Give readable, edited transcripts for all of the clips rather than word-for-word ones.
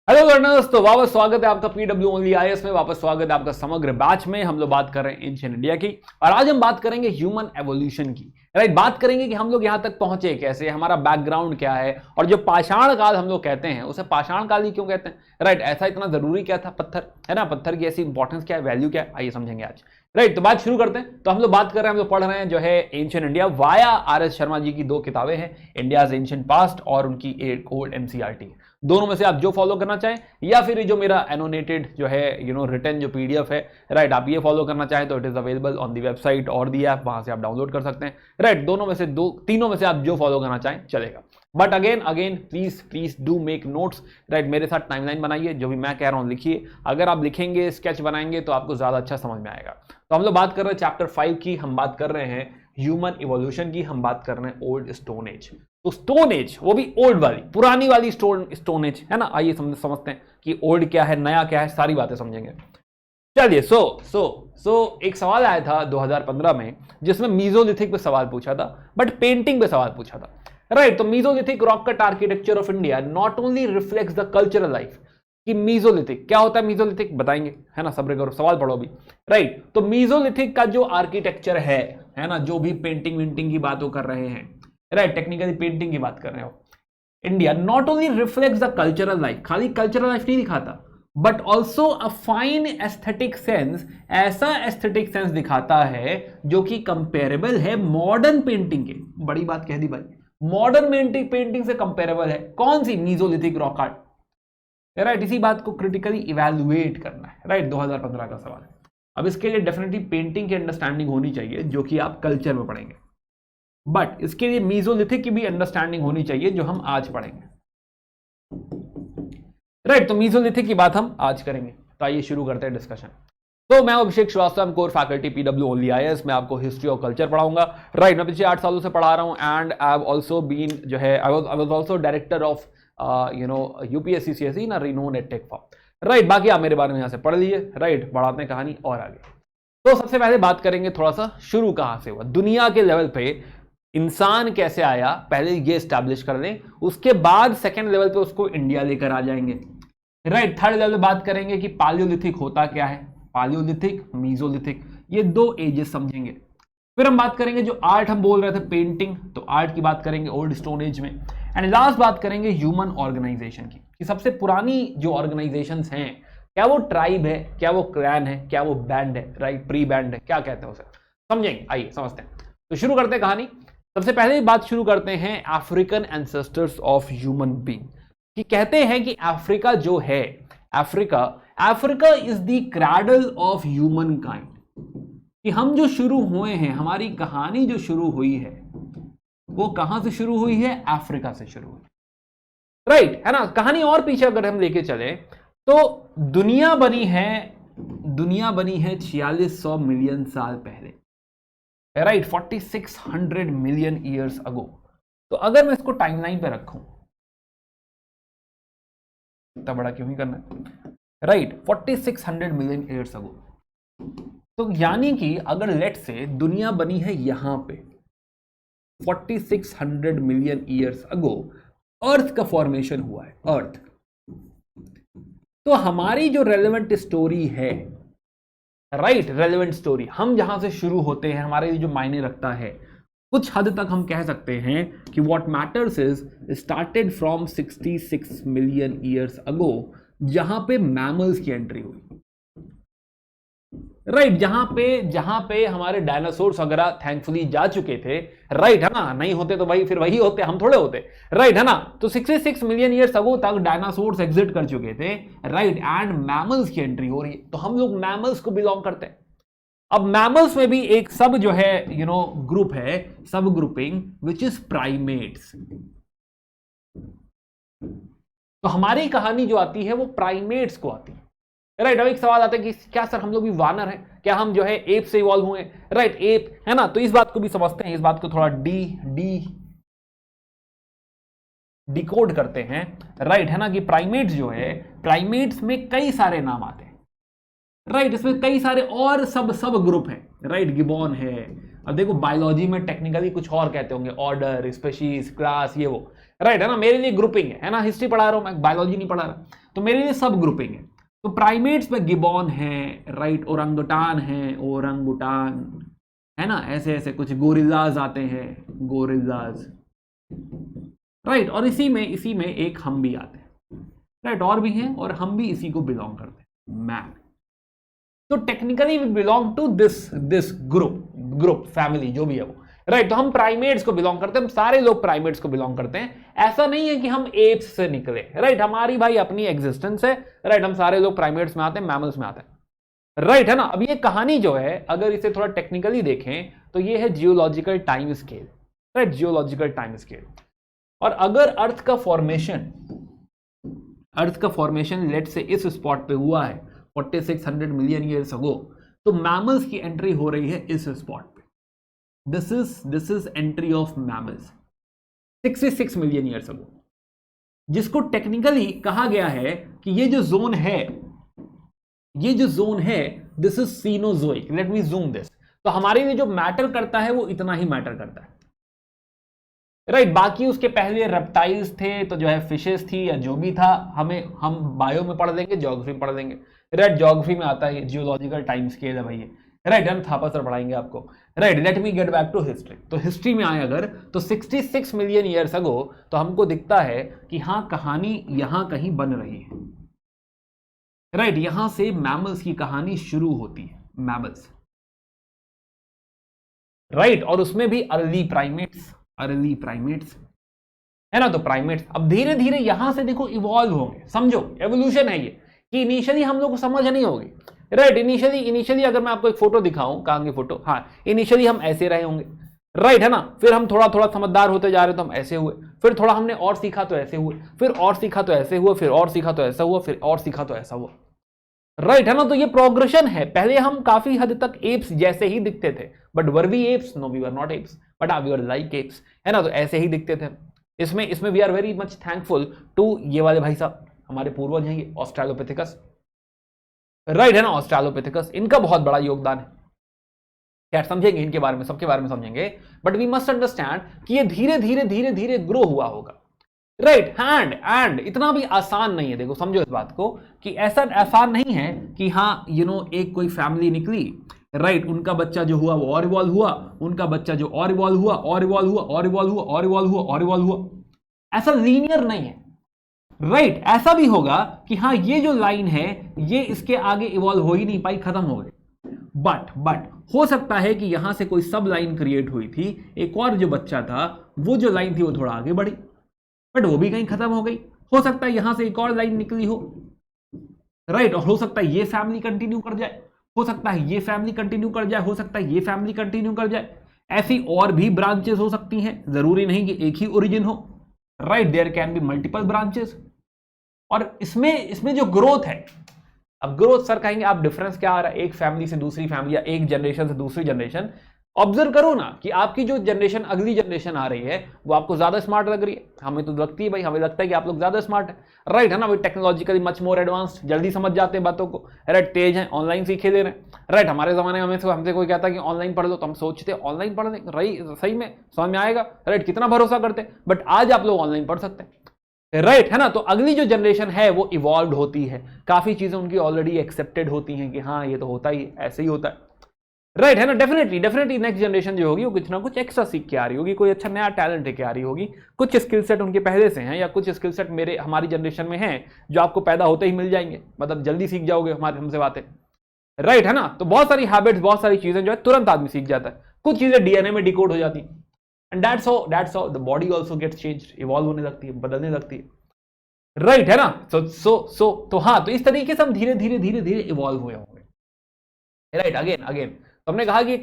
Hello learners, तो वापस स्वागत है आपका पीडब्ल्यू ओनली आईएएस में। वापस स्वागत है आपका समग्र बैच में। हम लोग बात कर रहे हैं एंशिएंट इंडिया की, और आज हम बात करेंगे ह्यूमन एवोल्यूशन की। राइट, बात करेंगे कि हम लोग यहां तक पहुंचे कैसे, हमारा बैकग्राउंड क्या है, और जो पाषाण काल हम लोग कहते हैं उसे पाषाण काल ही क्यों कहते हैं। राइट, ऐसा इतना जरूरी क्या था पत्थर, है ना, पत्थर की ऐसी इंपॉर्टेंस क्या है, वैल्यू क्या है, आइए समझेंगे आज। राइट, तो बात शुरू करते हैं। तो हम लोग बात कर रहे हैं, हम लोग पढ़ रहे हैं जो है ancient India via R S. Sharma ji की दो किताबें हैं, इंडियाज एंशिएंट पास्ट और उनकी एक ओल्ड एनसीईआरटी। दोनों में से आप जो फॉलो करना चाहें, या फिर जो मेरा एनोटेटेड जो है रिटन जो पीडीएफ है, राइट, आप ये फॉलो करना चाहें तो it is available on the website और दी ऐप, वहां से आप डाउनलोड कर सकते हैं। राइट, दोनों में से तीनों में से आप जो फॉलो करना चाहें चलेगा। But again please do make notes. Right, मेरे साथ टाइमलाइन बनाइए, जो भी मैं कह रहा हूं लिखिए। अगर आप लिखेंगे, स्केच बनाएंगे तो आपको ज्यादा अच्छा समझ में आएगा। तो हम लोग बात कर रहे हैं चैप्टर 5 की, हम बात कर रहे हैं ह्यूमन इवोल्यूशन की, हम बात कर रहे हैं ओल्ड स्टोन एज। तो स्टोन एज, वो भी ओल्ड वाली, पुरानी वाली स्टोन एज, है ना। आइए समझते हैं कि ओल्ड क्या है, नया क्या है, सारी बातें समझेंगे। चलिए, सो एक सवाल आया था 2015 में, जिसमें मीजोलिथिक पे सवाल पूछा था, बट पेंटिंग पे सवाल पूछा था। राइट, तो mesolithic rock cut architecture of India not only reflects the cultural life. कि मीजोलिथिक क्या होता है, मीजोलिथिक बताएंगे, है ना, सब्र करो, सवाल पढ़ो अभी। राइट, तो मीजोलिथिक का जो आर्किटेक्चर है ना, जो भी पेंटिंग विंटिंग की बात कर रहे हैं, राइट, टेक्निकली पेंटिंग की बात कर रहे हो, India not only reflects the cultural life, खाली कल्चरल लाइफ नहीं दिखाता, but also a fine aesthetic sense, ऐसा एस्थेटिक सेंस दिखाता है जो कि कंपेरेबल है मॉडर्न पेंटिंग के। बड़ी बात कह दी भाई, मॉडर्न पेंटिंग से कंपेरेबल है। कौन सी? Mesolithic rock art. राइट, इसी बात को क्रिटिकली इवैल्यूएट करना है। राइट, 2015 का सवाल है। अब इसके लिए डेफिनेटली पेंटिंग की अंडरस्टैंडिंग होनी चाहिए, जो कि आप कल्चर में पढ़ेंगे, बट इसके लिए मीजोलिथिक की भी अंडरस्टैंडिंग होनी चाहिए, जो हम आज पढ़ेंगे। राइट, तो मीजोलिथिक की बात हम आज करेंगे। तो आइए शुरू करते हैं डिस्कशन। तो मैं Abhishek Srivastava, core faculty PW only IAS. मैं आपको हिस्ट्री और कल्चर पढ़ाऊंगा। राइट, मैं पिछले 8 सालों से पढ़ा रहा हूं, and I have also been जो है I was also director of UPSC CSE ना renowned ed tech firm. Right, बाकी आप मेरे बारे में यहां से पढ़ लीजिए। राइट, बढ़ाते हैं कहानी और आगे। तो सबसे पहले बात करेंगे थोड़ा सा शुरू कहां से हुआ, दुनिया के लेवल पे इंसान कैसे आया, पहले ये स्टैब्लिश कर लें, उसके बाद सेकेंड लेवल पे उसको इंडिया लेकर आ जाएंगे। राइट, थर्ड लेवल बात करेंगे कि पालियोलिथिक होता क्या है, पालियोलिथिक, मीजोलिथिक, ये दो एजेस समझेंगे। फिर हम बात करेंगे जो आर्ट हम बोल रहे थे, पेंटिंग, तो आर्ट की बात करेंगे ओल्ड स्टोन एज में। एंड लास्ट बात करेंगे ह्यूमन ऑर्गेनाइजेशन की, कि सबसे पुरानी जो ऑर्गेनाइजेशंस हैं, क्या वो ट्राइब है, क्या वो क्लैन है, क्या वो बैंड है, राइट, प्री बैंड है, क्या कहते हैं उसे, समझेंगे। आइए समझते हैं। तो शुरू करते हैं कहानी। सबसे पहले बात शुरू करते हैं African ancestors of human being कि कहते हैं कि अफ्रीका जो है, Africa is the cradle of human kind, कि हम जो शुरू हुए हैं, हमारी कहानी जो शुरू हुई है, वो कहां से शुरू हुई है, अफ्रीका से शुरू हुई। राइट, है ना। कहानी और पीछे अगर हम लेके चले तो दुनिया बनी है 4600 मिलियन साल पहले। Right, 4600 million years ago. तो अगर मैं इसको टाइमलाइन पे रखूं, इतना बड़ा क्यों ही करना है, राइट, 4600 मिलियन ईयर्स अगो। तो यानी कि अगर लेट से दुनिया बनी है यहां पे 4600 मिलियन ईयर्स अगो, अर्थ का फॉर्मेशन हुआ है, अर्थ, तो हमारी जो रेलेवेंट स्टोरी है, राइट, रेलेवेंट स्टोरी, हम जहां से शुरू होते हैं, हमारे जो मायने रखता है, कुछ हद तक हम कह सकते हैं कि what matters is started from 66 million years अगो, जहां पे मैमल्स की एंट्री हुई। राइट, जहां पे हमारे डायनासोर्स वगैरह थैंकफुली जा चुके थे। राइट, है ना, नहीं होते तो भाई फिर वही होते, हम थोड़े होते। राइट, है ना। तो 66 मिलियन ईयर्स अगो तक डायनासोर्स एग्जिट कर चुके थे। राइट, एंड मैमल्स की एंट्री हो रही है, तो हम लोग मैमल्स को बिलोंग करते हैं। अब मैमल्स में भी एक सब जो है ग्रुप है, सब ग्रुपिंग, विच इज प्राइमेट्स। तो हमारी कहानी जो आती है वो प्राइमेट्स को आती है। राइट, अब एक सवाल आता है कि क्या सर हम लोग भी वानर हैं, क्या हम जो है एप से इवॉल्व हुए? राइट, एप, है ना। तो इस बात को भी समझते हैं, इस बात को थोड़ा डिकोड करते हैं। राइट, है ना, कि प्राइमेट्स जो है, प्राइमेट्स में कई सारे नाम आते हैं। राइट, इसमें कई सारे और सब ग्रुप हैं। राइट, गिबॉन है। अब देखो बायोलॉजी में टेक्निकली कुछ और कहते होंगे, ऑर्डर, स्पेशीज, क्लास, ये वो। राइट, है ना, मेरे लिए ग्रुपिंग है ना। हिस्ट्री पढ़ा रहा हूं मैं, बायोलॉजी नहीं पढ़ा रहा। तो मेरे लिए सब ग्रुपिंग है। तो प्राइमेट्स में गिबॉन है, राइट, ओरंगुटान है, ओरंगुटान है ना, ऐसे ऐसे कुछ गोरिल्लाज आते हैं, गोरिल्लाज, राइट, और इसी में एक हम भी आते हैं, राइट, और भी हैं, और हम भी इसी को बिलोंग करते हैं, मैन। तो technically we belong to this group family जो भी है वो, राइट। तो हम प्राइमेट्स को बिलोंग करते हैं, हम सारे लोग प्राइमेट्स को बिलोंग करते हैं। ऐसा नहीं है कि हम एप्स से निकले, राइट, हमारी भाई अपनी एग्जिस्टेंस है, राइट, हम सारे लोग प्राइमेट्स में आते हैं, मैमल्स में आते हैं, राइट, है ना। अब ये कहानी जो है अगर इसे थोड़ा टेक्निकली देखें तो ये है geological time scale, right, geological time scale. और अगर अर्थ का फॉर्मेशन लेट से इस स्पॉट पे हुआ है 4600 मिलियन ईयर्स अगो, तो मैमल्स की एंट्री हो रही है इस स्पॉट पे। This is entry of mammals 66 million years अगो, जिसको टेक्निकली कहा गया है कि ये जो जोन है this is Cenozoic. Let me zoom this. तो हमारे लिए जो मैटर करता है वो इतना ही मैटर करता है, राइट। बाकी उसके पहले रेप्टाइल्स थे, तो जो है फिशेस थी या जो भी था, हम बायो में पढ़ लेंगे, ज्योग्राफी में पढ़ लेंगे, राइट। ज्योग्राफी में आता है जियोलॉजिकल टाइम स्केल है भाई ये, राइट, हम थापा सर पढ़ाएंगे आपको, right. Let me get back to history. तो हिस्ट्री में आए अगर तो 66 मिलियन ईयर्स अगो, तो हमको दिखता है कि हाँ कहानी यहां कहीं बन रही है, राइट, यहां से मैमल्स की कहानी शुरू होती है, मैमल्स, राइट। और उसमें भी अर्ली प्राइमेट्स है ना। तो प्राइमेट्स अब धीरे धीरे यहां से देखो इवॉल्व होंगे, समझो एवोल्यूशन है ये, कि इनिशियली हम लोग को समझ नहीं होगी, राइट। इनिशियली अगर मैं आपको एक फोटो दिखाऊं, कहां की फोटो, हाँ, इनिशियली हम ऐसे रहे होंगे, राइट, है ना। फिर हम थोड़ा थोड़ा समझदार होते जा रहे तो हम ऐसे हुए, फिर थोड़ा हमने और सीखा तो ऐसे हुए, फिर और सीखा तो ऐसे हुआ, फिर और सीखा तो ऐसा हुआ, फिर और सीखा तो ऐसा हुआ, राइट, है ना। तो ये प्रोग्रेशन है। पहले हम काफी हद तक एप्स जैसे ही दिखते थे, but were we apes? No, we were not apes, but we were like apes, है ना। तो ऐसे ही दिखते थे। इसमें we are very much thankful to ये वाले भाई साहब, हमारे पूर्वज हैं ये, ऑस्ट्रेलोपिथेकस, राइट, है ना, ऑस्ट्रेलोपिथेकस, इनका बहुत बड़ा योगदान है। खैर समझेंगे इनके बारे में, सबके बारे में समझेंगे, बट वी मस्ट अंडरस्टैंड कि ये धीरे धीरे ग्रो हुआ होगा, राइट। एंड इतना भी आसान नहीं है, देखो समझो इस बात को, कि ऐसा आसान नहीं है कि हाँ एक कोई फैमिली निकली, राइट, उनका बच्चा जो हुआ वो और इवॉल्व हुआ, उनका बच्चा जो और इवॉल्व हुआ, और इवॉल्व हुआ, और इवॉल्व हुआ, और इवॉल्व हुआ, और इवॉल्व हुआ, ऐसा लीनियर नहीं है, राइट। ऐसा भी होगा कि हाँ ये जो लाइन है ये इसके आगे इवॉल्व हो ही नहीं पाई, खत्म हो गई, बट हो सकता है कि यहां से कोई सब लाइन क्रिएट हुई थी, एक और जो बच्चा था वो जो लाइन थी वो थोड़ा आगे बढ़ी, बट वो भी कहीं खत्म हो गई। हो सकता है यहां से एक और लाइन निकली हो, राइट, और हो सकता है ये फैमिली कंटिन्यू कर जाए, हो सकता है ये फैमिली कंटिन्यू कर जाए, हो सकता है ये फैमिली कंटिन्यू कर जाए, ऐसी और भी ब्रांचेस हो सकती हैं, जरूरी नहीं कि एक ही ओरिजिन हो, right, there can be multiple branches. और इसमें जो ग्रोथ है, अब ग्रोथ सर कहेंगे आप डिफरेंस क्या आ रहा है एक फैमिली से दूसरी फैमिली या एक जनरेशन से दूसरी जनरेशन? ऑब्जर्व करो ना कि आपकी जो जनरेशन, अगली जनरेशन आ रही है वो आपको ज्यादा स्मार्ट लग रही है। हमें तो लगती है भाई, हमें लगता है कि आप लोग ज्यादा स्मार्ट है, राइट, है ना भाई, टेक्नोलॉजिकली मच मोर एडवांस्ड, जल्दी समझ जाते हैं बातों को, राइट, तेज है, ऑनलाइन सीखे ले रहे हैं, राइट। हमारे जमाने में हमसे कोई कहता है कि ऑनलाइन पढ़ लो तो हम सोचते ऑनलाइन पढ़ लें, सही में समझ में आएगा, राइट, कितना भरोसा करते, बट आज आप लोग ऑनलाइन पढ़ सकते हैं, राइट, है ना। तो अगली जो जनरेशन है वो इवॉल्व होती है, काफी चीजें उनकी ऑलरेडी एक्सेप्टेड होती हैं कि हाँ ये तो होता ही ऐसे ही होता है, राइट, है ना। डेफिनेटली नेक्स्ट जनरेशन जो होगी वो कुछ ना कुछ एक्स्ट्रा सीख के आ रही होगी, कोई अच्छा नया टैलेंट लेके आ रही होगी, कुछ स्किल सेट उनके पहले से हैं या कुछ स्किल सेट हमारी जनरेशन में हैं जो आपको पैदा होते ही मिल जाएंगे, मतलब जल्दी सीख जाओगे हमसे बातें, राइट, है ना। तो बहुत सारी हैबिट्स, बहुत सारी चीजें जो है तुरंत आदमी सीख जाता है, कुछ चीजें डीएनए में डिकोड हो जाती हैं, and that's how the body also gets changed, evolve होने लगती है, बदलने लगती है, राइट, है ना। तो हाँ, तो इस तरीके से हम धीरे धीरे इवॉल्व हुए होंगे, राइट। अगेन तो हमने कहा कि ये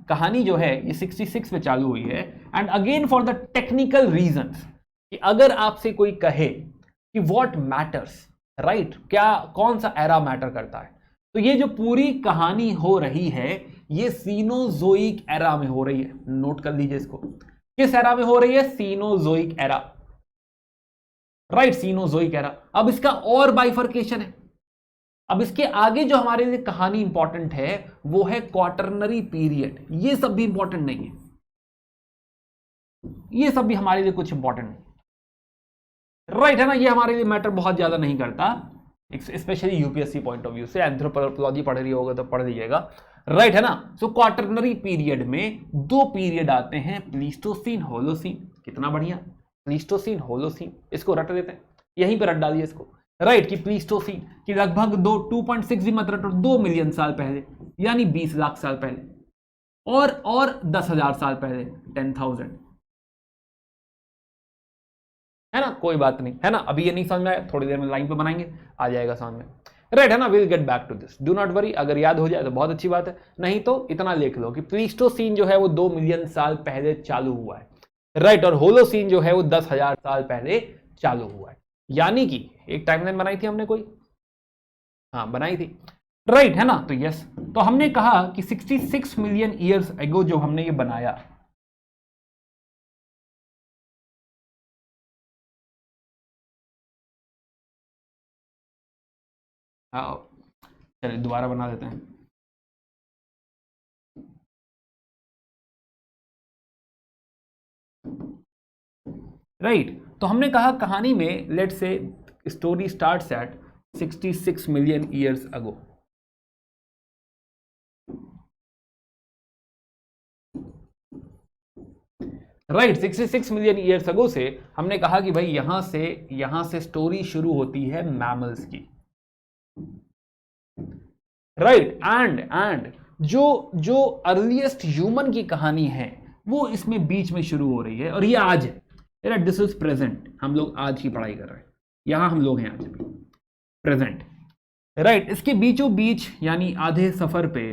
कहानी जो है ये 66 में चालू हुई है, and again for the technical reasons, कि अगर आपसे कोई कहे कि व्हाट मैटर्स, राइट, क्या कौन सा एरा मैटर करता है, तो ये जो पूरी कहानी हो रही है ये सीनोजोइक एरा में हो रही है। नोट कर लीजिए इसको, किस एरा में हो रही है? Cenozoic era, right, Cenozoic era. अब इसका और बाइफर्केशन है, अब इसके आगे जो हमारे लिए कहानी इंपॉर्टेंट है वो है क्वाटरनरी पीरियड। ये सब भी इंपॉर्टेंट नहीं है, ये सब भी हमारे लिए कुछ इंपॉर्टेंट नहीं, राइट, है ना, ये हमारे लिए मैटर बहुत ज्यादा नहीं करता। Specially UPSC point of view से, एंथ्रोपोलॉजी पढ़ रही होगा तो पढ़ लीजिएगा, राइट है ना। सो क्वाटरनरी पीरियड में दो पीरियड आते हैं, प्लीस्टोसीन होलोसीन। कितना बढ़िया, प्लीस्टोसीन होलोसीन, इसको रट देते हैं, यहीं पर रट डालिए इसको, राइट कि प्लीस्टोसीन की लगभग 2.6 भी मत रटो, 2 मिलियन साल पहले, यानी 20 लाख साल पहले, और 10,000 साल पहले 10,000, है ना। कोई बात नहीं, है ना। अभी ये नहीं समझ में आया, थोड़ी देर में लाइन पे बनाएंगे, आ जाएगा समझ में, राइट है ना। Will get back to this, do not worry. अगर याद हो जाए तो बहुत अच्छी बात है, नहीं तो इतना लिख लो कि प्लीस्टोसीन जो है वो 2 मिलियन साल पहले चालू हुआ है, राइट, और होलोसीन जो है वो 10,000 साल पहले चालू हुआ है। यानी कि एक टाइमलाइन बनाई थी हमने कोई, हाँ बनाई थी, राइट है ना। तो यस, तो हमने कहा कि 66 मिलियन ईयर्स एगो जो हमने ये बनाया, हाँ चलिए दोबारा बना देते हैं, राइट। तो हमने कहा कहानी में let's say story starts at 66 million years ago, right. 66 million years अगो से हमने कहा कि भाई यहां से स्टोरी शुरू होती है मैमल्स की, राइट। एंड जो अर्लीस्ट ह्यूमन की कहानी है वो इसमें बीच में शुरू हो रही है, और ये आज है, दिस इज प्रेजेंट, हम लोग आज की पढ़ाई कर रहे हैं, यहां हम लोग हैं आज प्रेजेंट, राइट। इसके बीचों बीच यानी आधे सफर पे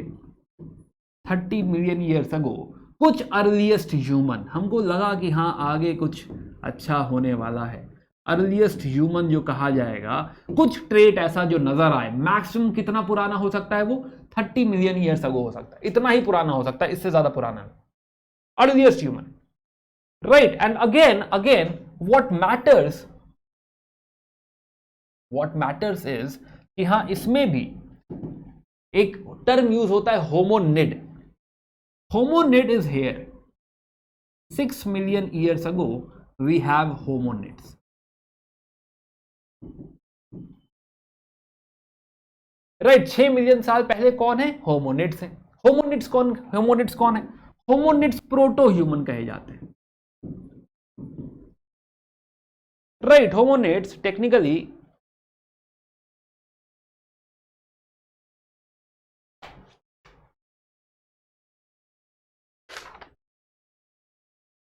30 मिलियन ईयर्स अगो कुछ अर्लीस्ट ह्यूमन, हमको लगा कि हाँ आगे कुछ अच्छा होने वाला है, अर्लीस्ट ह्यूमन जो कहा जाएगा, कुछ ट्रेट ऐसा जो नजर आए, मैक्सिमम कितना पुराना हो सकता है वो 30 मिलियन ईयर्स अगो हो सकता है, इतना ही पुराना हो सकता है, इससे ज्यादा पुराना नहीं, earliest human, right. And again what matters is कि हाँ इसमें भी एक टर्म यूज होता है hominid, hominid is here, 6 million years ago we have hominids, right. 6 million साल पहले कौन है, होमोनिड्स है। होमोनिड्स कौन है, होमोनिड्स प्रोटो ह्यूमन कहे जाते हैं, राइट। होमोनिड्स टेक्निकली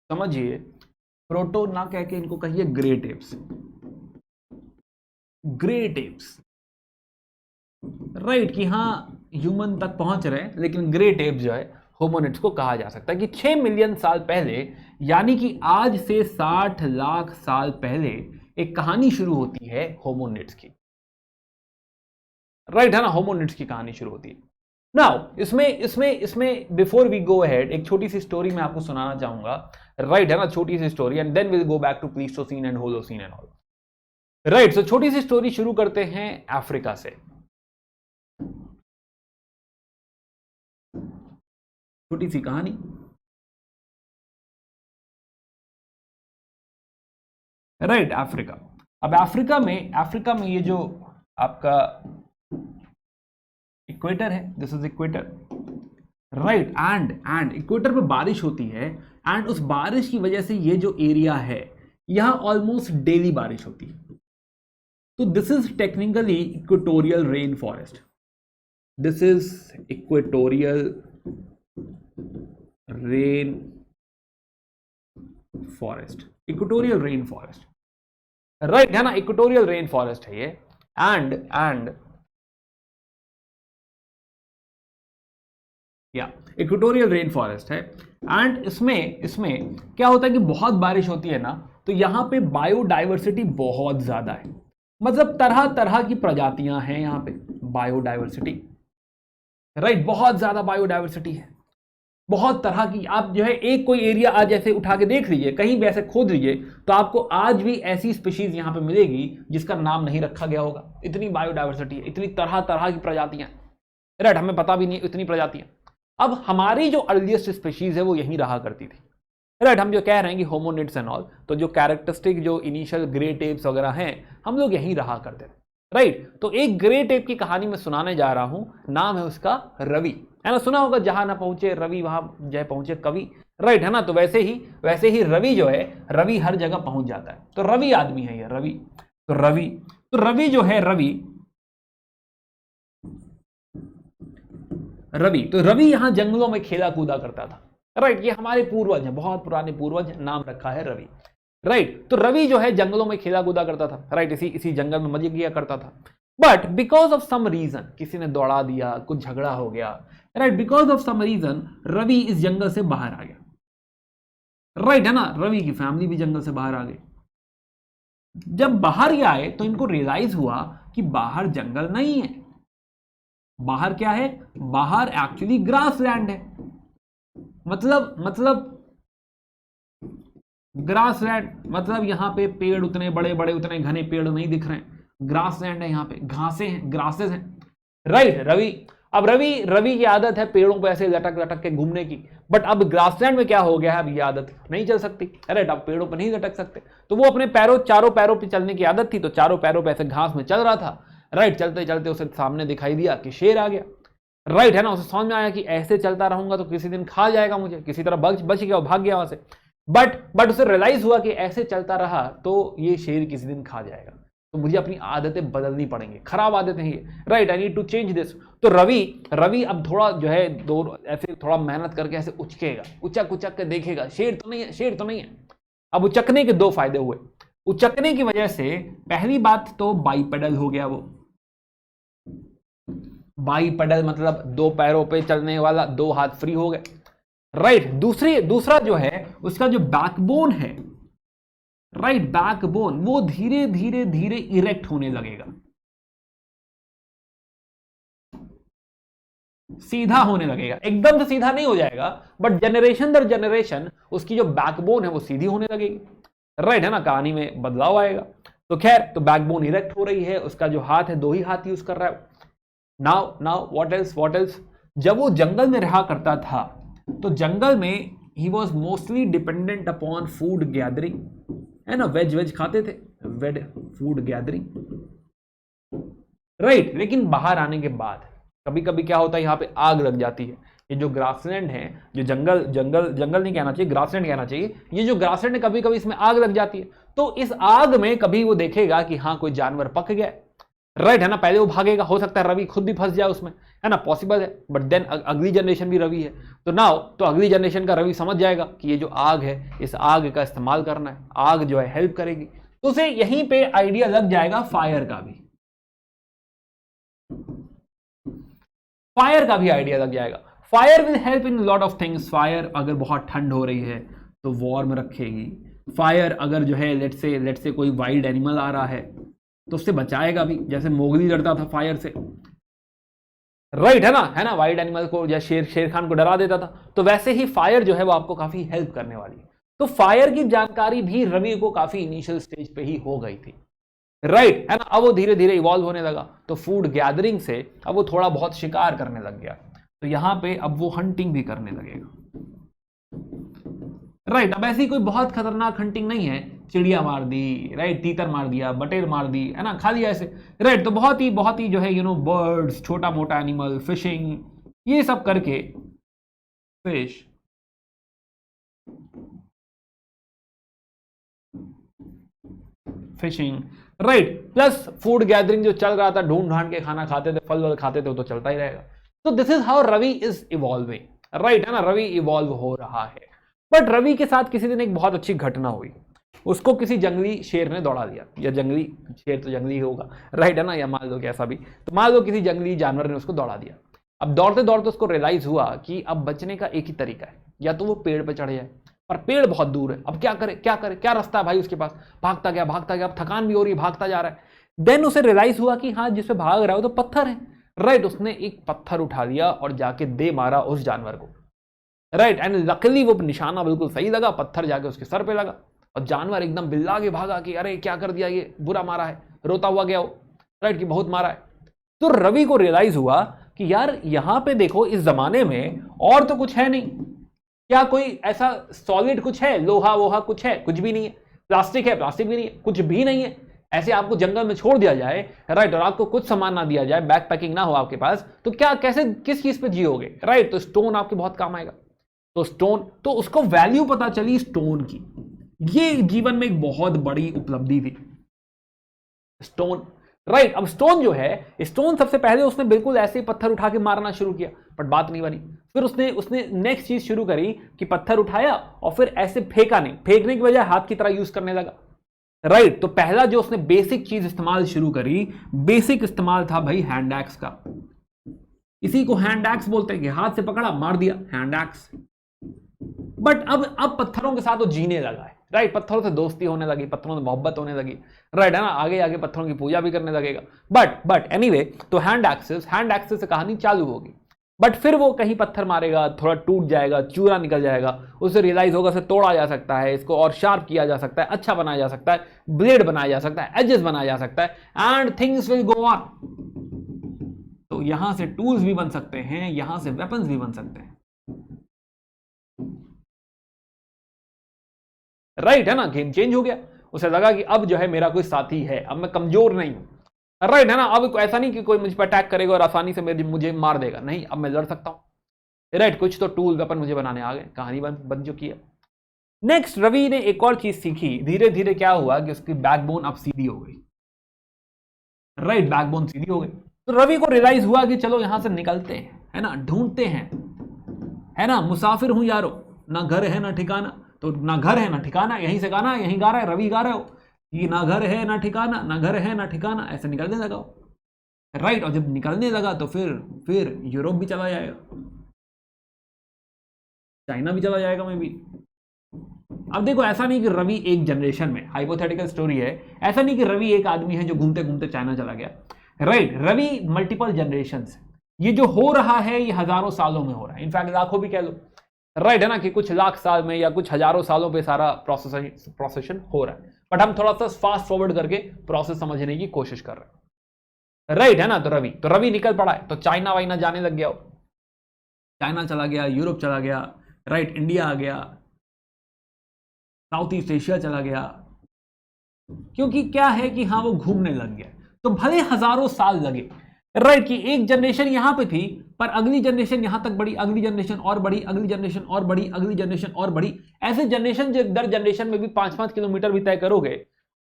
समझिए, प्रोटो ना कह के इनको कहिए ग्रेट एप्स, राइट कि हाँ ह्यूमन तक पहुंच रहे हैं, लेकिन ग्रेट एप्स जो है होमोनिड्स को कहा जा सकता है कि 6 मिलियन साल पहले, यानी कि आज से 60 लाख साल पहले एक कहानी शुरू होती है होमोनिड्स की, राइट है ना। होमोनिड्स की कहानी शुरू होती है। नाउ इसमें बिफोर वी गो अहेड एक छोटी सी स्टोरी मैं आपको सुनाना चाहूंगा, राइट है ना, छोटी सी story, and then will go back to Pleistocene and Holocene and all, right. So छोटी सी स्टोरी शुरू करते हैं अफ्रीका से, छोटी सी कहानी, राइट। अफ्रीका, अब अफ्रीका में ये जो आपका इक्वेटर है, this is equator, right. And equator पे बारिश होती है, एंड उस बारिश की वजह से ये जो एरिया है यहां ऑलमोस्ट डेली बारिश होती है, तो this is technically equatorial rain forest, this is equatorial rain forest, equatorial rain forest, right है ना, इक्वेटोरियल रेन फॉरेस्ट है ये, एंड या इक्वेटोरियल रेन फॉरेस्ट है। एंड इसमें क्या होता है कि बहुत बारिश होती है ना, तो यहां पे बायोडाइवर्सिटी बहुत ज्यादा है, मतलब तरह तरह की प्रजातियां हैं यहां पे, बायोडाइवर्सिटी, राइट, बहुत ज्यादा बायोडाइवर्सिटी है, बहुत तरह की। आप जो है एक कोई एरिया आज ऐसे उठा के देख लीजिए, कहीं भी ऐसे खोद लीजिए, तो आपको आज भी ऐसी स्पीशीज यहां पे मिलेगी जिसका नाम नहीं रखा गया होगा, इतनी बायोडाइवर्सिटी है, इतनी तरह तरह की प्रजातियां, राइट, हमें पता भी नहीं इतनी प्रजातियां। अब हमारी जो अर्लीस्ट स्पीशीज है वो यहीं रहा करती थी, राइट। हम जो कह रहे हैं कि होमोनिड्स एंड ऑल, तो जो कैरेक्टरिस्टिक जो इनिशियल ग्रेट एप्स वगैरह हैं, हम लोग यहीं रहा करते थे, राइट। तो एक ग्रेट एप की कहानी मैं सुनाने जा रहा हूं, नाम है उसका रवि, है ना। सुना होगा जहां ना पहुंचे रवि वहां जय पहुंचे कवि, राइट, है ना। तो वैसे ही रवि जो है, रवि हर जगह पहुंच जाता है। तो रवि आदमी है ये रवि। तो रवि जो है रवि यहां जंगलों में खेला कूदा करता था, राइट। ये हमारे पूर्वज हैं, बहुत पुराने पूर्वज, नाम रखा है रवि, राइट। तो रवि जो है जंगलों में खेला कूदा करता था, राइट, इसी जंगल में मजे किया करता था। But because of some reason, किसी ने दौड़ा दिया, कुछ झगड़ा हो गया, right, because of some reason Ravi इस जंगल से बाहर आ गया, राइट, है ना। रवि की फैमिली भी जंगल से बाहर आ गई। जब बाहर ये आए तो इनको रियलाइज हुआ कि बाहर जंगल नहीं है, बाहर क्या है, बाहर एक्चुअली ग्रास लैंड है। मतलब ग्रास लैंड मतलब यहां पे पेड़ उतने बड़े बड़े, उतने घने पेड़ नहीं दिख रहे हैं, ग्रास लैंड है, यहां पे घासें हैं, ग्रासेस हैं, राइट। रवि की आदत है पेड़ों पे ऐसे लटक लटक के घूमने की, बट अब ग्रासलैंड में क्या हो गया है, अब ये आदत नहीं चल सकती, राइट। अब पेड़ों पर नहीं लटक सकते, तो वो अपने चारों पैरों पे चलने की आदत थी, तो चारों पैरों पे ऐसे घास में चल रहा था, राइट। चलते चलते उसे सामने दिखाई दिया कि शेर आ गया, राइट, है ना। उसे समझ में आया कि ऐसे चलता रहूंगा तो किसी दिन खा जाएगा मुझे, किसी तरह बच गया, भाग गया वहां से। बट उसे रियलाइज हुआ कि ऐसे चलता रहा तो ये शेर किसी दिन खा जाएगा, तो मुझे अपनी आदतें बदलनी पड़ेंगी, खराब आदतें हैं ये, right. I need to change this. तो रवि अब थोड़ा जो है ऐसे थोड़ा मेहनत करके ऐसे उचकेगा, उचक के देखेगा, शेर तो नहीं है। अब उचकने के दो फायदे हुए। उचकने की वजह से पहली बात तो बाईपेडल हो गया, वो बाईपेडल मतलब दो पैरों पे चलने वाला, दो हाथ फ्री हो गए, राइट। दूसरा जो है उसका जो बैकबोन है, राइट, बैकबोन वो धीरे धीरे इरेक्ट होने लगेगा, सीधा होने लगेगा। एकदम से सीधा नहीं हो जाएगा, बट जनरेशन दर जनरेशन उसकी जो बैकबोन है वो सीधी होने लगेगी, राइट, है ना। कहानी में बदलाव आएगा। तो खैर, तो बैकबोन इरेक्ट हो रही है, उसका जो हाथ है 2 ही हाथ यूज कर रहा है। नाउ व्हाट एल्स, जब वो जंगल में रहा करता था तो जंगल में he was mostly dependent upon food gathering, है ना। वेज खाते थे, फूड गैदरिंग, राइट। लेकिन बाहर आने के बाद कभी कभी क्या होता है, यहाँ पे आग लग जाती है। ये जो ग्रासलैंड है, जो जंगल नहीं कहना चाहिए, ग्रासलैंड कहना चाहिए, ये जो ग्रासलैंड है कभी कभी इसमें आग लग जाती है। तो इस आग में कभी वो देखेगा कि हाँ कोई जानवर पक गया, राइट, है ना। पहले वो भागेगा, हो सकता है रवि खुद भी फंस जाए उसमें, है ना, पॉसिबल है। बट देन अगली जनरेशन भी रवि है, तो अगली जनरेशन का रवि समझ जाएगा कि ये जो आग है, इस आग का इस्तेमाल करना है, आग जो है हेल्प करेगी। तो उसे यहीं पे आइडिया लग जाएगा फायर का भी आइडिया लग जाएगा। Fire will help in lot of things. Fire अगर बहुत ठंड हो रही है तो वार्म रखेगी। फायर अगर जो है लेट्स से कोई वाइल्ड एनिमल आ रहा है तो उससे बचाएगा भी, जैसे मोगली लड़ता था फायर से, राइट, है ना। वाइल्ड एनिमल को या शेर खान को डरा देता था, तो वैसे ही फायर जो है वो आपको काफी हेल्प करने वाली है। तो फायर की जानकारी भी रवि को काफी इनिशियल स्टेज पे ही हो गई थी, राइट, है ना। अब वो धीरे धीरे इवॉल्व होने लगा, तो फूड गैदरिंग से अब वो थोड़ा बहुत शिकार करने लग गया, तो यहां पे अब वो हंटिंग भी करने लगेगा, राइट। अब ऐसी कोई बहुत खतरनाक हंटिंग नहीं है, चिड़िया मार दी, राइट, तीतर मार दिया, बटेर मार दी, है ना, खा लिया ऐसे, राइट। तो बहुत ही जो है बर्ड्स, छोटा मोटा एनिमल, फिशिंग, ये सब करके fishing, right, plus food gathering जो चल रहा था, ढूंढ ढांड के खाना खाते थे, फल वल खाते थे, वो तो चलता ही रहेगा। तो this is how Ravi is evolving, right, है ना। रवि इवॉल्व हो रहा है। बट रवि के साथ किसी दिन एक बहुत अच्छी घटना हुई। उसको किसी जंगली शेर ने दौड़ा दिया, या जंगली शेर तो जंगली होगा, राइट, है ना, या मान लो कि ऐसा भी, तो मान लो किसी जंगली जानवर ने उसको दौड़ा दिया। अब दौड़ते दौड़ते उसको रियलाइज हुआ कि अब बचने का एक ही तरीका है, या तो वो पेड़ पे चढ़ जाए, पर पेड़ बहुत दूर है। अब क्या करे, क्या रास्ता है भाई उसके पास। भागता गया, अब थकान भी हो रही है, भागता जा रहा है। देन उसे रियलाइज हुआ कि हाँ, जिसपे भाग रहा है वो तो पत्थर है, राइट। उसने एक पत्थर उठा लिया और जाके दे मारा उस जानवर को, राइट, एंड लकीली वो निशाना बिल्कुल सही लगा, पत्थर जाके उसके सर पे लगा, और जानवर एकदम बिल्ला के भागा कि अरे क्या कर दिया, ये बुरा मारा है, रोता हुआ गया वो, राइट, कि बहुत मारा है। तो रवि को रियलाइज हुआ कि यार यहां पे देखो, इस जमाने में और तो कुछ है नहीं, क्या कोई ऐसा सॉलिड कुछ है, लोहा वोहा कुछ है, कुछ भी नहीं है। प्लास्टिक है, प्लास्टिक भी नहीं है, कुछ भी नहीं है। ऐसे आपको जंगल में छोड़ दिया जाए, राइट, और आपको कुछ सामान ना दिया जाए, बैक पैकिंग ना हो आपके पास, तो क्या कैसे किस चीज पे जियोगे, राइट। तो स्टोन आपके बहुत काम आएगा। तो स्टोन, तो उसको वैल्यू पता चली स्टोन की, ये जीवन में एक बहुत बड़ी उपलब्धि थी स्टोन, राइट। अब स्टोन जो है, स्टोन सबसे पहले उसने बिल्कुल ऐसे ही पत्थर उठा के मारना शुरू किया, बट बात नहीं बनी। फिर उसने नेक्स्ट चीज शुरू करी कि पत्थर उठाया और फिर ऐसे फेंका नहीं, फेंकने की बजाय हाथ की तरह यूज करने लगा, राइट। तो पहला जो उसने बेसिक चीज इस्तेमाल शुरू करी, बेसिक इस्तेमाल था भाई हैंड एक्स का। इसी को हैंड एक्स बोलते हैं कि हाथ से पकड़ा मार दिया, हैंड एक्स। बट अब पत्थरों के साथ वो जीने लगा है, राइट। पत्थरों से दोस्ती होने लगी, पत्थरों से मोहब्बत होने लगी, राइट, है ना। आगे आगे पत्थरों की पूजा भी करने लगेगा। बट एनीवे, तो हैंड एक्सेस से कहानी चालू होगी। बट फिर वो कहीं पत्थर मारेगा, थोड़ा टूट जाएगा, चूरा निकल जाएगा, उसे रियलाइज होगा इसे तोड़ा जा सकता है, इसको और शार्प किया जा सकता है, अच्छा बनाया जा सकता है, ब्लेड बनाया जा सकता है, एजेस बनाया जा सकता है, and things will go on. तो यहां से टूल्स भी बन सकते हैं, यहां से वेपन्स भी बन सकते हैं, राइट, है ना। गेम चेंज हो गया। उसे लगा कि अब जो है मेरा कोई साथी है, अब मैं कमजोर नहीं हूं, राइट, है ना। अब ऐसा नहीं कि कोई मुझ पर अटैक करेगा और आसानी से मुझे मार देगा, नहीं, अब मैं लड़ सकता हूं, राइट। कुछ तो टूल वेपन मुझे बनाने आ गए, कहानी बन चुकी है। नेक्स्ट, रवि ने एक और चीज सीखी। धीरे धीरे क्या हुआ कि उसकी बैकबोन अब सीधी हो गई, राइट, बैकबोन सीधी हो गई। तो रवि को रियलाइज हुआ कि चलो यहां से निकलते हैं, है ना, ढूंढते हैं, है ना, मुसाफिर हूं यारो, ना घर है ना ठिकाना। तो ना घर है ना ठिकाना, यहीं से गाना, यहीं गा रहा है, रवि गा रहे हो कि ना घर है ना ठिकाना, ना घर है ना ठिकाना, ऐसे निकलने लगा, राइट। और जब निकलने लगा तो फिर यूरोप भी चला जाएगा, चाइना भी चला जाएगा मैं भी। अब देखो, ऐसा नहीं कि रवि एक जनरेशन में, हाइपोथेटिकल स्टोरी है, ऐसा नहीं कि रवि एक आदमी है जो घूमते घूमते चाइना चला गया, राइट। रवि मल्टीपल जनरेशन, ये जो हो रहा है ये हजारों सालों में हो रहा है, इनफैक्ट लाखों भी कह लो, राइट, है ना, कि कुछ लाख साल में या कुछ हजारों सालों पे सारा प्रोसेशन हो रहा है। बट हम थोड़ा सा फास्ट फॉरवर्ड करके प्रोसेस समझने की कोशिश कर रहे हैं, राइट, है ना। तो रवि निकल पड़ा है, तो चाइना वाइना जाने लग गया, चाइना चला गया, यूरोप चला गया, राइट, इंडिया आ गया, साउथ ईस्ट एशिया चला गया, क्योंकि क्या है कि हाँ वो घूमने लग गया। तो भले हजारों साल लगे, राइट, कि एक जनरेशन यहां पे थी, पर अगली जनरेशन यहां तक बढ़ी, अगली जनरेशन और बढ़ी, अगली जनरेशन और बढ़ी, अगली जनरेशन और बढ़ी, ऐसे जनरेशन दर जनरेशन में भी 5-5 किलोमीटर भी तय करोगे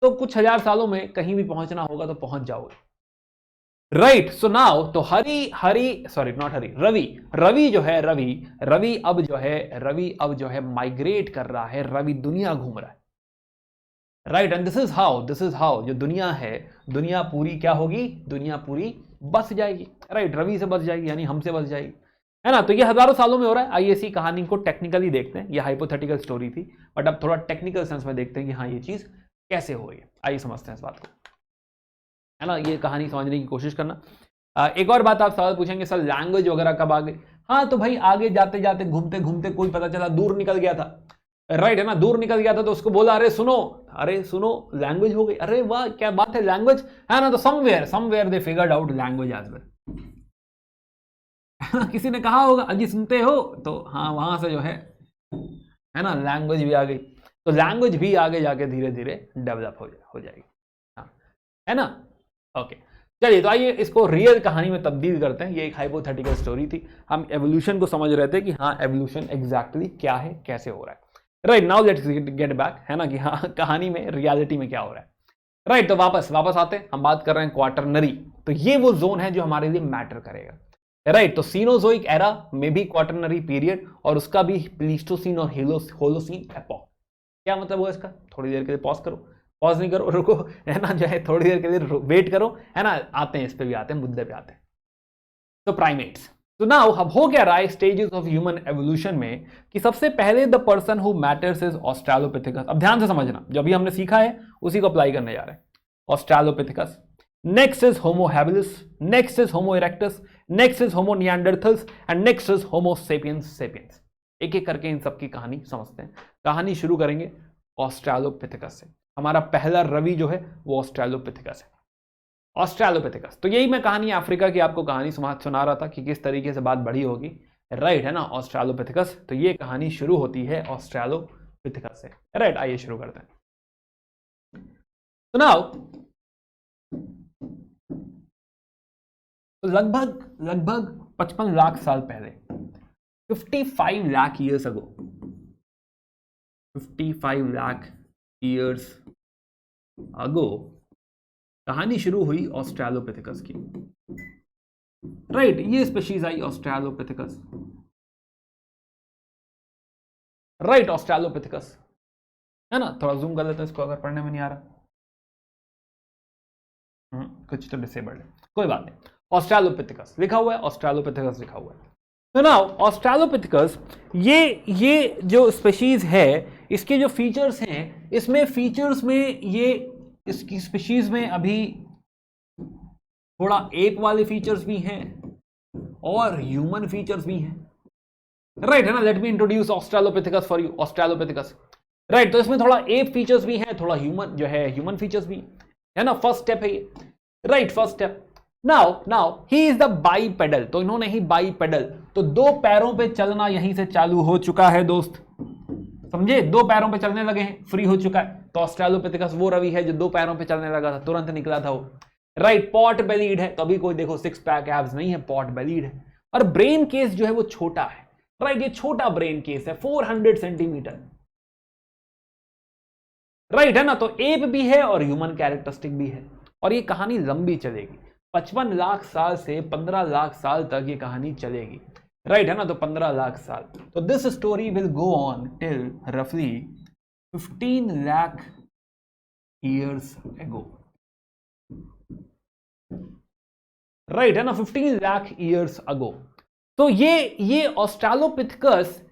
तो कुछ हजार सालों में कहीं भी पहुंचना होगा तो पहुंच जाओगे, राइट। सो नाउ, तो रवि जो है, रवि अब जो है माइग्रेट कर रहा है, रवि दुनिया घूम रहा है, right. And this is how जो दुनिया है, दुनिया पूरी क्या होगी, दुनिया पूरी बस जाएगी, राइट, रवि से बस जाएगी, यानी हमसे बस जाएगी, है ना। तो ये हजारों सालों में हो रहा है। आइए इसी कहानी को टेक्निकली देखते हैं, ये हाइपोथेटिकल स्टोरी थी, बट अब थोड़ा टेक्निकल सेंस में देखते हैं कि हाँ ये चीज कैसे हो रही है। आइए समझते हैं इस बात को, है ना, ये कहानी समझने की कोशिश करना। एक और बात आप सवाल पूछेंगे, सर लैंग्वेज वगैरह कब आ गई। हाँ, तो भाई आगे जाते जाते घूमते घूमते कोई पता चला दूर निकल गया था, राइट, है ना, दूर निकल गया था, तो उसको बोला अरे सुनो लैंग्वेज हो गई, अरे वाह क्या बात है, लैंग्वेज, है ना। तो somewhere they figured out language as well. किसी ने कहा होगा अजी सुनते हो, तो हाँ वहां से जो है ना, लैंग्वेज भी आ गई। तो लैंग्वेज भी आगे जाके धीरे धीरे डेवलप हो जाएगी, हाँ, है ना। ओके, चलिए, तो आइए इसको रियल कहानी में तब्दील करते हैं। ये एक हाइपोथेटिकल स्टोरी थी, हम एवोल्यूशन को समझ रहे थे कि हाँ एवोल्यूशन एग्जैक्टली क्या है, कैसे हो रहा है, right. Now let's get back, है ना, कि हाँ कहानी में, रियलिटी में क्या हो रहा है, राइट। तो वापस आते हैं, हम बात कर रहे हैं क्वाटरनरी। तो ये वो जोन है जो हमारे लिए मैटर करेगा, राइट। तो सीनोजोइक एरा में भी क्वाटरनरी पीरियड, और उसका भी प्लीस्टोसीन और होलोसीन एपॉक। क्या मतलब हुआ इसका, थोड़ी देर के लिए पॉज करो, पॉज नहीं करो, रुको, है ना, जो है थोड़ी देर के लिए वेट करो, है ना, आते हैं इस पे भी, आते हैं मुद्दे पे आते हैं। तो प्राइमेट्स, तो नाउ अब हो क्या रहा है स्टेजेस ऑफ ह्यूमन एवोल्यूशन में, कि सबसे पहले the person who matters is Australopithecus. अब ध्यान से समझना, जो अभी हमने सीखा है उसी को अप्लाई करने जा रहे हैं। Australopithecus, next is Homo habilis, next is homo erectus, next is homo Neanderthals, and next is homo sapiens. एक एक करके इन सबकी कहानी समझते हैं। कहानी शुरू करेंगे ऑस्ट्रेलोपिथेकस से। हमारा पहला रवि जो है वो ऑस्ट्रेलोपिथेकस है, ऑस्ट्रेलोपिथेकस। तो यही मैं कहानी अफ्रीका की आपको कहानी सुना रहा था कि किस तरीके से बात बड़ी होगी, राइट, है ना, ऑस्ट्रेलोपिथेकस। तो ये कहानी शुरू होती है ऑस्ट्रेलोपिथेकस से, राइट। आइए शुरू करते हैं। तो नाउ तो लगभग लगभग 55 लाख साल पहले, 55 lakh years ago, 55 lakh years ago कहानी शुरू हुई ऑस्ट्रेलोपिथेकस की। राइट, ये स्पीशीज आई ऑस्ट्रेलोपिथेकस। राइट, ऑस्ट्रेलोपिथेकस है ना। थोड़ा जूम कर लेते हैं इसको अगर पढ़ने में नहीं आ रहा। कुछ तो डिसेबल्ड है, कोई बात नहीं। ऑस्ट्रेलोपिथेकस लिखा हुआ है, ऑस्ट्रेलोपिथेकस लिखा हुआ है। तो नाउ ऑस्ट्रेलोपिथेकस ये जो स्पीशीज है, इसके जो फीचर्स हैं, इसमें फीचर्स में ये इसकी स्पीशीज में अभी थोड़ा एप वाले फीचर्स भी हैं और ह्यूमन फीचर्स भी हैं। राइट है ना। Late me introduce Australopithecus for you. Australopithecus, right, तो इसमें थोड़ा एप फीचर्स भी हैं, थोड़ा ह्यूमन जो है ह्यूमन फीचर्स भी है ना। फर्स्ट स्टेप है ये। Right, first step. Now he is the bipedal, तो इन्होंने ही बाइपेडल, तो दो पैरों पे चलना यहीं से चालू हो चुका है दोस्त, समझे। दो पैरों पे चलने लगे हैं, फ्री हो चुका है। तो ऑस्ट्रेलोपिथेकस वो रवि है जो दो पैरों पे चलने लगा था, तुरंत निकला था वो। राइट, पॉट बेलीड है, तो अभी कोई देखो सिक्स पैक एब्स नहीं है, पॉट बेलीड है। और ब्रेन केस जो है वो छोटा है। राइट, ये छोटा ब्रेन केस है, 400 सेंटीमीटर। राइट है ना। तो एप भी है और ह्यूमन कैरेक्टरिस्टिक भी है। और ये कहानी लंबी चलेगी, 55 लाख साल से 15 लाख साल तक ये कहानी चलेगी। राइट है ना। तो 15 लाख साल। तो this story will go on till रफली 15 लाख ईयर्स एगो। राइट है ना, 15 लाख ईयर्स अगो। तो ये ऑस्ट्रेलोपिथेकस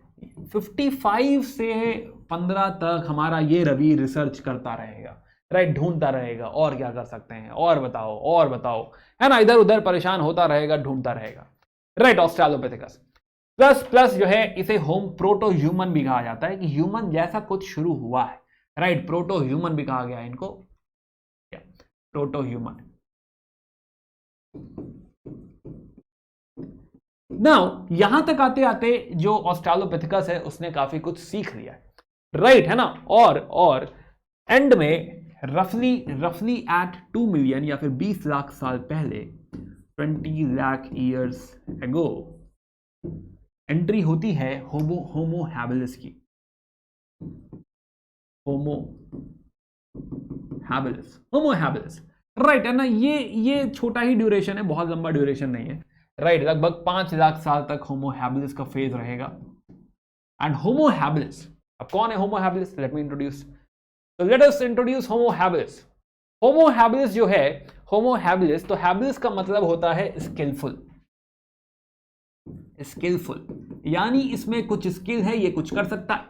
55 से 15 तक हमारा ये रवि रिसर्च करता रहेगा। राइट, ढूंढता रहेगा और क्या कर सकते हैं, और बताओ है ना, इधर उधर परेशान होता रहेगा, ढूंढता रहेगा। राइट, ऑस्ट्रेलोपिथेकस प्लस जो है इसे होम प्रोटो ह्यूमन भी कहा जाता है, कि ह्यूमन जैसा कुछ शुरू हुआ है। राइट, प्रोटो ह्यूमन भी कहा गया है इनको, प्रोटो ह्यूमन। नाउ यहां तक आते आते जो ऑस्ट्रेलोपिथेकस है उसने काफी कुछ सीख लिया है। राइट है ना। और एंड में रफली एट 2 मिलियन या फिर 20 लाख साल पहले, 20 लाख ईयर्स एगो, एंट्री होती है होमो हैबिलिस की। Homo habilis. राइट है ना। ये छोटा ही ड्यूरेशन है, बहुत लंबा ड्यूरेशन नहीं है। राइट, लगभग 5 लाख साल तक होमो हैबिलिस का फेज रहेगा। एंड होमो हैबिलिस, अब कौन है Homo habilis? Late me introduce. तो लेट अस introduce Homo habilis. Homo habilis जो है, होमो हैबिलिस, तो हैबिलिस का मतलब होता है स्किलफुल। यानी इसमें कुछ स्किल है, ये कुछ कर सकता है।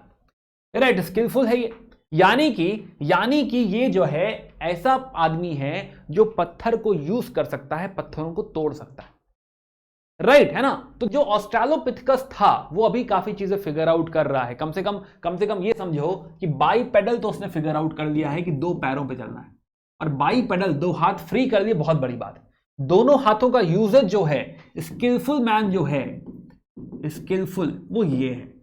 राइट, स्किलफुल है ये, यानी कि ये जो है ऐसा आदमी है जो पत्थर को यूज कर सकता है, पत्थरों को तोड़ सकता है। राइट है ना। तो जो ऑस्ट्रेलोपिथेकस था वो अभी काफी चीजें फिगर आउट कर रहा है। कम से कम ये समझो कि बाइपेडल तो उसने फिगर आउट कर लिया है कि दो पैरों पे चलना है, और बाइपेडल दो हाथ फ्री कर लिए, बहुत बड़ी बात है। दोनों हाथों का यूजेज जो है, स्किलफुल मैन जो है, स्किलफुल वो ये है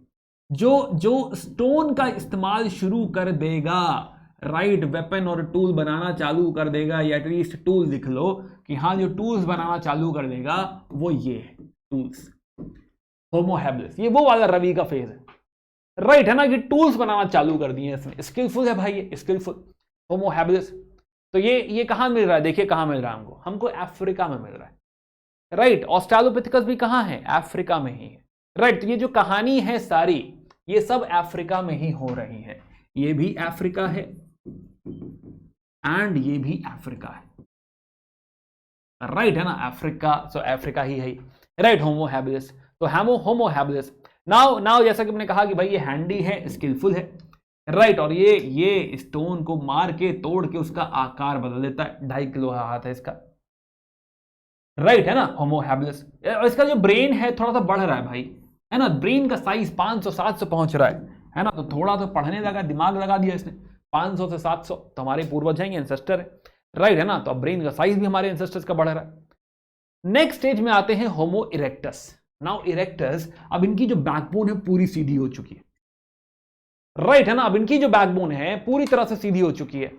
जो स्टोन का इस्तेमाल शुरू कर देगा। राइट, वेपन और टूल बनाना चालू कर देगा, या एटलीस्ट टूल लिख लो कि हाँ, जो टूल्स बनाना चालू कर देगा वो ये है, टूल्स। होमो हैबिलिस, ये वो वाला रवि का फेज है। राइट है ना, कि टूल्स बनाना चालू कर दिए इसने, स्किलफुल है भाई ये, स्किलफुल होमो हैबिलिस। तो ये कहां मिल रहा है? देखिए कहां मिल रहा है हमको अफ्रीका में मिल रहा है। राइट, ऑस्ट्रेलोपिथेकस भी कहां है? अफ्रीका में ही है। राइट, तो ये जो कहानी है सारी, ये सब अफ्रीका में ही हो रही है। ये भी अफ्रीका है एंड ये भी अफ्रीका है। राइट है ना, अफ्रीका, सो अफ्रीका ही है। राइट, होमो हैबिलिस, तो होमो हैबिलिस। नाउ जैसा कि मैंने कहा कि भाई ये हैंडी है, स्किलफुल है। राइट, और ये स्टोन को मार के तोड़ के उसका आकार बदल देता है। 2.5 किलो हाथ है इसका। राइट है ना, होमो हैबिलिस। इसका जो ब्रेन है थोड़ा सा बढ़ रहा है भाई, है ना। ब्रेन का साइज 500-700 पहुंच रहा है ना। तो थोड़ा तो पढ़ने लगा, दिमाग लगा दिया इसने। 500 से 700 तो हमारे पूर्वज हैं, एंसेस्टर है। राइट है ना। तो अब ब्रेन का साइज भी हमारे एंसेस्टर्स का बढ़ रहा है। नेक्स्ट स्टेज में आते हैं होमो इरेक्टस। नाउ इरेक्टस, अब इनकी जो बैकबोन है पूरी सीधी हो चुकी है। राइट है ना, अब इनकी जो बैकबोन है पूरी तरह से सीधी हो चुकी है।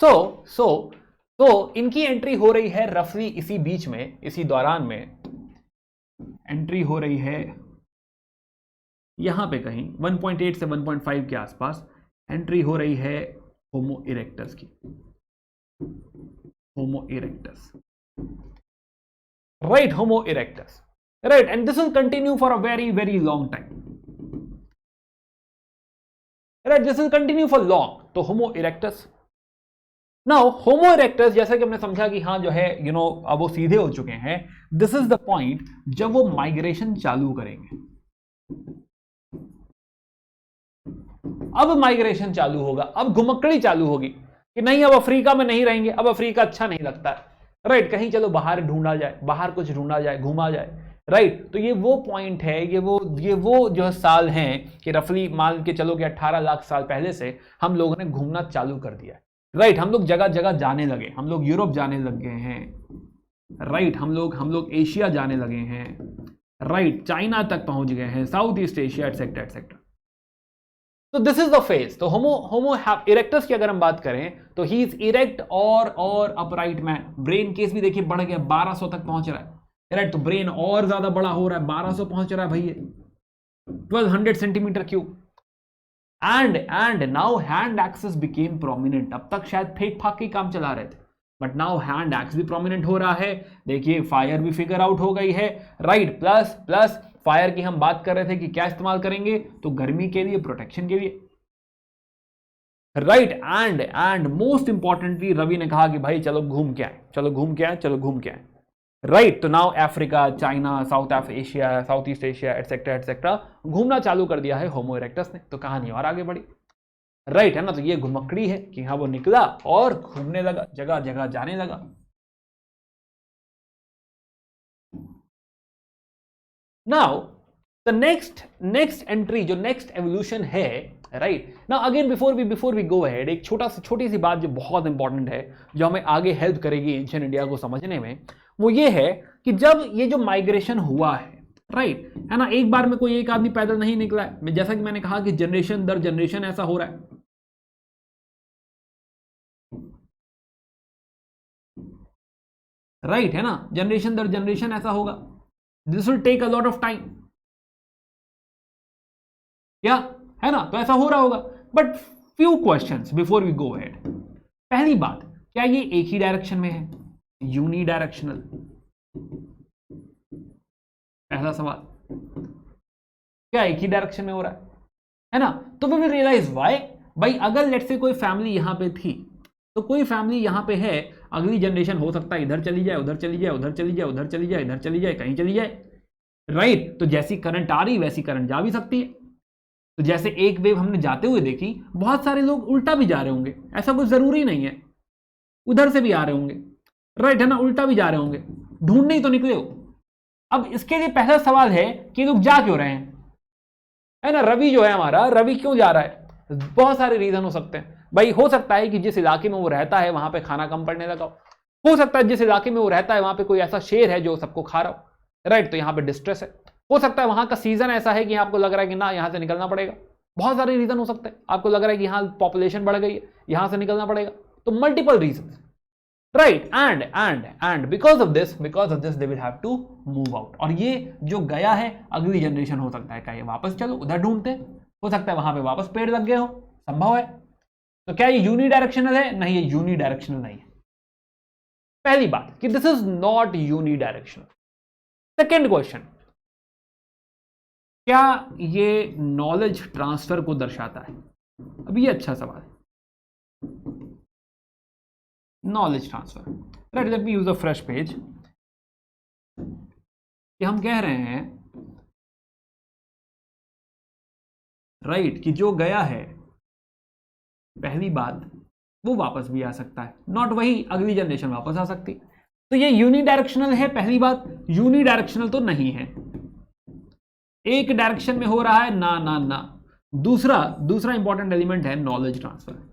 सो तो इनकी एंट्री हो रही है रफली इसी बीच में, इसी दौरान में एंट्री हो रही है यहां पे कहीं 1.8 से 1.5 के आसपास एंट्री हो रही है होमो इरेक्टस की, Homo erectus, right, Homo erectus, right, and this will continue for a very very long time, right, this will continue for long. तो Homo erectus, now Homo erectus जैसा कि हमने समझा कि हाँ जो है अब वो सीधे हो चुके हैं, दिस इज द पॉइंट जब वो माइग्रेशन चालू करेंगे। अब माइग्रेशन चालू होगा, अब घुमक्कड़ी चालू होगी कि नहीं अब अफ्रीका में नहीं रहेंगे, अब अफ्रीका अच्छा नहीं लगता है, राइट, कहीं चलो बाहर ढूंढा जाए, बाहर कुछ ढूंढा जाए, घूमा जाए, राइट। तो ये वो पॉइंट है, ये वो जो साल हैं कि रफली मान के चलो कि 18 लाख साल पहले से हम लोगों ने घूमना चालू कर दिया है, राइट। हम लोग जगह जगह जाने लगे, हम लोग यूरोप जाने लग गए हैं, राइट, हम लोग एशिया जाने लगे हैं, राइट, चाइना तक पहुंच गए हैं, south east Asia etcetera etcetera. तो दिस इज द फेज। तो होमो इरेक्टस की अगर हम बात करें तो ही इज इरेक्ट और अपराइट मैन। ब्रेन केस भी देखिए बढ़ गया, 1200 तक पहुंच रहा है, राइट। तो ब्रेन और ज्यादा बड़ा हो रहा है, 1200 पहुंच रहा है भैया, 1200 centimetre cube. And now hand axes became prominent. अब तक शायद फेक फाक के काम चला रहे थे, बट नाउ हैंड एक्स भी प्रोमिनेंट हो रहा है। देखिए फायर भी फिगर आउट हो गई है, राइट। प्लस फायर की हम बात कर रहे थे कि क्या इस्तेमाल करेंगे, तो गर्मी के लिए, प्रोटेक्शन के लिए, right. And most importantly Ravi ने कहा कि भाई चलो घूम के आए, चलो घूम के आए, चलो घूम के आए, राइट। तो now Africa, China, south Asia, south east Asia etcetera etcetera घूमना चालू कर दिया है होमो इरेक्टस ने। तो कहानी और आगे बढ़ी, राइट, है ना। तो ये घुमक्कड़ी है कि हाँ वो निकला और घूमने लगा, जगह जगह जाने लगा। नाउ द नेक्स्ट एंट्री, जो नेक्स्ट एवोल्यूशन है, right. Now again before we go ahead, एक छोटी सी बात जो बहुत इंपॉर्टेंट है, जो हमें आगे हेल्प करेगी एंशिएंट इंडिया को समझने में, वो ये है कि जब ये जो माइग्रेशन हुआ है, राइट, है ना, एक बार में कोई एक आदमी पैदल नहीं निकला है। जैसा कि मैंने कहा कि जनरेशन दर जनरेशन ऐसा हो रहा है, राइट, है ना, जनरेशन दर जनरेशन ऐसा होगा। This will take a lot of time, क्या है ना, तो ऐसा हो रहा होगा। But few questions before we go ahead. पहली बात, क्या ये एक ही डायरेक्शन में है, यूनी डायरेक्शनल? पहला सवाल, क्या एक ही डायरेक्शन में हो रहा है ना। तो वी विल रियलाइज व्हाई। भाई अगर लेट्स से कोई फैमिली यहां पे थी, तो कोई फैमिली यहां पे है, अगली जनरेशन हो सकता है इधर चली जाए, उधर चली जाए, उधर चली जाए, उधर चली जाए, इधर चली जाए, कहीं चली जाए, राइट। तो जैसी करंट आ रही वैसी करंट जा भी सकती है। तो जैसे एक वेव हमने जाते हुए देखी, बहुत सारे लोग उल्टा भी जा रहे होंगे, ऐसा कुछ जरूरी नहीं है, उधर से भी आ रहे होंगे, राइट, है ना, उल्टा भी जा रहे होंगे, ढूंढने ही तो निकले हो। अब इसके लिए पहला सवाल है कि लोग जा क्यों रहे हैं, है ना। रवि जो है हमारा, रवि क्यों जा रहा है? बहुत सारे रीजन हो सकते हैं भाई। हो सकता है कि जिस इलाके में वो रहता है वहां पे खाना कम पड़ने लगा हो सकता है जिस इलाके में वो रहता है वहां पे कोई ऐसा शेर है जो सबको खा रहा हो, राइट, तो यहां पे डिस्ट्रेस है। हो सकता है वहां का सीजन ऐसा है कि आपको लग रहा है कि ना यहां से निकलना पड़ेगा। बहुत सारे रीजन हो सकते हैं, आपको लग रहा है कि यहां पॉपुलेशन बढ़ गई है, यहां से निकलना पड़ेगा। तो multiple reason, right. And because of this they will have to move out. और ये जो गया है, अगली जनरेशन हो सकता है क्या ये वापस चलो उधर ढूंढते, हो सकता है वहां पे वापस पेड़ लग गए हो, संभव है। तो क्या ये यूनी डायरेक्शनल है? नहीं, ये यूनी डायरेक्शनल नहीं है। पहली बात कि this is not unidirectional. Second question, क्या ये नॉलेज ट्रांसफर को दर्शाता है? अब ये अच्छा सवाल है। Knowledge transfer, right, let me use a fresh page. कि हम कह रहे हैं, राइट, कि जो गया है, पहली बात वो वापस भी आ सकता है, नॉट वही, अगली जनरेशन वापस आ सकती। तो ये यूनी डायरेक्शनल है, पहली बात। यूनी डायरेक्शनल तो नहीं है, एक डायरेक्शन में हो रहा है, ना ना ना। दूसरा इंपॉर्टेंट एलिमेंट है knowledge transfer.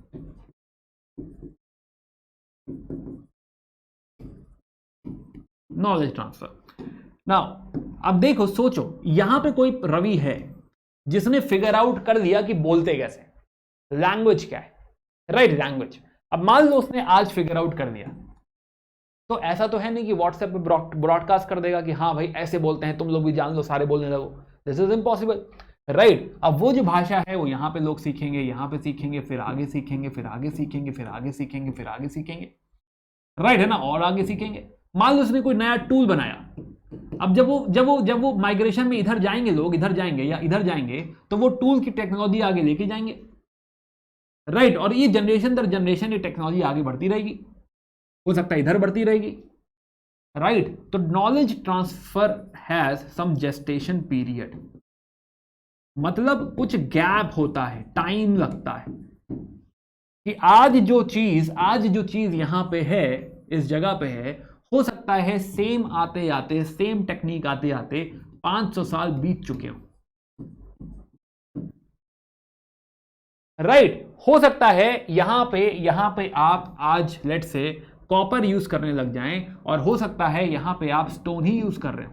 Knowledge transfer. Now अब देखो, सोचो, यहां पे कोई रवि है जिसने फिगर आउट कर लिया कि बोलते कैसे, लैंग्वेज क्या है, राइट, लैंग्वेज। अब मान लो उसने आज फिगर आउट कर दिया, तो ऐसा तो है नहीं कि व्हाट्सएप पे ब्रॉडकास्ट कर देगा कि हाँ भाई ऐसे बोलते हैं, तुम लोग भी जान लो, सारे बोलने लगो। This is impossible, right. अब वो जो भाषा है वो यहाँ पे लोग सीखेंगे, यहाँ पे सीखेंगे, फिर आगे सीखेंगे, फिर आगे सीखेंगे, फिर आगे सीखेंगे, फिर आगे सीखेंगे, राइट है ना, और आगे सीखेंगे। मान लो उसने कोई नया टूल बनाया, अब जब वो माइग्रेशन में इधर जाएंगे, लोग इधर जाएंगे या इधर जाएंगे, तो वो टूल की टेक्नोलॉजी आगे लेके जाएंगे, राइट। और ये जनरेशन दर जनरेशन ये टेक्नोलॉजी आगे बढ़ती रहेगी, हो सकता है इधर बढ़ती रहेगी, राइट। तो knowledge transfer has some gestation period, मतलब कुछ गैप होता है, टाइम लगता है कि आज जो चीज यहां पे है, इस जगह पे है, हो सकता है सेम आते आते, सेम टेक्निक आते आते 500 साल बीत चुके हों, राइट। हो सकता है यहां पे आप आज लेट से कॉपर यूज करने लग जाएं, और हो सकता है यहां पे आप स्टोन ही यूज कर रहे हो।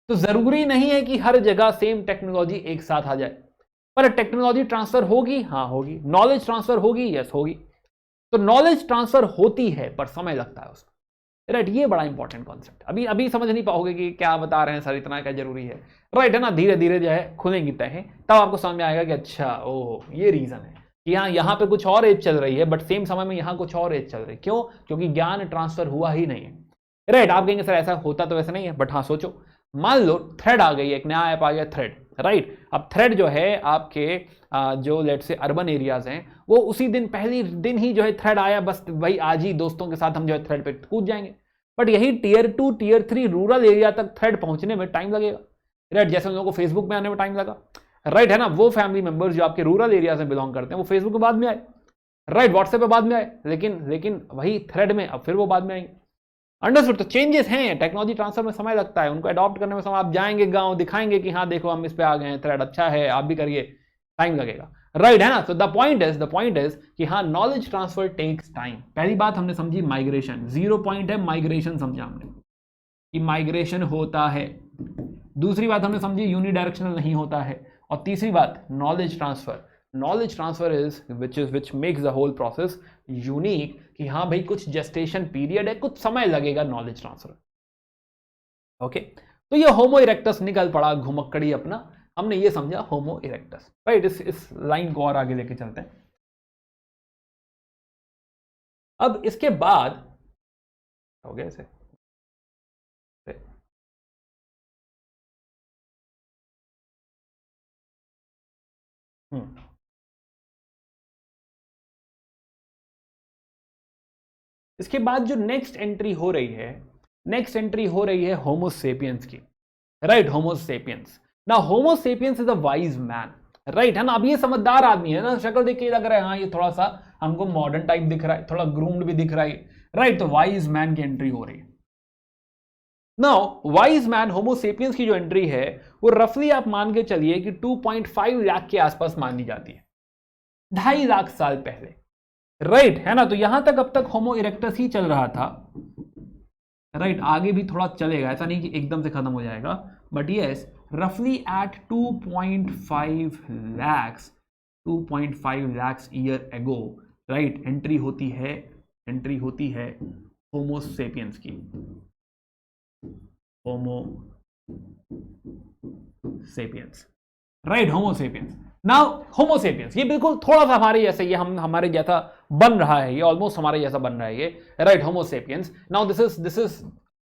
तो जरूरी नहीं है कि हर जगह सेम टेक्नोलॉजी एक साथ आ जाए, पर टेक्नोलॉजी ट्रांसफर होगी, हाँ होगी। नॉलेज ट्रांसफर होगी, यस होगी। तो नॉलेज ट्रांसफर होती है पर समय लगता है उसमें, राइट। ये बड़ा इंपॉर्टेंट कॉन्सेप्ट, अभी समझ नहीं पाओगे कि क्या बता रहे हैं सर, इतना क्या जरूरी है, राइट है ना। धीरे धीरे जो है खुलेंगी तहें, तब आपको समझ में आएगा कि अच्छा ओह ये रीजन है कि हाँ यहाँ पे कुछ और एज चल रही है, बट सेम समय में यहाँ कुछ और एज चल रही है। क्यों? क्योंकि ज्ञान ट्रांसफर हुआ ही नहीं है, राइट। आप कहेंगे सर ऐसा होता तो वैसे नहीं है, बट हाँ सोचो, मान लो थ्रेड आ गई, एक नया ऐप आ गया थ्रेड, राइट। अब थ्रेड जो है आपके जो लेट से अर्बन एरियाज हैं, वो उसी दिन, पहली दिन ही जो है थ्रेड आया, बस भाई आज ही दोस्तों के साथ हम जो है थ्रेड पे कूद जाएंगे। बट यही टियर 2 टियर 3 रूरल एरिया तक थ्रेड पहुंचने में टाइम लगेगा, राइट। जैसे उन लोगों को फेसबुक में आने में टाइम लगा, राइट है ना। वो फैमिली मेंबर्स जो आपके रूरल एरिया में बिलोंग करते हैं, वो फेसबुक के बाद में आए, राइट, व्हाट्सएप पे बाद में आए, लेकिन वही थ्रेड में अब फिर वो बाद में आएंगे। अंडरस्टूड। तो चेंजेस हैं, टेक्नोलॉजी ट्रांसफर में समय लगता है, उनको अडॉप्ट करने में समय, आप जाएंगे गांव, दिखाएंगे कि हाँ देखो हम इस पे आ गए हैं, थ्रेड अच्छा है, आप भी करिए, टाइम लगेगा, राइट है ना। सो द पॉइंट इज कि हाँ नॉलेज ट्रांसफर टेक्स टाइम। पहली बात हमने समझी माइग्रेशन, 0 पॉइंट है माइग्रेशन, समझा हमने कि माइग्रेशन होता है। दूसरी बात हमने समझी यूनिडायरेक्शनल नहीं होता है। और तीसरी बात knowledge transfer is which makes the whole process unique, कि हाँ भाई कुछ जेस्टेशन पीरियड है, कुछ समय लगेगा नॉलेज ट्रांसफर, ओके। तो ये होमो इरेक्टस निकल पड़ा घुमक्कड़ी अपना, हमने ये समझा होमो इरेक्टस, राइट। इस लाइन को और आगे लेके चलते हैं। अब इसके बाद हो गया इसे, इसके बाद जो नेक्स्ट एंट्री हो रही है होमो सेपियंस की, राइट। होमो सेपियंस, ना Homo sapiens is a wise man, right है ना। अब ये समझदार आदमी है ना, शक्ल देख के लग रहा है हाँ ये थोड़ा सा हमको मॉडर्न टाइप दिख रहा है, थोड़ा ग्रूम्ड भी दिख रहा है, राइट। तो वाइज मैन की एंट्री हो रही है। नाउ वाइज मैन होमो सेपियंस की जो एंट्री है वो रफली आप मान के चलिए कि 2.5 लाख के आसपास मानी जाती है, 2.5 लाख साल पहले, राइट है ना। तो यहां तक अब तक होमो इरेक्टस ही चल रहा था, राइट। आगे भी थोड़ा चलेगा, ऐसा नहीं कि एकदम से खत्म हो जाएगा, बट यस रफली at 2.5 lakhs year ago, right. Entry होती है होमो सेपियंस की, Homo sapiens, right. Homo sapiens, now Homo sapiens ये बिल्कुल थोड़ा सा हमारे जैसे, ये हमारे जैसा बन रहा है, ये ऑलमोस्ट हमारे जैसा बन रहा है ये, right. Homo sapiens, now this is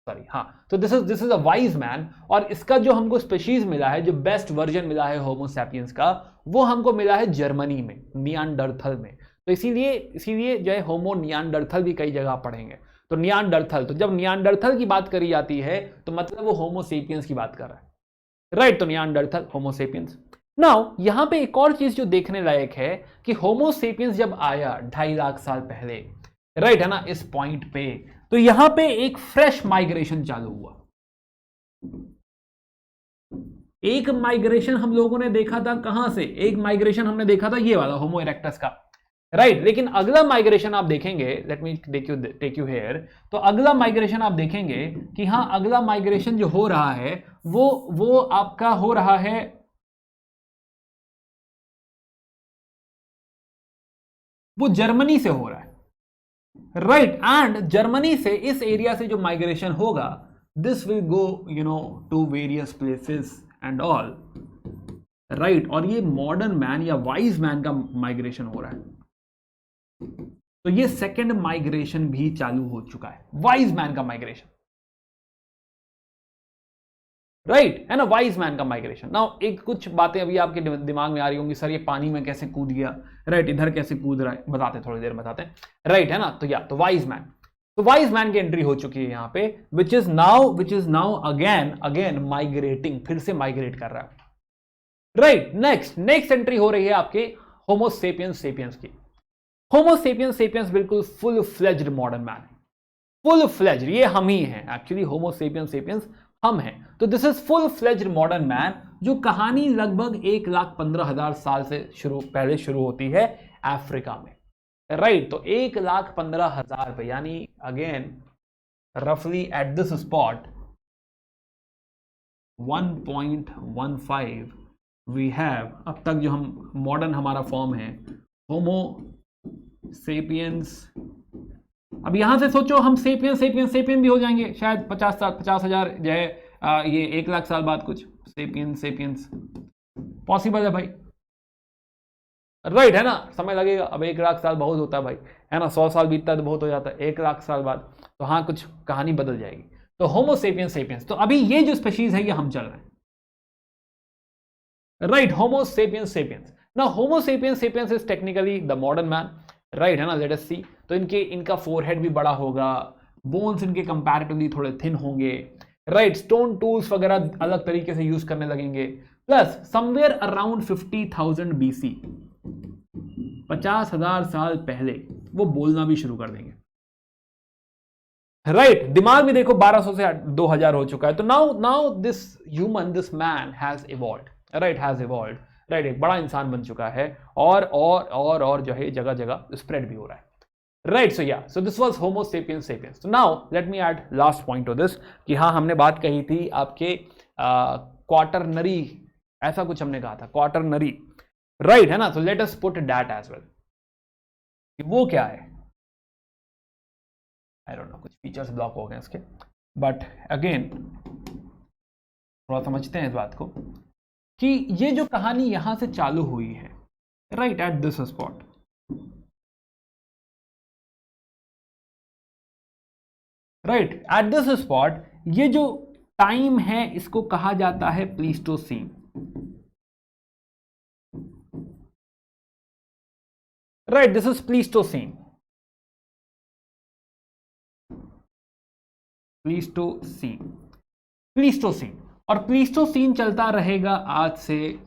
sorry हाँ, तो this is a wise man. और इसका जो हमको स्पीशीज मिला है, जो बेस्ट वर्जन मिला है होमो सैपियंस का, वो हमको मिला है जर्मनी में, नियांडरथल में। तो इसीलिए जो है होमो नियांडरथल भी कई जगह पढ़ेंगे। तो नियांडरथल, तो जब नियांडरथल की बात करी जाती है तो मतलब वो होमो सेपियंस की बात कर रहा है, राइट। तो नियांडरथल, होमो सेपियंस। नाउ यहां पे एक और चीज जो देखने लायक है कि होमो सेपियंस जब आया 2.5 लाख साल पहले, राइट है ना, इस पॉइंट पे, तो यहां पे एक फ्रेश माइग्रेशन चालू हुआ। एक माइग्रेशन हम लोगों ने देखा था, कहां से? एक माइग्रेशन हमने देखा था ये वाला होमो इरेक्टस का, राइट। लेकिन अगला माइग्रेशन आप देखेंगे, let me take you here, तो अगला माइग्रेशन आप देखेंगे कि हाँ अगला माइग्रेशन जो हो रहा है वो आपका हो रहा है, वो जर्मनी से हो रहा है, राइट, एंड जर्मनी से इस एरिया से जो माइग्रेशन होगा, this will go to various places and all, right. और ये मॉडर्न मैन या वाइज मैन का माइग्रेशन हो रहा है, तो ये सेकंड माइग्रेशन भी चालू हो चुका है, वाइज मैन का माइग्रेशन, राइट, है ना, वाइज मैन का माइग्रेशन। नाउ एक कुछ बातें अभी आपके दिमाग में आ रही होंगी, सर ये पानी में कैसे कूद गया, राइट, इधर कैसे कूद रहा है, बताते थोड़ी देर में बताते हैं, राइट, है ना। तो वाइज मैन, तो वाइज मैन की एंट्री हो चुकी है यहाँ पे, which is now again migrating, फिर से माइग्रेट कर रहा है, राइट। नेक्स्ट एंट्री हो रही है आपके होमो सेपियंस की। होमो सेपियंस बिल्कुल फुल फ्लेज्ड मॉडर्न मैन है, फुल फ्लेज्ड, ये हम ही हैं एक्चुअली, होमो सेपियंस हम हैं। तो this is full fledged modern man, जो कहानी लगभग 1,15,000 साल से पहले शुरू होती है अफ्रीका में, राइट। तो 1,15,000 पे, यानी अगेन रफली at this spot 1.15 we have, अब तक जो हम मॉडर्न हमारा फॉर्म है होमो सेपियंस। अब यहां से सोचो हम सेपियन भी हो जाएंगे शायद 50,000 जो है ये 1,00,000 साल बाद कुछ सेपियंस पॉसिबल है भाई, राइट, है ना। समय लगेगा, अब 1,00,000 साल बहुत होता है भाई, है ना, 100 साल बीतता है तो बहुत हो जाता है, 1,00,000 साल बाद तो हाँ कुछ कहानी बदल जाएगी। तो होमो सेपियंस, तो अभी ये जो स्पीशीज है ये हम चल रहे हैं, राइट, होमो सेपियंस। ना Homo sapiens is technically the modern man, right, है ना। लेट अस सी, तो इनका फोरहेड भी बड़ा होगा, बोन्स इनके कंपैरेटिवली थोड़े थिन होंगे, राइट, स्टोन टूल्स वगैरह अलग तरीके से यूज करने लगेंगे, प्लस समवेयर अराउंड 50,000 BC, 50,000 साल पहले वो बोलना भी शुरू कर देंगे, राइट। दिमाग भी देखो 1200 से 2,000 हो चुका है। तो now this man has evolved, right, एक बड़ा इंसान बन चुका है, और जो है जगह जगह स्प्रेड भी हो रहा है, right. So this was Homo sapiens. तो now let me add last point to this, कि हाँ हमने बात कही थी आपके क्वाटरनरी, ऐसा कुछ हमने कहा था, क्वाटरनरी, राइट, है ना। तो let us put that as well, वो क्या है, आई डोंट नो, कुछ फीचर्स ब्लॉक हो गए इसके, बट अगेन थोड़ा समझते हैं इस बात को, कि ये जो कहानी यहां से चालू हुई है, right, eight this spot, right, eight this spot, ये जो टाइम है इसको कहा जाता है Pleistocene, right, this is Pleistocene, और प्लीस्टोसीन चलता रहेगा आज से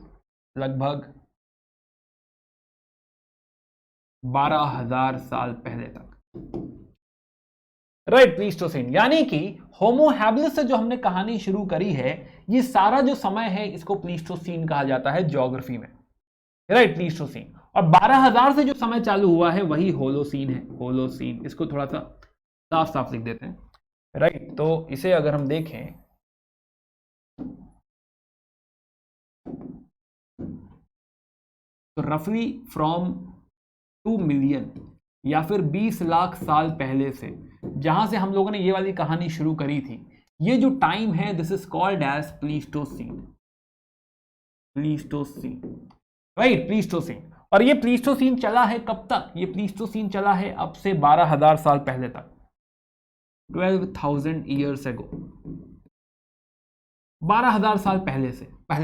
लगभग 12,000 साल पहले तक, राइट, प्लीस्टोसीन। यानी कि होमो हैबिलिस से जो हमने कहानी शुरू करी है, ये सारा जो समय है इसको प्लीस्टोसीन कहा जाता है ज्योग्राफी में, राइट, प्लीस्टोसीन। और 12,000 से जो समय चालू हुआ है वही होलोसीन है, होलोसीन। इसको थोड़ा सा साफ साफ लिख देते हैं, राइट। तो इसे अगर हम देखें, तो रफली फ्रॉम 2 मिलियन या फिर 20 लाख साल पहले से, जहां से हम लोगों ने ये वाली कहानी शुरू करी थी, ये जो टाइम है this is called as Pleistocene, right, Pleistocene. और ये प्लीस्टोसीन चला है कब तक, ये प्लीस्टोसीन चला है अब से 12,000 साल पहले तक, 12,000 ईयर्स एगो, 12,000 साल पहले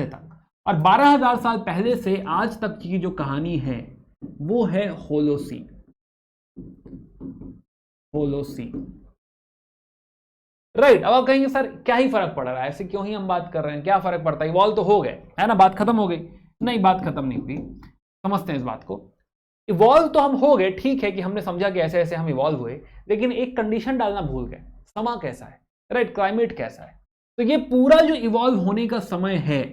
तक। और 12,000 साल पहले से आज तक की जो कहानी है वो है होलोसीन, राइट। अब आप कहेंगे सर क्या ही फर्क पड़ रहा है, ऐसे क्यों ही हम बात कर रहे हैं, क्या फर्क पड़ता है, इवॉल्व तो हो गए, है ना, बात खत्म हो गई। नहीं, बात खत्म नहीं हुई, समझते हैं इस बात को। इवॉल्व तो हम हो गए, ठीक है कि हमने समझा कि ऐसे ऐसे हम इवॉल्व हुए, लेकिन एक कंडीशन डालना भूल गए, समा कैसा है, राइट, क्लाइमेट कैसा है। तो ये पूरा जो इवॉल्व होने का समय है,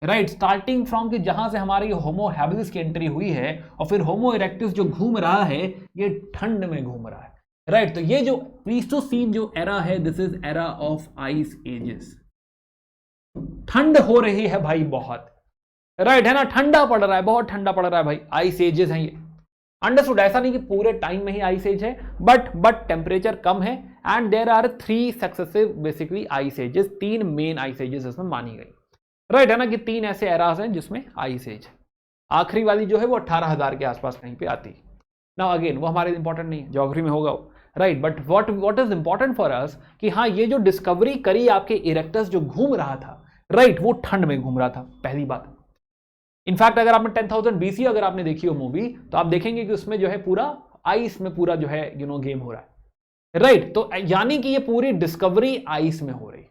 राइट, स्टार्टिंग फ्रॉम कि जहां से हमारी होमो हैबिलिस की एंट्री हुई है, और फिर होमो इरेक्टस जो घूम रहा है ये ठंड में घूम रहा है, राइट। तो ये जो प्लीस्टोसीन जो एरा है this is era of ice edges, ठंड हो रही है भाई बहुत, राइट, है ना, ठंडा पड़ रहा है, बहुत ठंडा पड़ रहा है भाई, आइस एजेस हैं ये, अंडरस्टूड? ऐसा नहीं कि पूरे टाइम में ही आइस एज है, बट टेम्परेचर कम है and there are 3 successive basically ice ages, 3 main ice ages इसमें मानी गई, राइट है ना, कि 3 ऐसे एराज हैं जिसमें आइस एज है। आखिरी वाली जो है वो 18,000 के आसपास कहीं पे आती है। नाउ अगेन वो हमारे इंपॉर्टेंट नहीं है, ज्योग्राफी में होगा वो, right, but what is important for us कि हाँ ये जो डिस्कवरी करी आपके इरेक्टस जो घूम रहा था, राइट, वो ठंड में घूम रहा था, पहली बात। इनफैक्ट अगर आपने 10,000 BC अगर आपने देखी हो मूवी, तो आप देखेंगे कि उसमें जो है पूरा आइस में पूरा जो है गेम हो रहा है, राइट। तो यानी कि ये पूरी डिस्कवरी आइस में हो रही,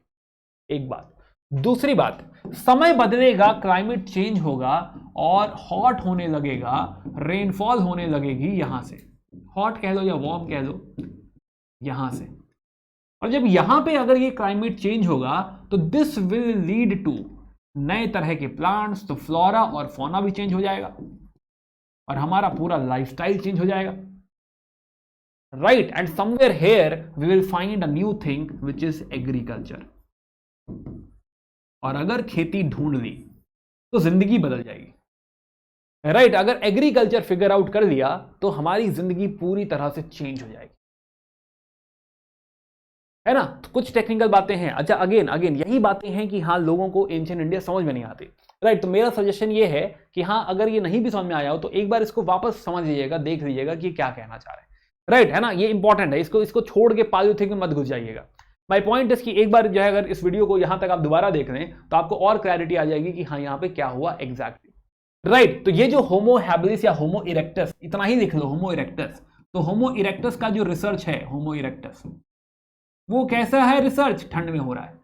एक बात। दूसरी बात, समय बदलेगा, क्लाइमेट चेंज होगा और हॉट होने लगेगा, रेनफॉल होने लगेगी यहां से, हॉट कह लो या वार्म कह लो, यहां से। और जब यहां पे अगर ये क्लाइमेट चेंज होगा तो दिस विल लीड टू नए तरह के प्लांट्स, तो फ्लोरा और फौना भी चेंज हो जाएगा और हमारा पूरा लाइफस्टाइल चेंज हो जाएगा, right. And somewhere here we will find a new thing which is agriculture. और अगर खेती ढूंढ ली तो जिंदगी बदल जाएगी, राइट। अगर एग्रीकल्चर फिगर आउट कर लिया तो हमारी जिंदगी पूरी तरह से चेंज हो जाएगी, है ना। तो कुछ टेक्निकल बातें हैं। अच्छा अगेन यही बातें हैं कि हाँ लोगों को एंशिएंट इंडिया समझ में नहीं आती, राइट। तो मेरा सजेशन ये है कि हाँ अगर ये नहीं भी समझ में आया हो तो एक बार इसको वापस समझ लीजिएगा, देख लीजिएगा कि क्या कहना चाह रहे हैं, राइट, है ना। ये इंपॉर्टेंट है, इसको छोड़ के पालियोथिक में मत घुस जाइएगा। माई पॉइंट इज कि एक बार जो है अगर इस वीडियो को यहां तक आप दोबारा देख लें तो आपको और क्लैरिटी आ जाएगी कि हाँ यहाँ पे क्या हुआ एग्जैक्टली, राइट। तो ये जो होमो हैबिलिस या होमो इरेक्टस, इतना ही लिख लो होमो इरेक्टस। तो होमो इरेक्टस का जो रिसर्च है, होमो इरेक्टस, वो कैसा है रिसर्च? ठंड में हो रहा है,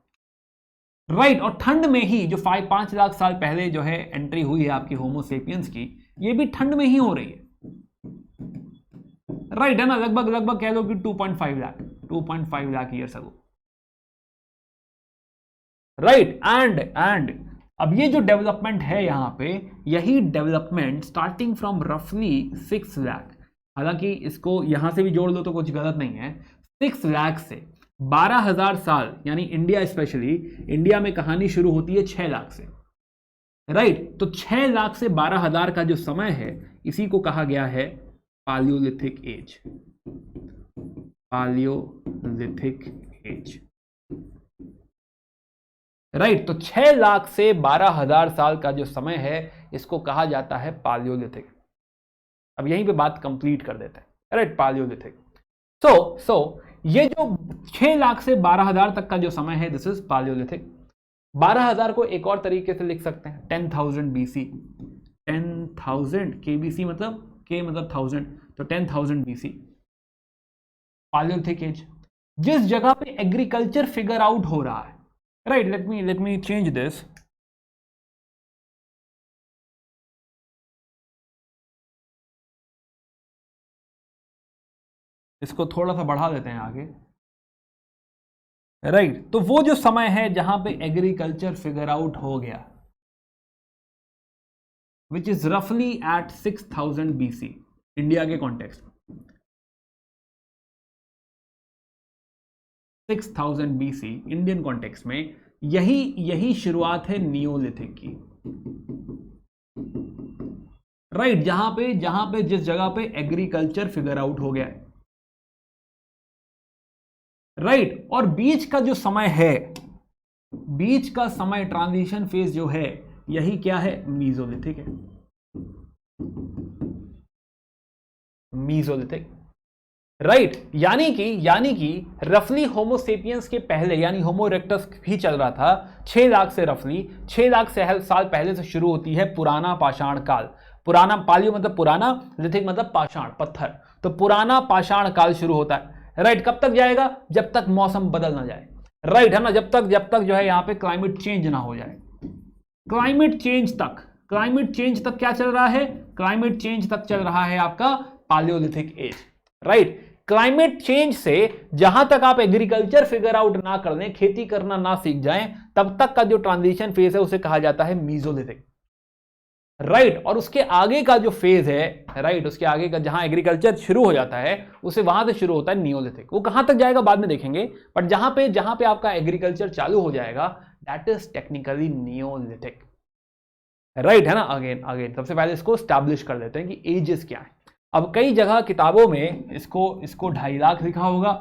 राइट। और ठंड में ही जो 5 लाख साल पहले जो है एंट्री हुई है आपकी होमो सेपियंस की, ये भी ठंड में ही हो रही है, राइट, है ना। लगभग कह लो कि 2.5 lakh years ago, right. And अब ये जो डेवलपमेंट है यहां पे, यही डेवलपमेंट स्टार्टिंग फ्रॉम रफली 6 लाख, हालांकि इसको यहां से भी जोड़ दो तो कुछ गलत नहीं है, 6 लाख से 12,000 साल, यानी इंडिया स्पेशली, इंडिया में कहानी शुरू होती है 6 लाख से, राइट। तो 6 लाख से 12,000 का जो समय है, इसी को कहा गया है Palaeolithic age, Palaeolithic age, right. तो 6 लाख से 12,000 साल का जो समय है, इसको कहा जाता है पालियोलिथिक। अब यहीं पे बात कंप्लीट कर देते हैं, राइट, पालियोलिथिक। सो ये जो 6 लाख से 12,000 तक का जो समय है, दिस इज पालियोलिथिक। 12,000 को एक और तरीके से लिख सकते हैं 10,000 BC, 10,000 KBC मतलब K मतलब 1000, तो 10,000 BC पालियोलिथिक एज, जिस जगह पे एग्रीकल्चर फिगर आउट हो रहा है, right. Let me change this, इसको थोड़ा सा बढ़ा देते हैं आगे, राइट। तो वो जो समय है जहां पे एग्रीकल्चर फिगर आउट हो गया, विच इज रफली एट 6,000 BC इंडिया के कॉन्टेक्स्ट में, 6,000 BC इंडियन कॉन्टेक्स्ट में, यही शुरुआत है नियोलिथिक की, राइट। जहां पे जिस जगह पे एग्रीकल्चर फिगर आउट हो गया है, राइट। और बीच का जो समय है, बीच का समय, ट्रांजिशन फेज जो है, यही क्या है? मीजोलिथिक है, मीजोलिथिक, राइट। यानी कि रफली होमोसेपियंस के पहले, यानी होमो इरेक्टस भी चल रहा था 6 लाख से, रफली 6 लाख साल पहले से शुरू होती है पुराना पाषाण काल। पुराना, पालियो मतलब पुराना, लिथिक मतलब पाषाण, पत्थर, तो पुराना पाषाण काल शुरू होता है, राइट। कब तक जाएगा? जब तक मौसम बदल ना जाए, राइट, है ना। जब तक जो है यहाँ पे क्लाइमेट चेंज ना हो जाए, क्लाइमेट चेंज तक क्या चल रहा है? क्लाइमेट चेंज तक चल रहा है आपका Palaeolithic age, right. Climate change से जहां तक आप एग्रीकल्चर फिगर आउट ना कर लें, खेती करना ना सीख जाएं, तब तक का जो ट्रांजिशन फेज है उसे कहा जाता है मीजोलिथिक, राइट। और उसके आगे का जो फेज है, राइट, उसके आगे का जहां एग्रीकल्चर शुरू हो जाता है, उसे वहां से शुरू होता है नियोलिथिक। वो कहां तक जाएगा बाद में देखेंगे, बट जहां पे आपका एग्रीकल्चर चालू हो जाएगा, that is technically Neolithic, right, है ना। अगेन सबसे पहले इसको स्टैब्लिश कर लेते हैं कि एजेस क्या है। अब कई जगह किताबों में इसको 2.5 लाख लिखा होगा,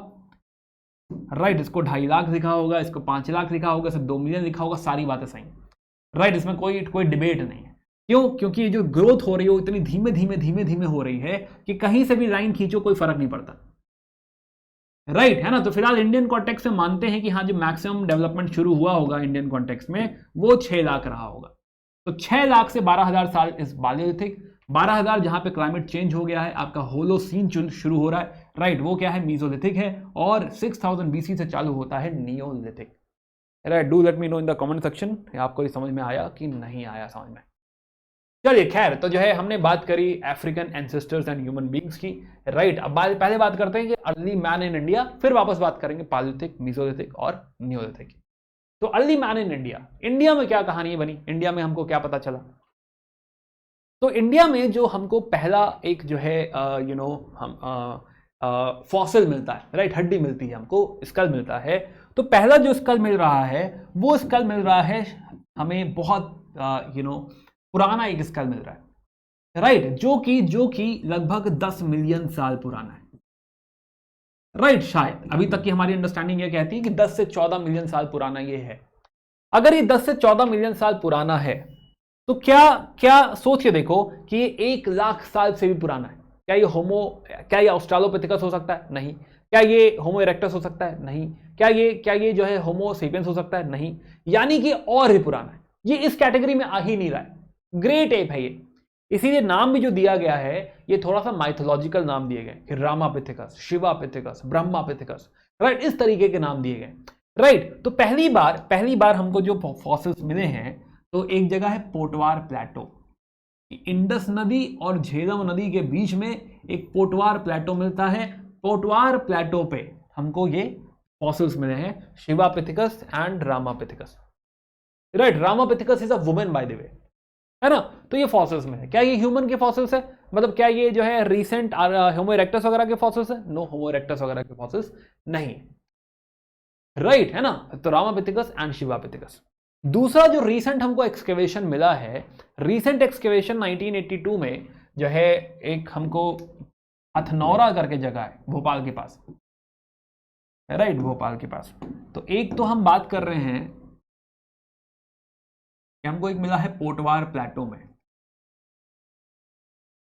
राइट, इसको 2.5 लाख लिखा होगा, इसको 5 लाख लिखा होगा, सिर्फ 2 मिलियन लिखा होगा, सारी बातें सही, राइट, इसमें कोई डिबेट नहीं है। क्यों? क्योंकि ये जो ग्रोथ हो रही है वो इतनी धीमे धीमे हो रही है कि कहीं से भी लाइन खींचो कोई फर्क नहीं पड़ता, राइट, है ना। तो फिलहाल इंडियन कॉन्टेक्स्ट में मानते हैं कि हाँ, जो मैक्सिमम डेवलपमेंट शुरू हुआ होगा इंडियन कॉन्टेक्स्ट में वो 6 लाख रहा होगा। तो 6 लाख से 12,000 साल इस बालियोलिथिक, 12,000 जहां पे क्लाइमेट चेंज हो गया है, आपका होलोसीन शुरू हो रहा है, राइट, वो क्या है, मीजोलिथिक है, और 6000 BC से चालू होता है Neolithic, right. Do let me know in the comment section आपको ये समझ में आया कि नहीं आया समझ में। चलिए खैर, तो जो है हमने बात करी African ancestors and human beings की, राइट। अब पहले बात करते हैं कि अर्ली मैन इन इंडिया, फिर वापस बात करेंगे पालियोलिथिक, मीसोलिथिक और नियोलिथिक की। तो early man in India, India में क्या कहानी बनी, इंडिया में हमको क्या पता चला। तो इंडिया में जो हमको पहला एक जो है फॉसिल मिलता है, राइट, हड्डी मिलती है हमको, स्कल मिलता है। तो पहला जो स्कल मिल रहा है वो स्कल मिल रहा है हमें बहुत पुराना एक स्कल मिल रहा है, राइट, जो कि लगभग 10 मिलियन साल पुराना है, राइट। शायद अभी तक की हमारी अंडरस्टैंडिंग ये कहती है कि 10 से 14 मिलियन साल पुराना ये है। अगर ये 10 से 14 मिलियन साल पुराना है तो क्या सोच के देखो कि ये 1 लाख साल से भी पुराना है। क्या ये ऑस्ट्रालोपिथेकस हो सकता है? नहीं। क्या ये होमो इरेक्टस हो सकता है? नहीं। क्या ये जो है होमो सेपियंस हो सकता है? नहीं। यानी कि और भी पुराना है, ये इस कैटेगरी में आ ही नहीं रहा है, ग्रेट एप है ये। इसीलिए नाम भी जो दिया गया है ये थोड़ा सा माइथोलॉजिकल नाम दिए गए कि रामापिथेकस, शिवापिथेकस, ब्रह्मापिथेकस, राइट, इस तरीके के नाम दिए गए, राइट। तो पहली बार हमको जो फॉसिल्स मिले हैं तो एक जगह है पोटवार प्लेटो, इंडस नदी और झेलम नदी के बीच में एक पोटवार प्लेटो मिलता है। पोटवार प्लेटो पे हमको ये फॉसिल्स मिले हैं, शिवापिथेकस and Ramapithecus, right. Ramapithecus is a women by the way, है ना। तो ये फॉसिल्स में है। क्या ये ह्यूमन के फॉसिल्स है? मतलब क्या ये जो है रीसेंट होमो इरेक्टस वगैरह के फॉसिल्स है? नो, होमो इरेक्टस वगैरह के फॉसिल्स नहीं, राइट, है ना। तो रामापिथेकस एंड शिवापिथेकस। दूसरा जो रीसेंट हमको एक्सकेवेशन मिला है, रीसेंट एक्सकेवेशन 1982 में जो है एक हमको हथनौरा करके जगह है भोपाल के पास, राइट, भोपाल के पास। तो एक तो हम बात कर रहे हैं कि हमको एक मिला है पोटवार प्लेटो में,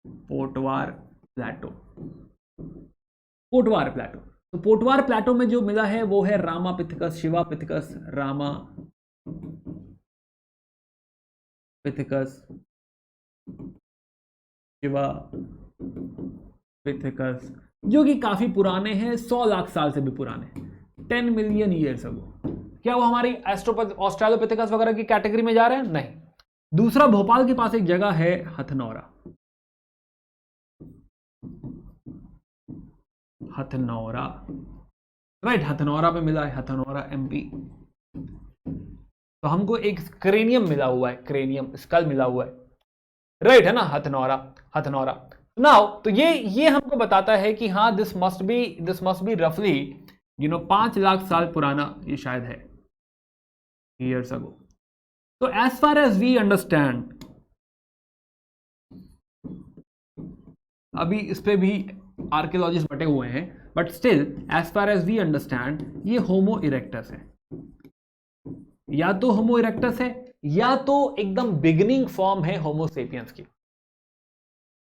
पोटवार प्लेटो। तो पोटवार प्लेटो में जो मिला है वो है रामापिथेकस, शिवापिथेकस, रामापिथेकस, शिवापिथेकस, जो कि काफी पुराने हैं, 100 लाख साल से भी पुराने, 10 मिलियन ईयर्स अगो। क्या वो हमारी ऑस्ट्रेलोपिथेकस वगैरह की कैटेगरी में जा रहे हैं? नहीं। दूसरा, भोपाल के पास एक जगह है हथनौरा, राइट, हथनौरा पे मिला है, हथनौरा MP। तो हमको एक क्रेनियम मिला हुआ है, क्रेनियम स्कल मिला हुआ है, राइट, है ना, हथनौरा। नाउ तो ये हमको बताता है कि हाँ, दिस मस्ट बी रफली 5 लाख साल पुराना ये शायद है, ईयर्स अगो। तो as far as we understand, अभी इस पे भी आर्कियोलॉजिस्ट बटे हुए हैं, but still as far as we understand ये होमो इरेक्टस है, या तो होमो इरेक्टस है या तो एकदम बिगिनिंग फॉर्म है होमो सेपियंस की,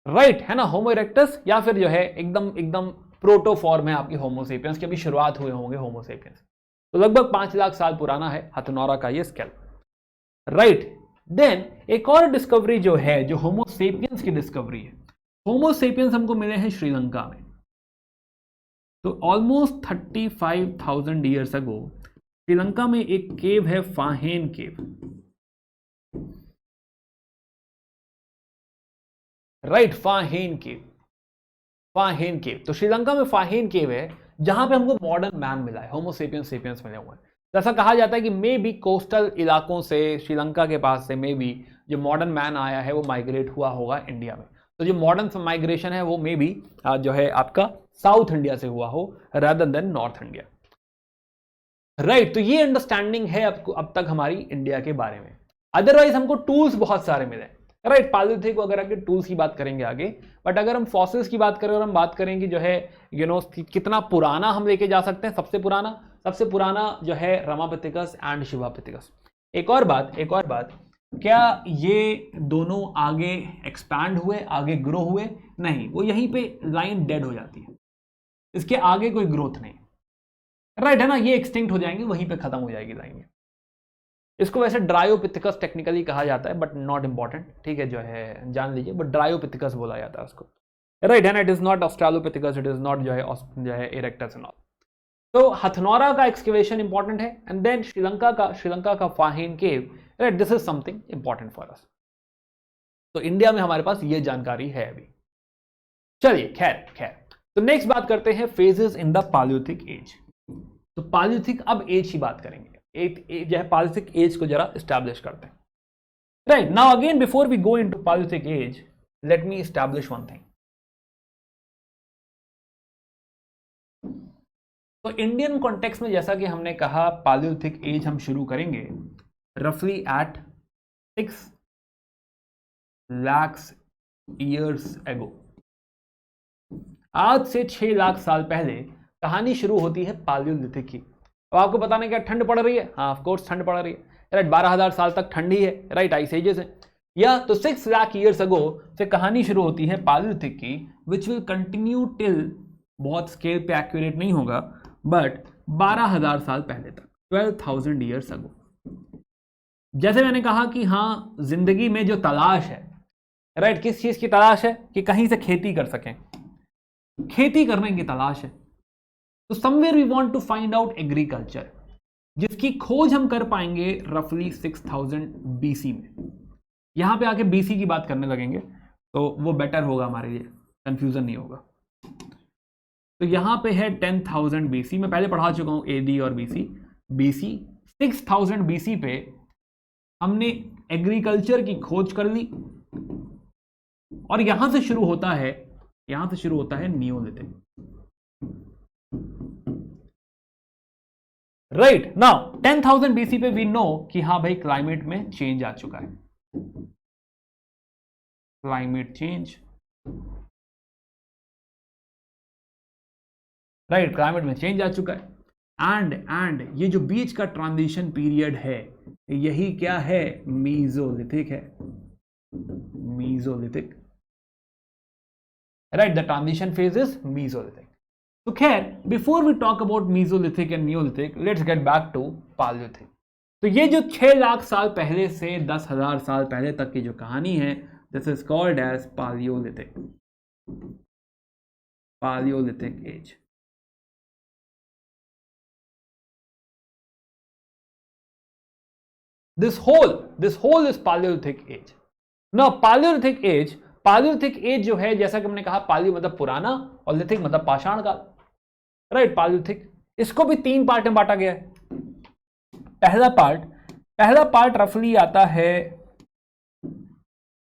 राइट, है ना, होमो इरेक्टस, या फिर जो है एकदम प्रोटो फॉर्म है आपकी होमो सेपियंस की, अभी शुरुआत हुए होंगे होमो सेपियंस। तो लगभग 5 लाख साल पुराना है हथनौरा का ये स्केल, राइट। देन एक और डिस्कवरी जो है, जो होमो सेपियंस की डिस्कवरी है, होमो सेपियंस हमको मिले हैं श्रीलंका में। तो ऑलमोस्ट 35,000 ईयर्स अगो श्रीलंका में एक केव है, फाहेन केव, राइट, फाहेन केव। तो श्रीलंका में फाहेन केव है जहां पे हमको मॉडर्न मैन मिला है, होमो सेपियंस मिले हुए हैं। ऐसा कहा जाता है कि मे बी कोस्टल इलाकों से, श्रीलंका के पास से मे बी जो मॉडर्न मैन आया है वो माइग्रेट हुआ होगा इंडिया में। तो जो मॉडर्न माइग्रेशन है वो मे बी जो है आपका साउथ इंडिया से हुआ हो rather than north India, right. तो ये अंडरस्टैंडिंग है अब तक हमारी इंडिया के बारे में। अदरवाइज हमको टूल्स बहुत सारे मिले, राइट, पालियोलिथिक वगैरह के टूल्स की बात करेंगे आगे। बट अगर हम फॉसिल्स की बात करें और हम बात करेंगे जो है कितना पुराना हम लेके जा सकते हैं, सबसे पुराना जो है रमापिथिकस एंड शिवापिथिकस। एक और बात, क्या ये दोनों आगे एक्सपैंड हुए, आगे ग्रो हुए? नहीं, वो यहीं पे लाइन डेड हो जाती है, इसके आगे कोई ग्रोथ नहीं, राइट है ना, ये एक्सटिंक्ट हो जाएंगे, वहीं पे खत्म हो जाएगी लाइन। इसको वैसे ड्रायोपिथिकस टेक्निकली कहा जाता है, बट नॉट इंपॉर्टेंट, ठीक है, जो है जान लीजिए, बट ड्रायोपिथिकस बोला जाता है उसको, राइट है ना। It is not Australopithecus, it is not जो है इरेक्टस एंड ऑल। तो हथनौरा का एक्सकेवेशन इंपॉर्टेंट है, एंड देन श्रीलंका का फाहिन केव, right, this is something important for us. तो इंडिया में हमारे पास ये जानकारी है अभी। चलिए खैर तो नेक्स्ट बात करते हैं phases in the Palaeolithic age. तो पालियोलिथिक अब एज की बात करेंगे, एक जो है पालियोलिथिक एज को जरा एस्टैब्लिश करते हैं, right. Now again before we go into Palaeolithic age, let me establish one thing. तो इंडियन कॉन्टेक्स्ट में जैसा कि हमने कहा, पालियोलिथिक एज हम शुरू करेंगे रफली एट 6 लाख ईयर्स एगो। आज से 6 लाख साल पहले कहानी शुरू होती है पालियोलिथिक की। अब आपको बताना क्या, ठंड पड़ रही है? हाँ, ऑफ कोर्स ठंड पड़ रही है, राइट। 12,000 साल तक ठंडी है, राइट, आइस एजेस है। या तो 6 लाख ईयर्स अगो से कहानी शुरू होती है पालियोलिथिक की, विच विल कंटिन्यू टिल, बहुत स्केल पे एक्यूरेट नहीं होगा, बट 12,000 साल पहले तक, 12,000 ईयर्स अगो। जैसे मैंने कहा कि हाँ, जिंदगी में जो तलाश है, राइट, किस चीज की तलाश है? कि कहीं से खेती कर सकें, खेती करने की तलाश है। तो somewhere we want to find out agriculture, जिसकी खोज हम कर पाएंगे रफली 6000 बीसी में। यहां पे आके बीसी की बात करने लगेंगे तो वो बेटर होगा हमारे लिए, कंफ्यूजन नहीं होगा। तो यहां पे है 10,000 बीसी, मैं पहले पढ़ा चुका हूं एडी और बीसी 6000 बीसी पे हमने एग्रीकल्चर की खोज कर ली, और यहां से शुरू होता है नियोलिथिक, राइट। नाउ 10,000 बीसी पे वी नो कि हाँ भाई, क्लाइमेट में चेंज आ चुका है, क्लाइमेट चेंज, राइट, क्लाइमेट में चेंज आ चुका है। एंड ये जो बीच का ट्रांजिशन पीरियड है, यही क्या है? मीजोलिथिक है, Mesolithic, right, the transition phase is Mesolithic. तो खैर, before we talk about Mesolithic and Neolithic, let's get back to Palaeolithic. तो ये जो 6 लाख साल पहले से 10,000 साल पहले तक की जो कहानी है, this is called as Palaeolithic, Palaeolithic age. This whole is Paleolithic age. Now Paleolithic age जो है, जैसा कि हमने कहा, पालियो मतलब पुराना और लिथिक मतलब पाषाण काल, राइट। पालियोलिथिक, इसको भी 3 पार्ट में बांटा गया है। पहला पार्ट रफली आता है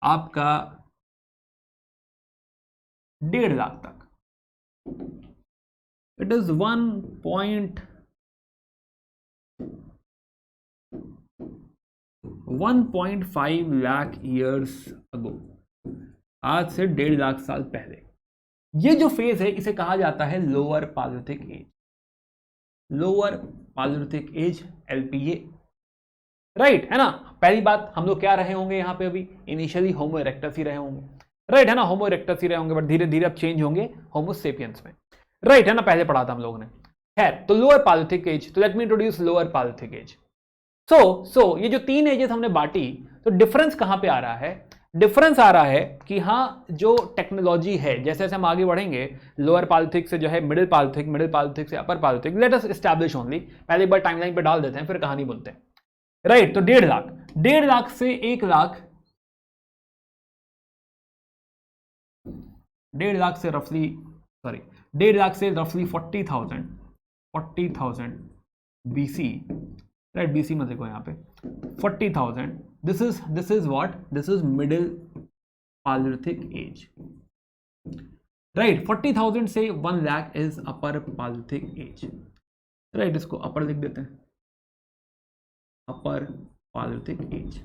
आपका 1.5 लाख तक, it is 1.5 lakh years ago, आज से 1.5 लाख साल पहले। ये जो फेज है, इसे कहा जाता है lower Palaeolithic age, lower Palaeolithic age, LPA, right है ना। पहली बात, हम लोग क्या रहे होंगे यहाँ पे? अभी इनिशियली होमो इरेक्टस ही रहे होंगे, राइट है ना, होमो इरेक्टस ही रहे होंगे, बट धीरे धीरे अब चेंज होंगे होमो सेपियंस में, राइट है ना, पहले पढ़ा था हम लोगों ने। खैर, तो लोअर पालियोलिथिक एज, तो let me introduce lower Palaeolithic age. So ये जो 3 एजेस हमने बांटी, तो डिफरेंस कहां पे आ रहा है? डिफरेंस आ रहा है कि हाँ, जो टेक्नोलॉजी है, जैसे जैसे हम आगे बढ़ेंगे, लोअर पालियोलिथिक से जो है मिडिल पालियोलिथिक से upper Palaeolithic, let us establish only, पहले एक बार टाइमलाइन पे डाल देते हैं, फिर कहानी बोलते हैं, राइट। तो 1.5 लाख से 1 लाख, 1.5 लाख से रफली 40,000 बीसी, राइट, बीसी मत देखो यहाँ पे, 40,000, this is what, this is middle Palaeolithic age, right. 40,000 से 1 lakh is upper Palaeolithic age, right, इसको अपर लिख देते हैं, upper Palaeolithic age.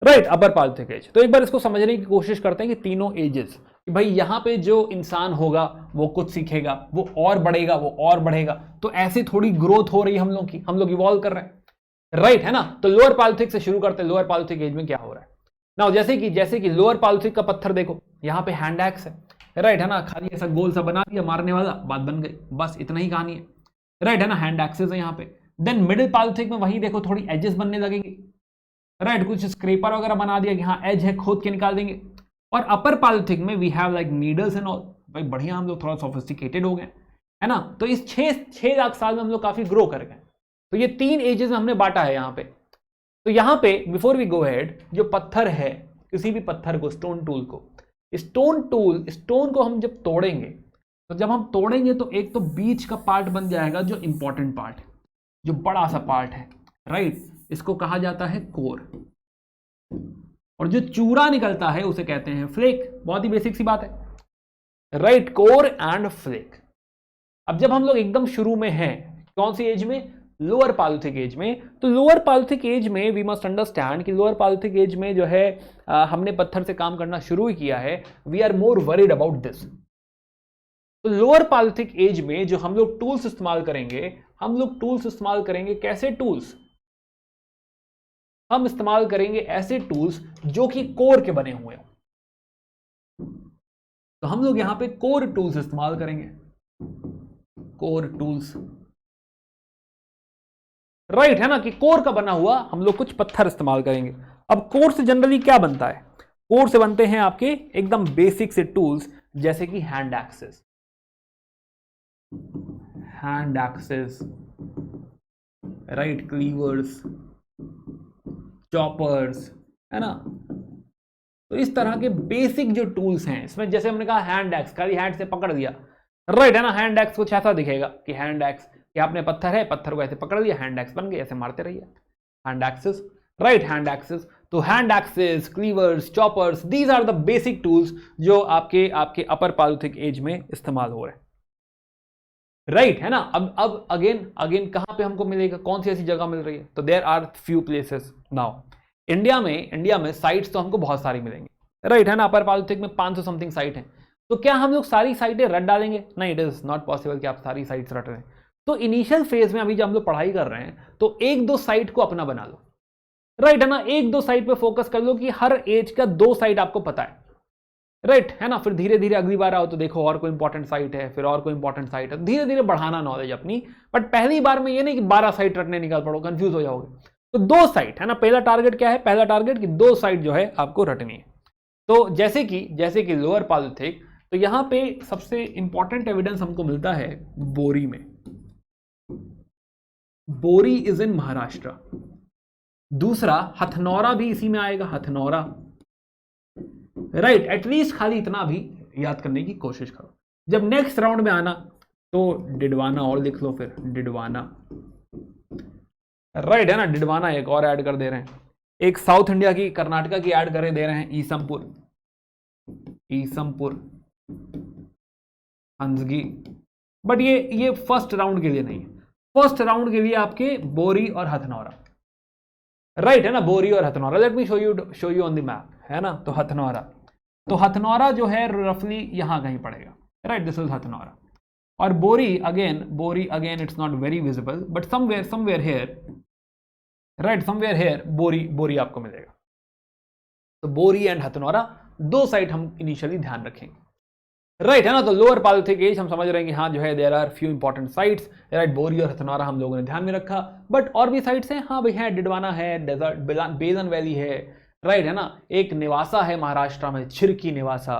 Right, upper Palaeolithic age. तो एक बार इसको समझने की कोशिश करते हैं कि तीनों एजेस, कि भाई यहां पे जो इंसान होगा वो कुछ सीखेगा, वो और बढ़ेगा, वो और बढ़ेगा, तो ऐसे थोड़ी ग्रोथ हो रही है हम लोग की, हम लोग इवॉल्व कर रहे हैं, राइट है ना। तो लोअर पालिथिक से शुरू करते हैं, लोअर पालिथिक एज में क्या हो रहा है ना। जैसे कि लोअर पालिथिक का पत्थर देखो, यहां पे हैंड एक्स है, राइट है ना, खाली ऐसा गोल सा बना दिया मारने वाला, बात बन गई, बस इतना ही कहानी है, राइट है ना, हैंड एक्सेस है यहाँ पे। देन मिडिल पालिथिक में वही देखो थोड़ी एजेस बनने लगेंगे, राइट, कुछ स्क्रेपर वगैरह बना दिया कि हाँ एज है, खोद के निकाल देंगे। और अपर पालिथिक में we have like needles and all, भाई बढ़िया, हम लोग थोड़ा सोफिस्टिकेटेड हो गए, है ना। तो इस 6 लाख साल में हम लोग काफी ग्रो कर गए। तो ये 3 एजेस में हमने बांटा है यहाँ पे। तो यहाँ पे बिफोर वी गो हेड, जो पत्थर है, किसी भी पत्थर को, स्टोन टूल को, स्टोन को हम जब तोड़ेंगे, तो जब हम तोड़ेंगे तो एक तो बीच का पार्ट बन जाएगा जो इंपॉर्टेंट पार्ट है, जो बड़ा सा पार्ट है, राइट, इसको कहा जाता है कोर। और जो चूरा निकलता है उसे कहते हैं फ्लेक। बहुत ही बेसिक सी बात है, राइट, कोर एंड फ्लेक। अब जब हम लोग एकदम शुरू में हैं, कौन सी एज में, लोअर पालिथिक एज में, तो लोअर पालिथिक एज में वी मस्ट अंडरस्टैंड कि लोअर पालिथिक एज में जो है हमने पत्थर से काम करना शुरू ही किया है, we are more worried about this. तो लोअर पालिथिक एज में जो हम लोग टूल्स इस्तेमाल करेंगे, हम लोग टूल्स इस्तेमाल करेंगे, कैसे टूल्स, हम इस्तेमाल करेंगे ऐसे टूल्स जो कि कोर के बने हुए हो। तो हम लोग यहां पे कोर टूल्स इस्तेमाल करेंगे, कोर टूल्स, राइट है ना, कि कोर का बना हुआ हम लोग कुछ पत्थर इस्तेमाल करेंगे। अब कोर से जनरली क्या बनता है, कोर से बनते हैं आपके एकदम बेसिक से टूल्स, जैसे कि हैंड एक्सेस, राइट, क्लीवर्स, चॉपर्स, है ना। तो इस तरह के बेसिक जो टूल्स हैं, इसमें जैसे हमने कहा हैंड एक्स, खाली हैंड से पकड़ दिया, राइट है ना, हैंड एक्स कुछ ऐसा दिखेगा कि हैंड एक्स, कि आपने पत्थर है, पत्थर को ऐसे पकड़ लिया, हैंड एक्स बन गया, ऐसे मारते रहिए, hand axes, right, hand axes. तो hand axes, cleavers, choppers, these are the basic tools जो आपके अपर पालिथिक एज में इस्तेमाल हो रहे हैं, राइट है ना। अब अगेन कहां पे हमको मिलेगा, कौन सी ऐसी जगह मिल रही है, तो there are few places now. India में साइट्स तो हमको बहुत सारी मिलेंगी, राइट है ना, अपर पालिथिक में 500 समथिंग साइट है। तो क्या हम लोग सारी साइटें रट डालेंगे, नहीं, इट इज नॉट पॉसिबल कि आप सारी साइट्स रट रहे हैं। तो इनिशियल फेज में अभी जब हम लोग पढ़ाई कर रहे हैं, तो 1-2 साइट को अपना बना लो, राइट है ना, 1-2 साइट पे फोकस कर लो कि हर एज का 2 साइट आपको पता है, राइट है ना। फिर धीरे धीरे अगली बार आओ तो देखो और कोई इंपॉर्टेंट साइट है, फिर और कोई इंपॉर्टेंट साइट है, धीरे धीरे बढ़ाना नॉलेज अपनी। बट पहली बार में ये नहीं कि 12 साइट रटने निकाल पड़ो, कंफ्यूज हो जाओगे। तो 2 साइट है ना, पहला टारगेट क्या है, पहला टारगेट कि 2 साइट जो है आपको रटनी है। तो जैसे कि लोअर पालिथिक, तो यहां पे सबसे इंपॉर्टेंट एविडेंस हमको मिलता है बोरी में। बोरी इज इन महाराष्ट्र। दूसरा हथनौरा भी इसी में आएगा, हथनौरा, राइट, एटलीस्ट खाली इतना भी याद करने की कोशिश करो। जब नेक्स्ट राउंड में आना तो डिडवाना और लिख लो, फिर डिडवाना, राइट है ना, डिडवाना एक और ऐड कर दे रहे हैं, एक साउथ इंडिया की, कर्नाटका की ऐड करे दे रहे हैं, ईसमपुर, हंसगी। बट ये फर्स्ट राउंड के लिए नहीं है, फर्स्ट राउंड के लिए आपके बोरी और हथनौरा, राइट है ना, बोरी और Hathnora. Let me show you on the map, है ना। तो हथनौरा जो है रफली यहां कहीं पड़ेगा, राइट, दिस इज हथनौरा। और बोरी again it's not very visible, but somewhere here, right, somewhere here बोरी आपको मिलेगा। तो बोरी एंड हथनौरा 2 साइट हम इनिशियली ध्यान रखेंगे, राइट है ना। तो लोअर पालिथिक एज हम समझ रहे हैं कि हाँ जो है there are few important sites, right, Bori और हथनौरा हम लोगों ने ध्यान में रखा। बट और भी साइट्स हैं, हाँ भाई है, डिडवाना है, डेजर्ट बेलन वैली है, राइट है ना, एक निवासा है महाराष्ट्र में, छिरकी निवासा,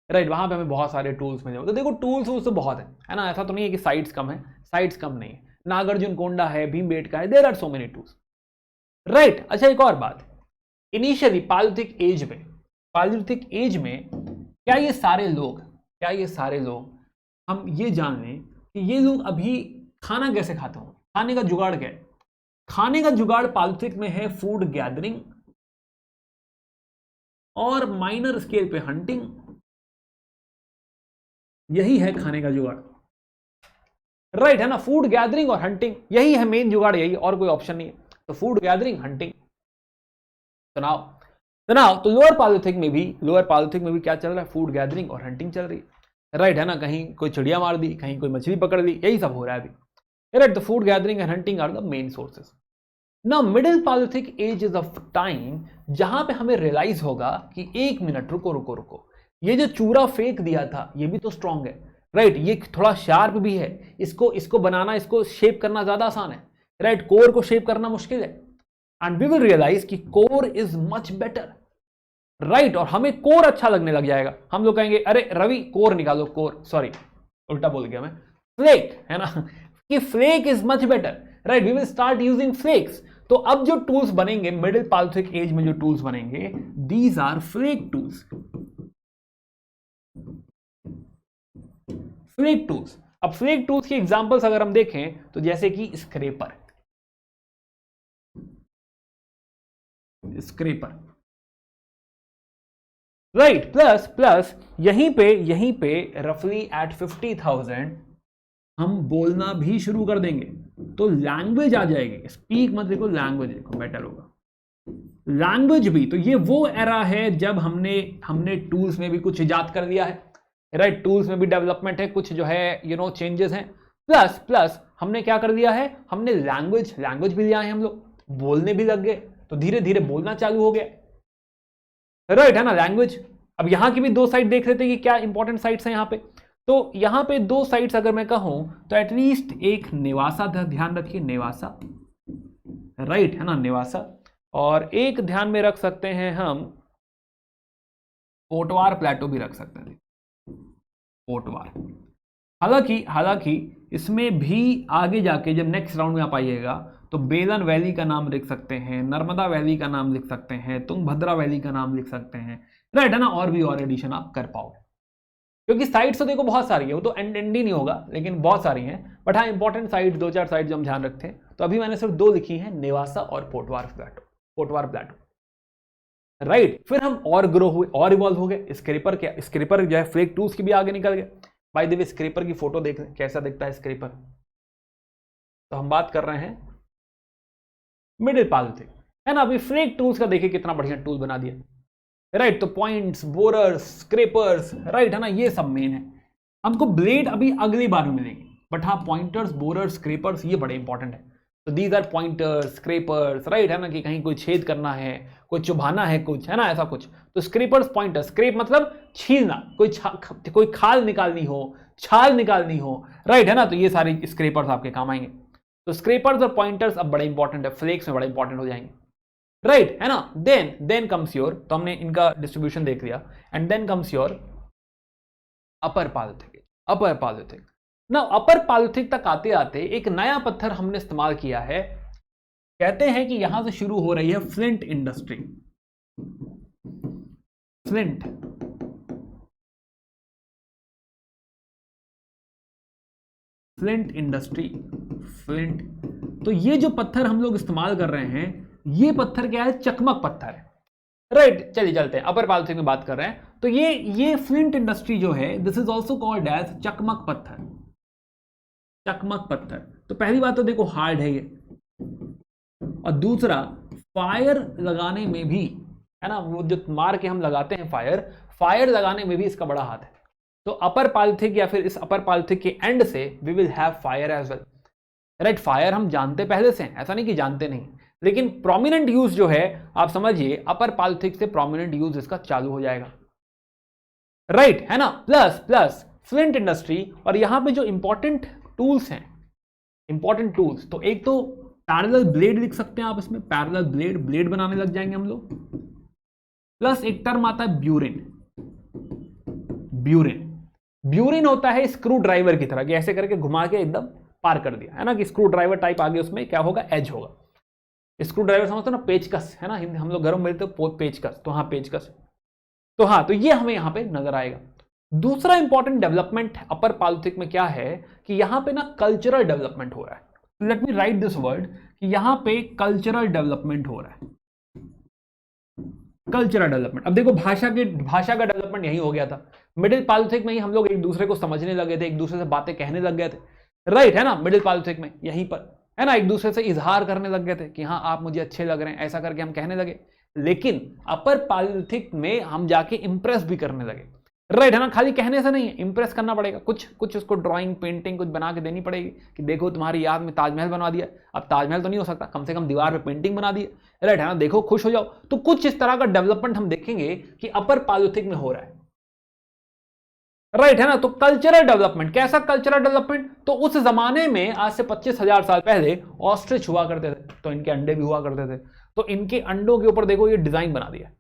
राइट, वहां पे हमें बहुत सारे टूल्स मिले। तो देखो टूल्स तो बहुत है ना, ऐसा तो नहीं है कि साइट्स कम है, साइट्स कम नहीं है, नागार्जुन कोंडा है, भीमबेटका है, there are so many tools, right. अच्छा, एक और बात, इनिशियली पालिथिक एज में क्या ये सारे लोग हम ये जान लें कि ये लोग अभी खाना कैसे खाते होंगे, खाने का जुगाड़ क्या है। खाने का जुगाड़ पालिथिक में है फूड गैदरिंग और माइनर स्केल पे हंटिंग, यही है खाने का जुगाड़, राइट है ना, फूड गैदरिंग और हंटिंग, यही है मेन जुगाड़, यही, और कोई ऑप्शन नहीं है। तो फूड गैदरिंग, हंटिंग। सुनाओ, तो ना, तो लोअर पालियोलिथिक में भी क्या चल रहा है, फूड गैदरिंग और हंटिंग चल रही है, राइट है ना, कहीं कोई चिड़िया मार दी, कहीं कोई मछली पकड़ ली, यही सब हो रहा है अभी, राइट। तो food gathering and hunting are the main sources. ना middle Palaeolithic age is of time जहां पे हमें रियलाइज होगा कि एक मिनट रुको रुको रुको, ये जो चूरा फेंक दिया था ये भी तो स्ट्रांग है, राइट, ये थोड़ा शार्प भी है, इसको बनाना, इसको शेप करना ज्यादा आसान है, राइट, कोर को शेप करना मुश्किल है, एंड वी विल रियलाइज कि core is much better, right. और हमें कोर अच्छा लगने लग जाएगा, हम लोग कहेंगे अरे रवि कोर निकालो, कोर, सॉरी उल्टा बोल गया मैं, फ्लेक है ना, कि flake is much better, right, we will start using flakes. तो अब जो टूल्स बनेंगे मिडिल पालियोलिथिक एज में, जो टूल्स बनेंगे, these are flake tools, flake tools. अब फ्लेक टूल्स की एग्जांपल्स अगर हम देखें तो जैसे कि स्क्रेपर, राइट, प्लस यहीं पे रफली एट 50,000 हम बोलना भी शुरू कर देंगे, तो लैंग्वेज आ जाएगी, स्पीक मत देखो, लैंग्वेज देखो, बेटर होगा, लैंग्वेज भी। तो ये वो एरा है जब हमने टूल्स में भी कुछ इजाद कर दिया है, राइट, टूल्स में भी डेवलपमेंट है, कुछ जो है चेंजेस हैं, प्लस हमने क्या कर दिया है, हमने लैंग्वेज भी लिया है, हम लोग बोलने भी लग गए, तो धीरे धीरे बोलना चालू हो गया, राइट है ना, लैंग्वेज। अब यहां की भी दो साइड देख लेते हैं कि क्या इंपॉर्टेंट साइट्स हैं यहां पे। तो यहां पे दो साइट्स अगर मैं कहूं तो एटलीस्ट एक नेवासा, ध्यान रखिए नेवासा, राइट है ना, नेवासा, और एक ध्यान में रख सकते हैं हम पोटवार प्लेटो भी रख सकते हैं, पोटवार। हालांकि इसमें भी आगे जाके जब नेक्स्ट राउंड में आप आइएगा तो बेलन वैली का नाम लिख सकते हैं, नर्मदा वैली का नाम लिख सकते हैं, तुंगभद्रा वैली का नाम लिख सकते हैं, राइट है ना, और भी और एडिशन आप कर पाओगे, क्योंकि साइट्स तो देखो बहुत सारी है, वो तो एंड ही नहीं होगा, लेकिन बहुत सारी हैं, बट हाँ इंपॉर्टेंट साइट 2-4 साइट जो हम ध्यान रखते हैं, तो अभी मैंने सिर्फ 2 लिखी हैं, नेवासा और पोटवार प्लेटो, राइट। फिर हम और ग्रो हुए और इवॉल्व हो गए, स्क्रेपर जो है फ्लेक टूल्स की भी आगे निकल गए। बाय द वे स्क्रेपर की फोटो देख लें कैसा दिखता है स्क्रेपर। तो हम बात कर रहे हैं मिडिल पालियोलिथिक, है ना। अभी फ्लेक टूल्स का देखिए कितना बढ़िया टूल बना दिया, राइट। तो पॉइंट्स, बोरर्स, स्क्रेपर्स, राइट है ना, ये सब मेन है। हमको ब्लेड अभी अगली बार में मिलेंगे, बट हाँ पॉइंटर्स, बोरर्स, स्क्रेपर्स ये बड़े इंपॉर्टेंट है। तो these are pointers, scrapers, right है ना, कि कहीं कोई छेद करना है, कोई चुभाना है कुछ, है ना, ऐसा कुछ। तो स्क्रेपर्स, पॉइंटर्स, स्क्रेप मतलब छीलना, कोई खाल निकालनी हो, छाल निकालनी हो, राइट है ना, तो ये सारे स्क्रेपर्स आपके काम आएंगे। तो स्क्रेपर्स और पॉइंटर्स अब बड़े इंपॉर्टेंट है, फ्लेक्स में बड़े इंपॉर्टेंट हो जाएंगे, राइट है ना। देन कम्स योर, तो हमने इनका डिस्ट्रीब्यूशन देख लिया, and then comes your upper Palaeolithic. ना अपर पालियोलिथिक तक आते आते एक नया पत्थर हमने इस्तेमाल किया है, कहते हैं कि यहां से शुरू हो रही है flint industry. Flint industry, flint. तो ये जो पत्थर हम लोग इस्तेमाल कर रहे हैं, ये पत्थर क्या है, चकमक पत्थर है, राइट। चलिए चलते हैं, अपर पालियोलिथिक में बात कर रहे हैं। तो ये फ्लिंट इंडस्ट्री जो है, this is also called as चकमक पत्थर, चकमक पत्थर। तो पहली बात तो देखो हार्ड है ये, और दूसरा फायर लगाने में भी, है ना, वो जो मार के हम लगाते हैं फायर लगाने में भी इसका बड़ा हाथ है। तो अपर पालियोलिथिक या फिर इस अपर पालियोलिथिक के एंड से we will have fire as well, right. Fire हम जानते पहले से हैं, ऐसा नहीं कि जानते नहीं, लेकिन प्रोमिनेंट यूज जो है आप समझिए अपर पालियोलिथिक से प्रोमिनेंट यूज इसका चालू हो जाएगा, राइट है ना। प्लस फ्लिंट इंडस्ट्री, और यहां पे जो इंपॉर्टेंट टूल्स हैं, इंपॉर्टेंट टूल्स, तो एक तो पैरेलल ब्लेड लिख सकते हैं आप, इसमें पैरेलल ब्लेड बनाने लग जाएंगे हम लोग। प्लस एक टर्म आता है ब्यूरिन होता है स्क्रू ड्राइवर की तरह, कि ऐसे करके घुमा के एकदम पार कर दिया, है ना, कि स्क्रू ड्राइवर टाइप आगे उसमें क्या होगा, एज होगा। स्क्रू ड्राइवर समझते हो ना, पेचकस, है ना, हिंदी हम लोग घरों में बोलते हैं पेचकस, तो हाँ पेचकस। तो हाँ, तो ये हमें यहां पे नजर आएगा। दूसरा इंपॉर्टेंट डेवलपमेंट अपर पालियोलिथिक में क्या है कि यहां पे ना कल्चरल डेवलपमेंट हो रहा है। Let me right this word, कि यहां पे कल्चरल डेवलपमेंट हो रहा है, कल्चरल डेवलपमेंट। अब देखो भाषा का डेवलपमेंट यही हो गया था, मिडिल पालियोलिथिक में ही हम लोग एक दूसरे को समझने लगे थे, एक दूसरे से बातें कहने लग गए थे, राइट है ना, मिडिल पालियोलिथिक में यहीं पर, है ना, एक दूसरे से इजहार करने लग गए थे कि हाँ आप मुझे अच्छे लग रहे हैं, ऐसा करके हम कहने लगे, लेकिन अपर पालियोलिथिक में हम जाके इंप्रेस भी करने लगे, राइट है ना। खाली कहने से नहीं है, इंप्रेस करना पड़ेगा, कुछ उसको ड्राइंग पेंटिंग कुछ बना के देनी पड़ेगी कि देखो तुम्हारी याद में ताजमहल बनवा दिया। अब ताजमहल तो नहीं हो सकता, कम से कम दीवार पे पेंटिंग बना दी, राइट है ना, देखो खुश हो जाओ। तो कुछ इस तरह का डेवलपमेंट हम देखेंगे कि अपर पालियोलिथिक में हो रहा है, राइट है ना। तो कल्चरल डेवलपमेंट, कैसा कल्चरल डेवलपमेंट? तो उस जमाने में आज से 25,000 साल पहले ऑस्ट्रिच हुआ करते थे, तो इनके अंडे भी हुआ करते थे, तो इनके अंडों के ऊपर देखो ये डिजाइन बना दिया,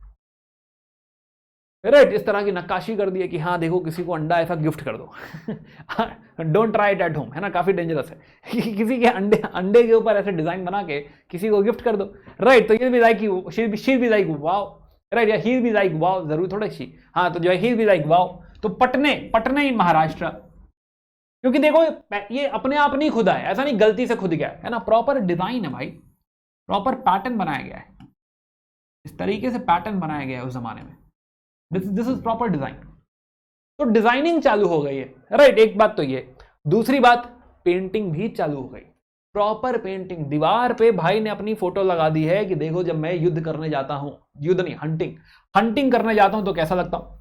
राइट, इस तरह की नक्काशी कर दी है कि हाँ देखो किसी को अंडा ऐसा गिफ्ट कर दो don't try it at home, है ना, काफी डेंजरस है किसी के अंडे के ऊपर ऐसे डिजाइन बना के किसी को गिफ्ट कर दो, राइट। तो ये भी लाइक शी भी लाइक वाओ, राइट, या ही भी लाइक वाओ, जरूर थोड़ा शी, हाँ तो जो है ही भी लाइक वाओ। तो पटने इन महाराष्ट्र, क्योंकि देखो ये अपने आप नहीं खुदा है, ऐसा नहीं गलती से खुद गया है ना, प्रॉपर डिजाइन है भाई, प्रॉपर पैटर्न बनाया गया है, इस तरीके से पैटर्न बनाया गया है उस जमाने में, दिस इज प्रॉपर डिजाइन। तो डिजाइनिंग चालू हो गई है, राइट, एक बात तो ये। दूसरी बात, पेंटिंग भी चालू हो गई, प्रॉपर पेंटिंग। दीवार पे भाई ने अपनी फोटो लगा दी है कि देखो जब मैं युद्ध करने जाता हूं, युद्ध नहीं हंटिंग करने जाता हूं तो कैसा लगता हूं,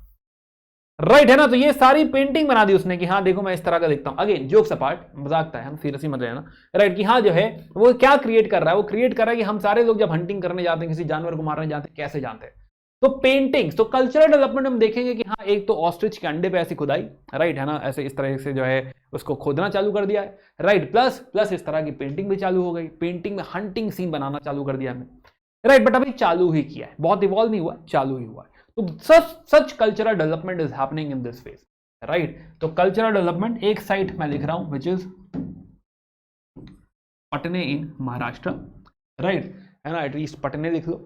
राइट है ना। तो ये सारी पेंटिंग बना दी उसने कि हाँ देखो मैं इस तरह का दिखता हूं। अगेन जोक्स अपार्ट, मजाक था, हम सीरियसली मत लेना, राइट, कि हाँ जो है वो क्या क्रिएट कर रहा है, वो क्रिएट कर रहा है कि हम सारे लोग जब हंटिंग करने जाते हैं, किसी जानवर को मारने जाते हैं, कैसे जानते हैं। तो पेंटिंग्स, तो कल्चरल डेवलपमेंट हम देखेंगे कि हाँ एक तो ऑस्ट्रिच के अंडे पे ऐसी खुदाई, राइट है ना, ऐसे इस तरह से जो है उसको खोदना चालू कर दिया है, राइट, प्लस इस तरह की पेंटिंग भी चालू हो गई, पेंटिंग में हंटिंग सीन बनाना चालू कर दिया हमने, राइट। बट अभी चालू ही किया है, बहुत इवॉल्व नहीं हुआ, चालू ही हुआ है। तो such cultural development is happening in this phase, right. तो कल्चरल डेवलपमेंट एक साइट मैं लिख रहा हूं विच इज पटने इन महाराष्ट्र, राइट है ना, एटलीस्ट पटने लिख लो।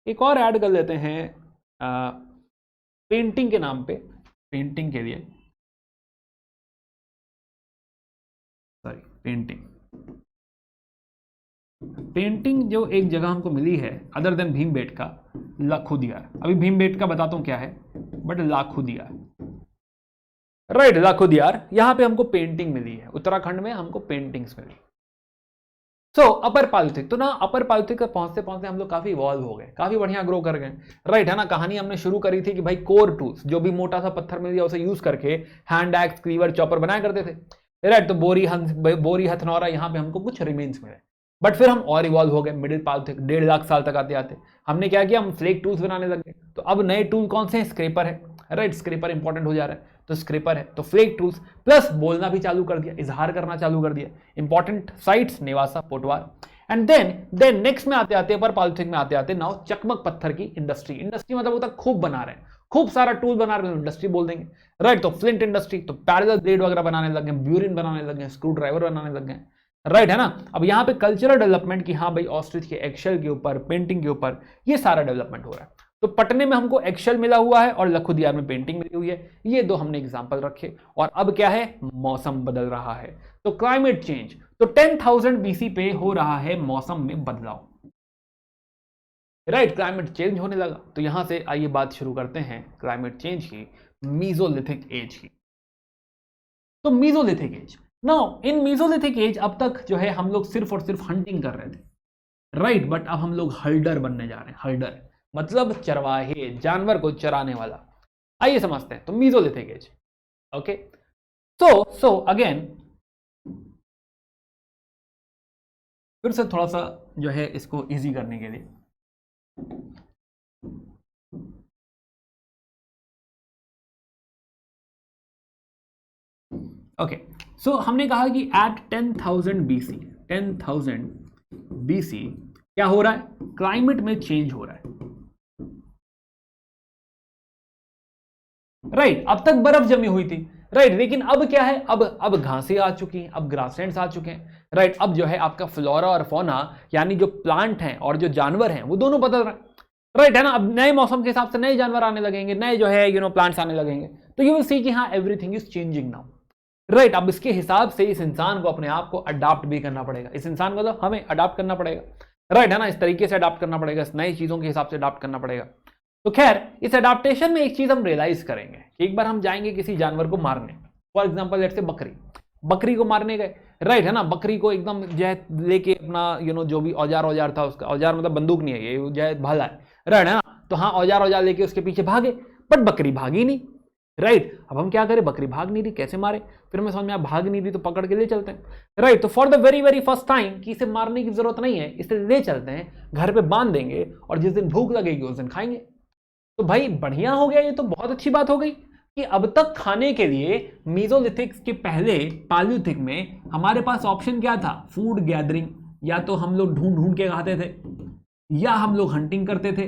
एक और ऐड कर लेते हैं पेंटिंग के नाम पे, पेंटिंग के लिए, सॉरी पेंटिंग जो एक जगह हमको मिली है अदर देन भीमबेटका, लाखोदियार। अभी भीमबेटका बताता हूं क्या है, बट लाखोदियार, राइट, लाखोदियार, यहां पे हमको पेंटिंग मिली है, उत्तराखंड में हमको पेंटिंग्स मिली। सो अपर पालियोलिथिक, तो ना अपर पालियोलिथिक तक पहुंचते पहुंचते हम लोग काफी इवॉल्व हो गए, काफी बढ़िया ग्रो कर गए, राइट है ना। कहानी हमने शुरू करी थी कि भाई कोर टूल्स, जो भी मोटा सा पत्थर मिल गया उसे यूज करके हैंड एक्स, क्लीवर, चॉपर बनाया करते थे, राइट। तो बोरी हथनौरा यहाँ पे हमको कुछ रिमेन्स मिले, बट फिर हम और इवॉल्व हो गए, मिडिल पालियोलिथिक 1.5 लाख साल तक आते आते हमने क्या किया, हम फ्लेक टूल्स बनाने लग गए। तो अब नए टूल कौन से हैं? स्क्रेपर है, राइट, स्क्रेपर इंपॉर्टेंट हो जा रहा है, तो स्क्रेपर है, तो फ्लेक टूल्स, प्लस बोलना भी चालू कर दिया, इजहार करना चालू कर दिया, important sites Nevasa, Potwar. And then next में आते आते, अपर पालियोलिथिक में आते आते नाउ चकमक पत्थर की इंडस्ट्री मतलब होता खूब बना रहे हैं, खूब सारा टूल बना रहे हैं, इंडस्ट्री बोल देंगे, राइट। तो फ्लिंट इंडस्ट्री, तो पैरेलल ब्लेड वगैरह बनाने लगे, ब्यूरिन बनाने लगे, स्क्रू ड्राइवर बनाने लगे, राइट है ना। अब यहाँ पे कल्चरल डेवलपमेंट की, हाँ भाई ऑस्ट्रिच के एक्शेल के ऊपर, पेंटिंग के ऊपर, ये सारा डेवलपमेंट हो रहा है। तो पटने में हमको एक्शेल मिला हुआ है और लखोदियार में पेंटिंग मिली हुई है, ये दो हमने एग्जांपल रखे। और अब क्या है, मौसम बदल रहा है, तो क्लाइमेट चेंज, तो 10,000 बीसी पे हो रहा है मौसम में बदलाव, राइट, क्लाइमेट चेंज होने लगा। तो यहां से आइए बात शुरू करते हैं क्लाइमेट चेंज की, मीजोलिथिक एज की। तो Mesolithic age, now in Mesolithic age अब तक जो है हम लोग सिर्फ और सिर्फ हंटिंग कर रहे थे, राइट, बट अब हम लोग हल्डर बनने जा रहे हैं। हल्डर मतलब चरवाहे, जानवर को चराने वाला। आइए समझते हैं, तो Mesolithic age, okay. So again फिर से थोड़ा सा जो है इसको इजी करने के लिए, ओके, सो हमने कहा कि एट 10,000 बीसी, 10,000 बीसी क्या हो रहा है, क्लाइमेट में चेंज हो रहा है, राइट। अब तक बर्फ जमी हुई थी, राइट, लेकिन अब क्या है, अब घासें आ चुकी हैं, अब ग्रासलैंड्स आ चुके हैं, राइट। अब जो है आपका फ्लोरा और फौना, यानी जो प्लांट हैं और जो जानवर हैं वो दोनों बदल रहे हैं, राइट है ना। अब नए मौसम के हिसाब से नए जानवर आने लगेंगे, नए जो है प्लांट्स आने लगेंगे, तो यू विल सी कि हाँ everything is changing now, right. अब इसके हिसाब से इस इंसान को अपने आप को अडाप्ट भी करना पड़ेगा, इस इंसान को तो हमें अडाप्ट करना पड़ेगा, राइट है ना, इस तरीके से अडाप्ट करना पड़ेगा, इस नई चीजों के हिसाब से अडाप्ट करना पड़ेगा। तो खैर इस अडाप्टेशन में एक चीज हम रियलाइज करेंगे कि एक बार हम जाएंगे किसी जानवर को मारने, फॉर एग्जाम्पल लेट्स से बकरी को मारने गए, राइट है ना, बकरी को एकदम जो है लेके अपना जो भी औजार था उसका, औजार मतलब बंदूक नहीं है ये, जो है भाला है, राइट है ना, तो हाँ औजार लेके उसके पीछे भागे, बट बकरी भागी नहीं, राइट। अब हम क्या करें, बकरी भाग नहीं रही, कैसे मारे, फिर मैं समझ में आया भाग नहीं रही तो पकड़ के ले चलते हैं, राइट। तो for the very very first time कि इसे मारने की जरूरत नहीं है, इसे ले चलते हैं, घर पे बांध देंगे और जिस दिन भूख लगेगी उस दिन खाएंगे। तो भाई बढ़िया हो गया, ये तो बहुत अच्छी बात हो गई कि अब तक खाने के लिए मीजोलिथिक के पहले पालियोलिथिक में हमारे पास ऑप्शन क्या था, फूड गैदरिंग, या तो हम लोग ढूंढ ढूंढ के खाते थे या हम लोग हंटिंग करते थे।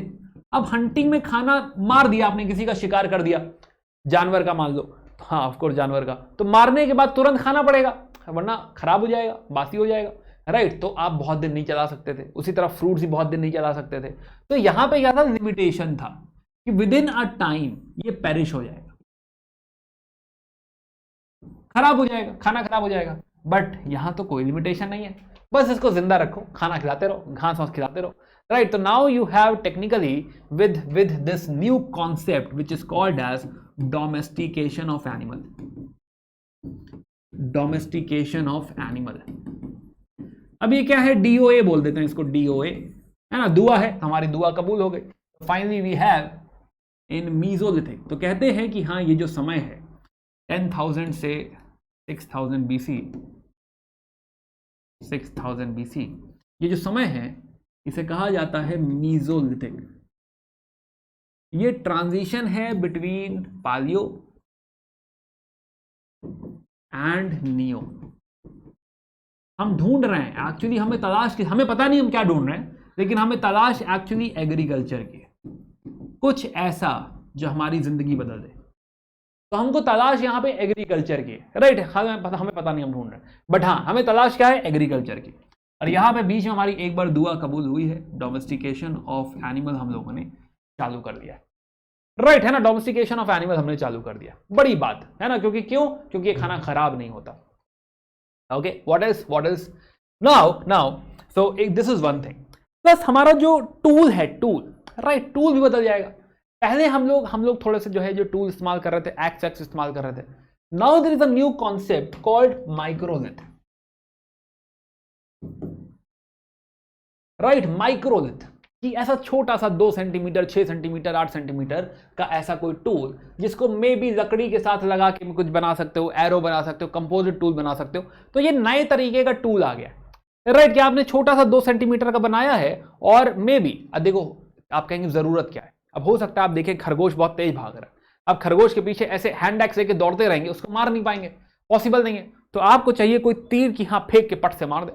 अब हंटिंग में खाना मार दिया आपने, किसी का शिकार कर दिया, जानवर का मान लो, तो हाँ ऑफकोर्स जानवर का, तो मारने के बाद तुरंत खाना पड़ेगा वरना खराब हो जाएगा, बासी हो जाएगा, राइट। तो आप बहुत दिन नहीं चला सकते थे, उसी तरह फ्रूट्स भी बहुत दिन नहीं चला सकते थे। तो यहां पे क्या था, लिमिटेशन था कि विद इन अ टाइम ये पेरिश हो जाएगा, खराब हो जाएगा, खाना खराब हो जाएगा। बट यहां तो कोई लिमिटेशन नहीं है, बस इसको जिंदा रखो, खाना खिलाते रहो, घास वास खिलाते रहो, राइट। तो now you have technically with this new concept which is called as domestication of animal, domestication of animal. अब ये क्या है, डीओए बोल देते हैं इसको, डीओए है ना, दुआ है, हमारी दुआ कबूल हो गई। Finally we have in Mesolithic, तो कहते हैं कि हाँ ये जो समय है 10,000 से 6,000 BC, 6,000 BC, ये जो समय है इसे कहा जाता है मीजोलिथिक। ये ट्रांजिशन है बिटवीन पालियो एंड नियो। हम ढूंढ रहे हैं एक्चुअली, हमें तलाश की, हमें पता नहीं हम क्या ढूंढ रहे हैं, लेकिन हमें तलाश एक्चुअली एग्रीकल्चर की, कुछ ऐसा जो हमारी जिंदगी बदल दे। तो हमको तलाश यहाँ पे एग्रीकल्चर की, राइट। हमें पता नहीं हम ढूंढ रहे हैं, बट हाँ हमें तलाश क्या है, एग्रीकल्चर की। और यहाँ पे बीच में हमारी एक बार दुआ कबूल हुई है, डोमेस्टिकेशन ऑफ एनिमल हम लोगों ने चालू कर दिया, राइट है ना, डोमेस्टिकेशन ऑफ एनिमल हमने चालू कर दिया, बड़ी बात है ना, क्योंकि क्यों, क्योंकि ये खाना खराब नहीं होता। Okay, what is now so this is one thing. Plus हमारा जो टूल है, टूल, राइट, टूल भी बदल जाएगा। पहले हम लोग थोड़े से जो है जो टूल इस्तेमाल कर रहे थे, एक्स इस्तेमाल कर रहे थे। Now there is a new concept called microlith, right, microlith, कि ऐसा छोटा सा 2 सेंटीमीटर, 6 सेंटीमीटर, 8 सेंटीमीटर का ऐसा कोई टूल जिसको मे बी लकड़ी के साथ लगा के कुछ बना सकते हो, एरो बना सकते हो, कंपोजिट टूल बना सकते हो। तो ये नए तरीके का टूल आ गया, राइट, कि आपने छोटा सा 2 सेंटीमीटर का बनाया है और मे बी, अब देखो आप कहेंगे जरूरत क्या है, अब हो सकता है आप देखें खरगोश बहुत तेज भाग रहा है, अब खरगोश के पीछे ऐसे हैंड एक्स लेके दौड़ते रहेंगे, उसको मार नहीं पाएंगे, पॉसिबल नहीं है। तो आपको चाहिए कोई तीर की हाँ फेंक के पट से मार दे,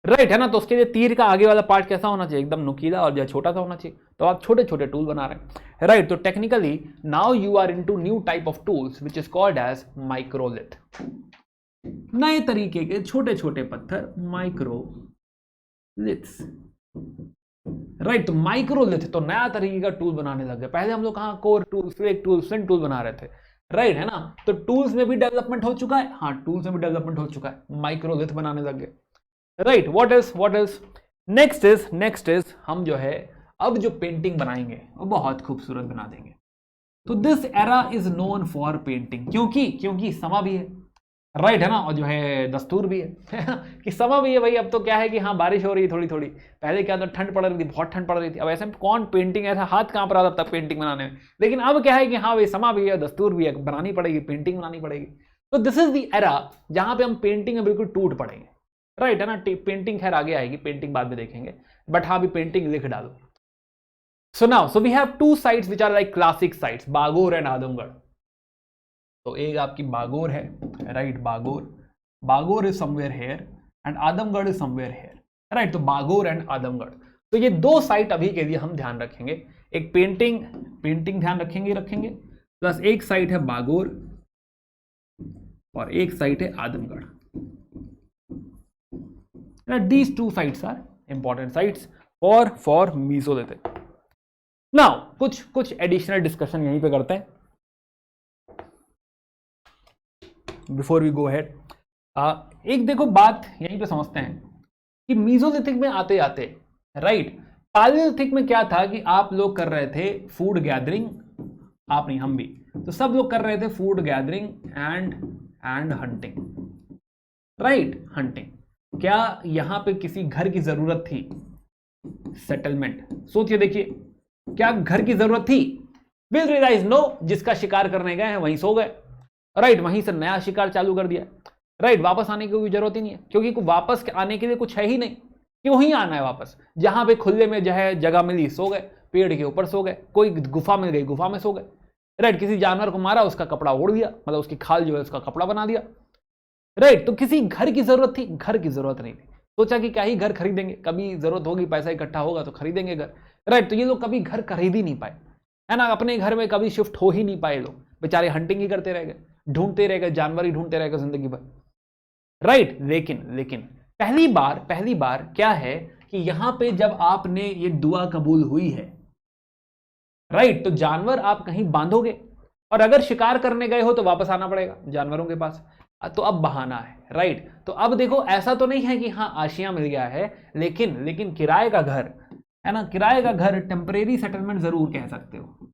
राइट है ना। तो उसके लिए तीर का आगे वाला पार्ट कैसा होना चाहिए, एकदम नुकीला और जो छोटा सा होना चाहिए। तो आप छोटे छोटे टूल बना रहे हैं, राइट। तो technically now you are into new type of tools which is called as microlith, नए तरीके के छोटे छोटे पत्थर, माइक्रोलिथ्स, राइट। तो माइक्रोलिथ तो नया तरीके का टूल बनाने लग गए। पहले हम लोग कहाँ core tool, flake tool, flint tool बना रहे थे, राइट है ना। तो टूल्स में भी डेवलपमेंट हो चुका है, हाँ टूल्स में भी डेवलपमेंट हो चुका है, माइक्रोलिथ बनाने लग गए, right. What is next is हम जो है अब जो पेंटिंग बनाएंगे वो बहुत खूबसूरत बना देंगे। तो this era is known for painting, क्योंकि समा भी है, राइट है ना, और जो है दस्तूर भी है कि समा भी है भाई। अब तो क्या है कि हाँ बारिश हो रही है थोड़ी थोड़ी, पहले क्या था ठंड पड़ रही थी, बहुत ठंड पड़ रही थी, अब ऐसे में कौन पेंटिंग, ऐसा हाथ कांप रहा था तब पेंटिंग बनाने में। लेकिन अब क्या है कि हाँ भाई समा भी है, दस्तूर भी है, बनानी पड़ेगी, पेंटिंग बनानी पड़ेगी। तो दिस इज द एरा जहां पे हम पेंटिंग में बिल्कुल टूट पड़ेंगे, राइट है ना। पेंटिंग खैर आगे आएगी, पेंटिंग बाद में देखेंगे, बट हाँ भी पेंटिंग लिख डालो। So now we have 2 sites which are like classic sites, Bagor and Adamgarh. तो एक आपकी बागोर है, right, Bagor is somewhere here and Adamgarh is somewhere here, right. तो बागोर एंड आदमगढ़, तो ये 2 साइट अभी के लिए हम ध्यान रखेंगे। एक पेंटिंग ध्यान रखेंगे, प्लस एक साइट है बागोर और एक साइट है Adamgarh. These 2 sites are important sites for Mesolithic. Now कुछ एडिशनल डिस्कशन यहीं पे करते हैं बिफोर वी गो अहेड। एक देखो बात यहीं पे समझते हैं कि मीजोलिथिक में आते आते, राइट, पालियोलिथिक में क्या था कि आप लोग कर रहे थे फूड गैदरिंग, आप नहीं हम भी, तो सब लोग कर रहे थे food gathering and hunting, right, hunting. क्या यहां पे किसी घर की जरूरत थी? सेटलमेंट। सोचिए, देखिए, क्या घर की जरूरत थी? विल रियलाइज नो, जिसका शिकार करने गए हैं वहीं सो गए। राइट, वहीं से नया शिकार चालू कर दिया। राइट, वापस आने की कोई जरूरत ही नहीं है, क्योंकि वापस आने के लिए कुछ है ही नहीं। क्यों ही आना है वापस? जहां पे खुले में जो है जगह मिली सो गए, पेड़ के ऊपर सो गए, कोई गुफा मिल गई गुफा में सो गए। राइट, किसी जानवर को मारा, उसका कपड़ा ओढ़ दिया, मतलब उसकी खाल जो है उसका कपड़ा बना दिया। राइट, तो किसी घर की जरूरत थी? घर की जरूरत नहीं थी। सोचा कि क्या ही घर खरीदेंगे, कभी जरूरत होगी, पैसा इकट्ठा होगा तो खरीदेंगे घर। राइट, तो ये लोग कभी घर खरीद ही नहीं पाए, है ना, अपने घर में कभी शिफ्ट हो ही नहीं पाए। लोग बेचारे हंटिंग ही करते रह गए, ढूंढते रह गए, जानवर ही ढूंढते रह गए जिंदगी भर। राइट, लेकिन पहली बार क्या है कि यहां पे जब आपने ये दुआ कबूल हुई है, राइट, तो जानवर आप कहीं बांधोगे, और अगर शिकार करने गए हो तो वापस आना पड़ेगा जानवरों के पास। तो अब बहाना है। राइट, तो अब देखो, ऐसा तो नहीं है कि हाँ आशिया मिल गया है, लेकिन किराए का घर, है ना, किराए का घर, टेम्परेरी सेटलमेंट जरूर कह सकते हो।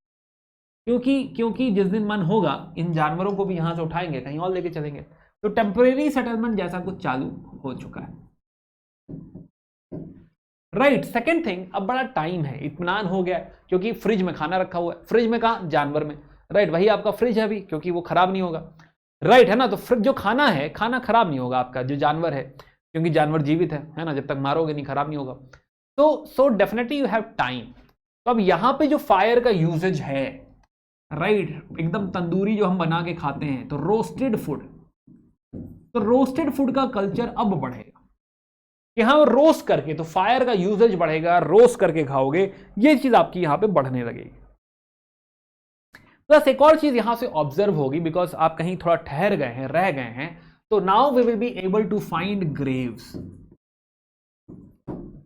क्योंकि जिस दिन मन होगा इन जानवरों को भी यहां से उठाएंगे, कहीं और लेके चलेंगे। तो टेम्परेरी सेटलमेंट जैसा कुछ चालू हो चुका है। राइट, सेकेंड थिंग, अब बड़ा टाइम है, इत्मीनान हो गया, क्योंकि फ्रिज में खाना रखा हुआ है। फ्रिज में कहा? जानवर में। राइट, वही आपका फ्रिज है अभी, क्योंकि वो खराब नहीं होगा। राइट, है ना, तो जो खाना है, खाना खराब नहीं होगा आपका, जो जानवर है, क्योंकि जानवर जीवित है ना, जब तक मारोगे नहीं खराब नहीं होगा। तो so definitely you have time. तो अब यहां पे जो फायर का यूजेज है, राइट, एकदम तंदूरी जो हम बना के खाते हैं, तो रोस्टेड फूड का कल्चर अब बढ़ेगा कि हाँ रोस्ट करके, तो फायर का यूजेज बढ़ेगा, रोस्ट करके खाओगे, ये चीज आपकी यहां पे बढ़ने लगेगी। प्लस एक और चीज यहां से ऑब्जर्व होगी, बिकॉज आप कहीं थोड़ा ठहर गए हैं, रह गए हैं, तो now we will be able to find graves.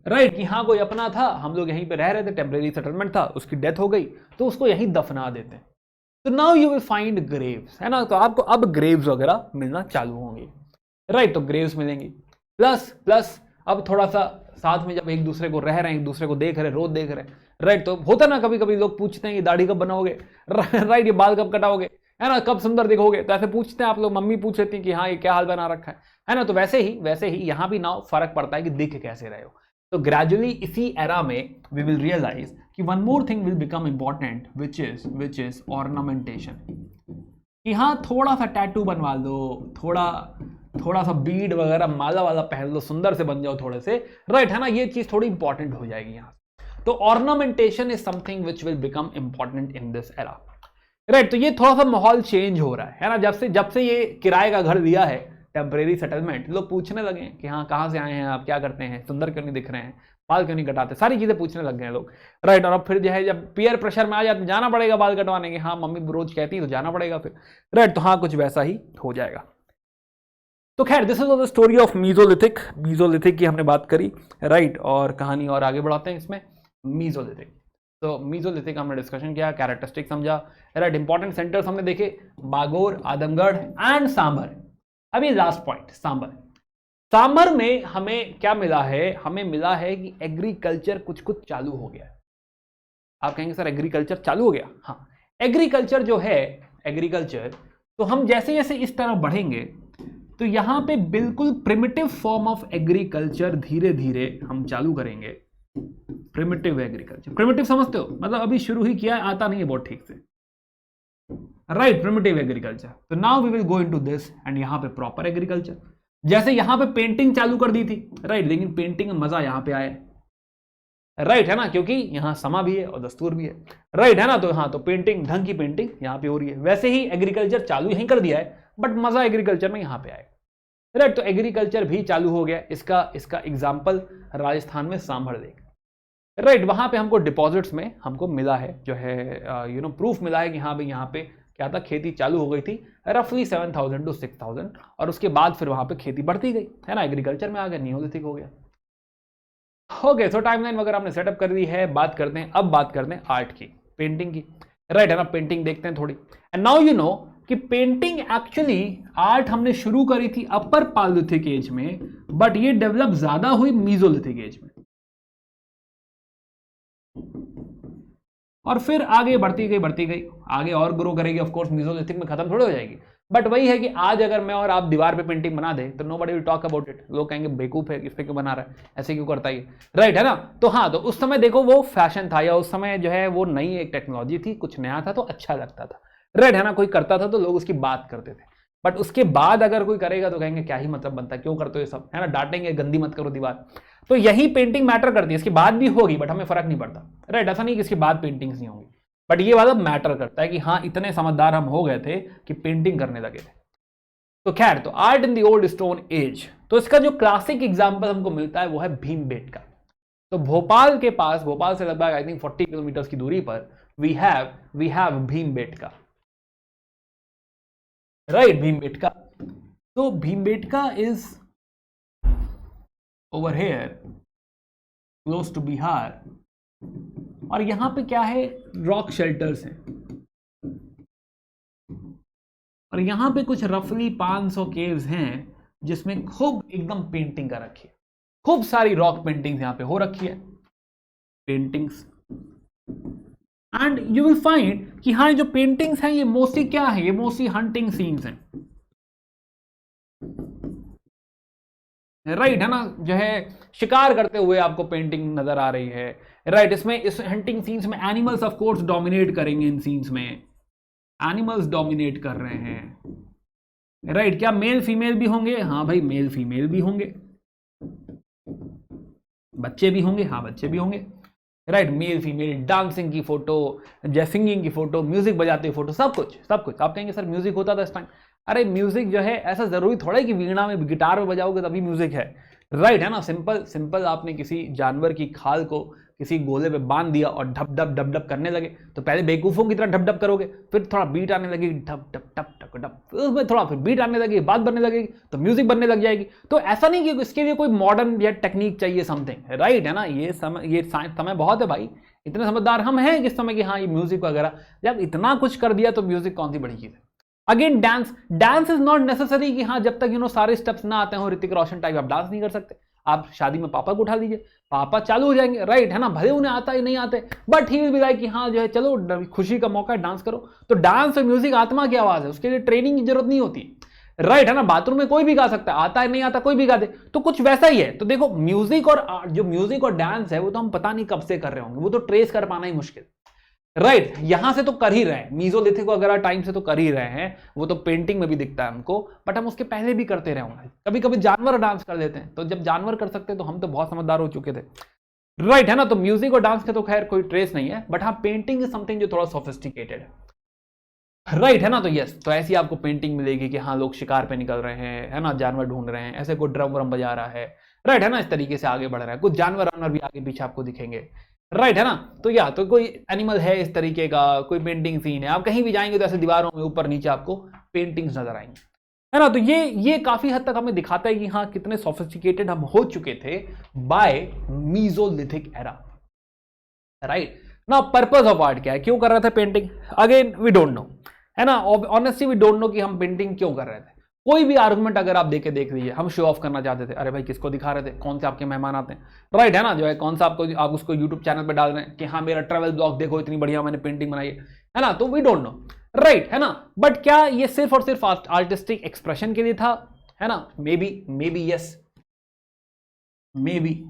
Right, कि हाँ कोई अपना था, हम लोग यहीं पे रह रहे थे, टेम्परेरी सेटलमेंट था, उसकी डेथ हो गई, तो उसको यहीं दफना देते हैं। तो now you will find Graves, है ना, तो आपको अब ग्रेव्स वगैरह मिलना चालू होंगे। राइट, तो ग्रेव्स मिलेंगी। प्लस अब थोड़ा सा साथ में जब एक दूसरे को रह रहे हैं, एक दूसरे को देख रहे, रोज देख रहे हैं, राइट, तो होता ना कभी कभी लोग पूछते हैं कि दाढ़ी कब बनाओगे, राइट, ये बाल कब कटाओगे, है ना, कब सुंदर दिखोगे, तो ऐसे पूछते हैं आप लोग, मम्मी पूछ लेती हैं कि हाँ ये क्या हाल बना रखा है ना, तो वैसे ही यहां भी नाउ फर्क पड़ता है कि दिख कैसे रहे हो। तो ग्रेजुअली इसी एरा में वी विल रियलाइज कि one more thing will become important, which is ornamentation. कि हाँ थोड़ा सा टैटू बनवा लो, थोड़ा सा बीड वगैरह माला वाला पहन लो, सुंदर से बन जाओ थोड़े से, राइट, है ना, ये चीज थोड़ी इंपॉर्टेंट हो जाएगी यहां। तो ornamentation is something which will become important in this era. Right, तो ये थोड़ा सा माहौल चेंज हो रहा है ना, जब से ये किराए का घर लिया है, टेम्परेरी सेटलमेंट, लोग पूछने लगे कि हाँ कहाँ से आए हैं आप, क्या करते हैं, सुंदर क्यों नहीं दिख रहे हैं, बाल क्यों नहीं कटाते, सारी चीजें पूछने लग गए हैं लोग। राइट, और अब फिर जो है जब पीयर प्रेशर में आ जाते, जाना पड़ेगा बाल कटवाने के, हाँ मम्मी रोज कहती है तो जाना पड़ेगा फिर। राइट, तो हाँ कुछ वैसा ही हो जाएगा। तो खैर this is the story of mesolithic की हमने बात करी। राइट, और कहानी और आगे बढ़ाते हैं इसमें। मीजोलिथिक, तो मीजोलिथिक हमने डिस्कशन किया, कैरेक्टरिस्टिक समझा। राइट, इंपॉर्टेंट सेंटर्स हमने देखे, बागोर, आदमगढ़ एंड सांभर। अभी लास्ट पॉइंट, सांभर में हमें क्या मिला है? हमें मिला है कि एग्रीकल्चर कुछ चालू हो गया। आप कहेंगे सर एग्रीकल्चर चालू हो गया? हाँ, एग्रीकल्चर जो है, एग्रीकल्चर, तो हम जैसे जैसे इस तरफ बढ़ेंगे तो यहां पे बिल्कुल प्रिमिटिव फॉर्म ऑफ एग्रीकल्चर धीरे धीरे हम चालू करेंगे। प्रिमिटिव एग्रीकल्चर, प्रिमिटिव समझते हो, मतलब अभी शुरू ही किया है, आता नहीं है बहुत ठीक से। Right, primitive agriculture. तो now we will go into this and यहां पे प्रॉपर एग्रीकल्चर। जैसे यहां पे पेंटिंग चालू कर दी थी, राइट, लेकिन पेंटिंग में मजा यहां पे आया, राइट, है ना, क्योंकि यहां समा भी है और दस्तूर भी है, राइट, है ना, तो हाँ, तो पेंटिंग, ढंग की पेंटिंग यहां पे हो रही है। वैसे ही एग्रीकल्चर चालू यहीं कर दिया है, बट मजा एग्रीकल्चर में यहां पे आएगा। राइट, तो एग्रीकल्चर भी चालू हो गया। इसका एग्जाम्पल राजस्थान में सांभर लेक। राइट, वहां पे हमको डिपॉजिट्स में हमको मिला है, जो है प्रूफ मिला है कि हाँ भाई यहाँ पे क्या था, खेती चालू हो गई थी रफली 7,000 to 6,000, और उसके बाद फिर वहां पे खेती बढ़ती गई, है ना, एग्रीकल्चर में आ गया, नियोलिथिक हो गया। ओके, सो टाइमलाइन वगैरह हमने सेटअप कर दी है। बात करते हैं आर्ट की, पेंटिंग की। राइट, है ना, पेंटिंग देखते हैं थोड़ी। एंड नाउ यू नो कि पेंटिंग एक्चुअली, आर्ट हमने शुरू करी थी अपर पालोलिथिक एज में, बट ये डेवलप ज्यादा हुई मीजोलिथिक एज में, और फिर आगे बढ़ती गई आगे और ग्रो करेगी। ऑफ कोर्स मीजोलिथिक में खत्म थोड़ी हो जाएगी, बट वही है कि आज अगर मैं और आप दीवार पे पेंटिंग बना दे तो nobody will talk about it, लोग कहेंगे बेवकूफ है, इस पे क्यों बना रहा है, ऐसे क्यों करता है, राइट है ना। तो हाँ, तो उस समय देखो वो फैशन था, या उस समय जो है वो नई एक टेक्नोलॉजी थी, कुछ नया था तो अच्छा लगता था, राइट है ना। कोई करता था तो लोग उसकी बात करते थे, बट उसके बाद अगर कोई करेगा तो कहेंगे क्या ही मतलब बनता है, क्यों करते हो ये सब, है ना, डांटेंगे, गंदी मत करो दीवार। तो यही पेंटिंग मैटर करती है, इसके बाद भी होगी बट हमें फर्क नहीं पड़ता, राइट। ऐसा नहीं कि इसके बाद पेंटिंग्स नहीं होंगी, बट ये वाला मैटर करता है कि हाँ इतने समझदार हम हो गए थे कि पेंटिंग करने लगे थे। तो खैर, तो art in the old stone age, तो इसका जो क्लासिक एग्जांपल हमको मिलता है वो है भीमबेटका। तो भोपाल के पास, भोपाल से लगभग आई थिंक 40 किलोमीटर की दूरी पर we have Bhimbetka, right, Bhimbetka. तो Bhimbetka is over here close to Bihar, और यहां पे क्या है, रॉक शेल्टर्स हैं, और यहां पे कुछ रफली 500 केव्स हैं जिसमें खूब एकदम पेंटिंग कर रखी है, खूब सारी रॉक पेंटिंग्स यहां पे हो रखी है, paintings. And you will find कि हाँ जो पेंटिंग्स हैं ये मोस्टली क्या है, ये मोस्टली हंटिंग सीन्स हैं, राइट है ना, जो है शिकार करते हुए आपको पेंटिंग नजर आ रही है, राइट। इसमें इस हंटिंग सीन्स में एनिमल्स ऑफ कोर्स डोमिनेट करेंगे, इन सीन्स में एनिमल्स डोमिनेट कर रहे हैं, राइट। क्या मेल फीमेल भी होंगे, हाँ भाई मेल फीमेल भी होंगे, बच्चे भी होंगे, हाँ बच्चे भी होंगे, राइट। मेल फीमेल, डांसिंग की फोटो, सिंगिंग की फोटो, म्यूजिक बजाते हुए फोटो, सब कुछ सब कुछ। आप कहेंगे सर म्यूजिक होता था इस टाइम, अरे म्यूजिक जो है ऐसा जरूरी थोड़ा है कि वीणा में गिटार में बजाओगे तभी म्यूजिक है, राइट है ना। सिंपल सिंपल आपने किसी जानवर की खाल को किसी गोले पे बांध दिया और ढप ढप ढप ढप करने लगे, तो पहले बेवकूफों की तरह ढप ढप करोगे, फिर थोड़ा बीट आने लगेगी, ढप ढप ढप ढप ढप, उसमें थोड़ा फिर बीट आने लगेगी, बात बनने लगेगी, तो म्यूजिक बनने लग जाएगी। तो ऐसा नहीं कि इसके लिए कोई मॉडर्न या टेक्निक चाहिए समथिंग, राइट है ना। ये समय बहुत है भाई, इतने समझदार हम हैं कि समय कि हाँ ये म्यूजिक वगैरह, जब इतना कुछ कर दिया तो म्यूजिक कौन सी बड़ी चीज है। Again dance is not necessary कि हाँ जब तक सारे स्टेप्स ना आते हो ऋतिक रोशन टाइप आप डांस नहीं कर सकते। आप शादी में पापा को उठा लीजिए, पापा चालू हो जाएंगे, राइट है ना, भले उन्हें आता ही नहीं आते but he will be like कि हाँ जो है चलो खुशी का मौका है डांस करो। तो डांस और म्यूजिक आत्मा की आवाज है, उसके लिए ट्रेनिंग की जरूरत नहीं होती, राइट है ना। बाथरूम में कोई भी गा सकता है, आता है नहीं आता कोई भी गा दे, तो कुछ वैसा ही है। तो देखो म्यूजिक और डांस है वो तो हम पता नहीं कब से कर रहे होंगे, वो तो ट्रेस कर पाना ही मुश्किल, राइट। यहां से तो कर ही रहे हैं, मीजोलिथिक वगैरह टाइम से तो कर ही रहे हैं, वो तो पेंटिंग में भी दिखता है हमको, बट हम उसके पहले भी करते रहे होंगे। कभी कभी जानवर डांस कर लेते हैं, तो जब जानवर कर सकते हैं तो हम तो बहुत समझदार हो चुके थे, राइट है ना। तो म्यूजिक और डांस के तो खैर कोई ट्रेस नहीं है, बट हाँ पेंटिंग इज समथिंग जो थोड़ा सोफिस्टिकेटेड है, राइट है ना। तो यस, तो ऐसी आपको पेंटिंग मिलेगी कि हाँ लोग शिकार पे निकल रहे हैं, है ना, जानवर ढूंढ रहे हैं, ऐसे कोई ड्रम व्रम बजा रहा है, राइट है ना, इस तरीके से आगे बढ़ रहा है, कुछ जानवर भी आगे पीछे आपको दिखेंगे, राइट है ना। तो या तो कोई एनिमल है इस तरीके का, कोई पेंटिंग सीन है, आप कहीं भी जाएंगे तो ऐसे दीवारों में ऊपर नीचे आपको पेंटिंग्स नजर आएंगे, है ना। तो ये काफी हद तक हमें दिखाता है कि हाँ कितने सोफिस्टिकेटेड हम हो चुके थे बाय मीजोलिथिक एरा, राइट ना। पर्पस ऑफ आर्ट क्या है, क्यों कर रहा था painting, again we don't know, है ना, ऑनेस्टली वी डोंट नो कि हम पेंटिंग क्यों कर रहे थे। कोई भी आर्गुमेंट अगर आप देख लीजिए, हम शो ऑफ करना चाहते थे, अरे भाई किसको दिखा रहे थे, कौन से आपके मेहमान आते हैं, राइट है ना, जो है कौन सा आप उसको यूट्यूब चैनल पे डाल रहे हैं कि हाँ मेरा ट्रैवल ब्लॉग देखो इतनी बढ़िया मैंने पेंटिंग बनाई है ना। तो वी डोंट नो, राइट है ना। बट क्या ये सिर्फ और सिर्फ आर्टिस्टिक एक्सप्रेशन के लिए था, है ना, may be yes, may be,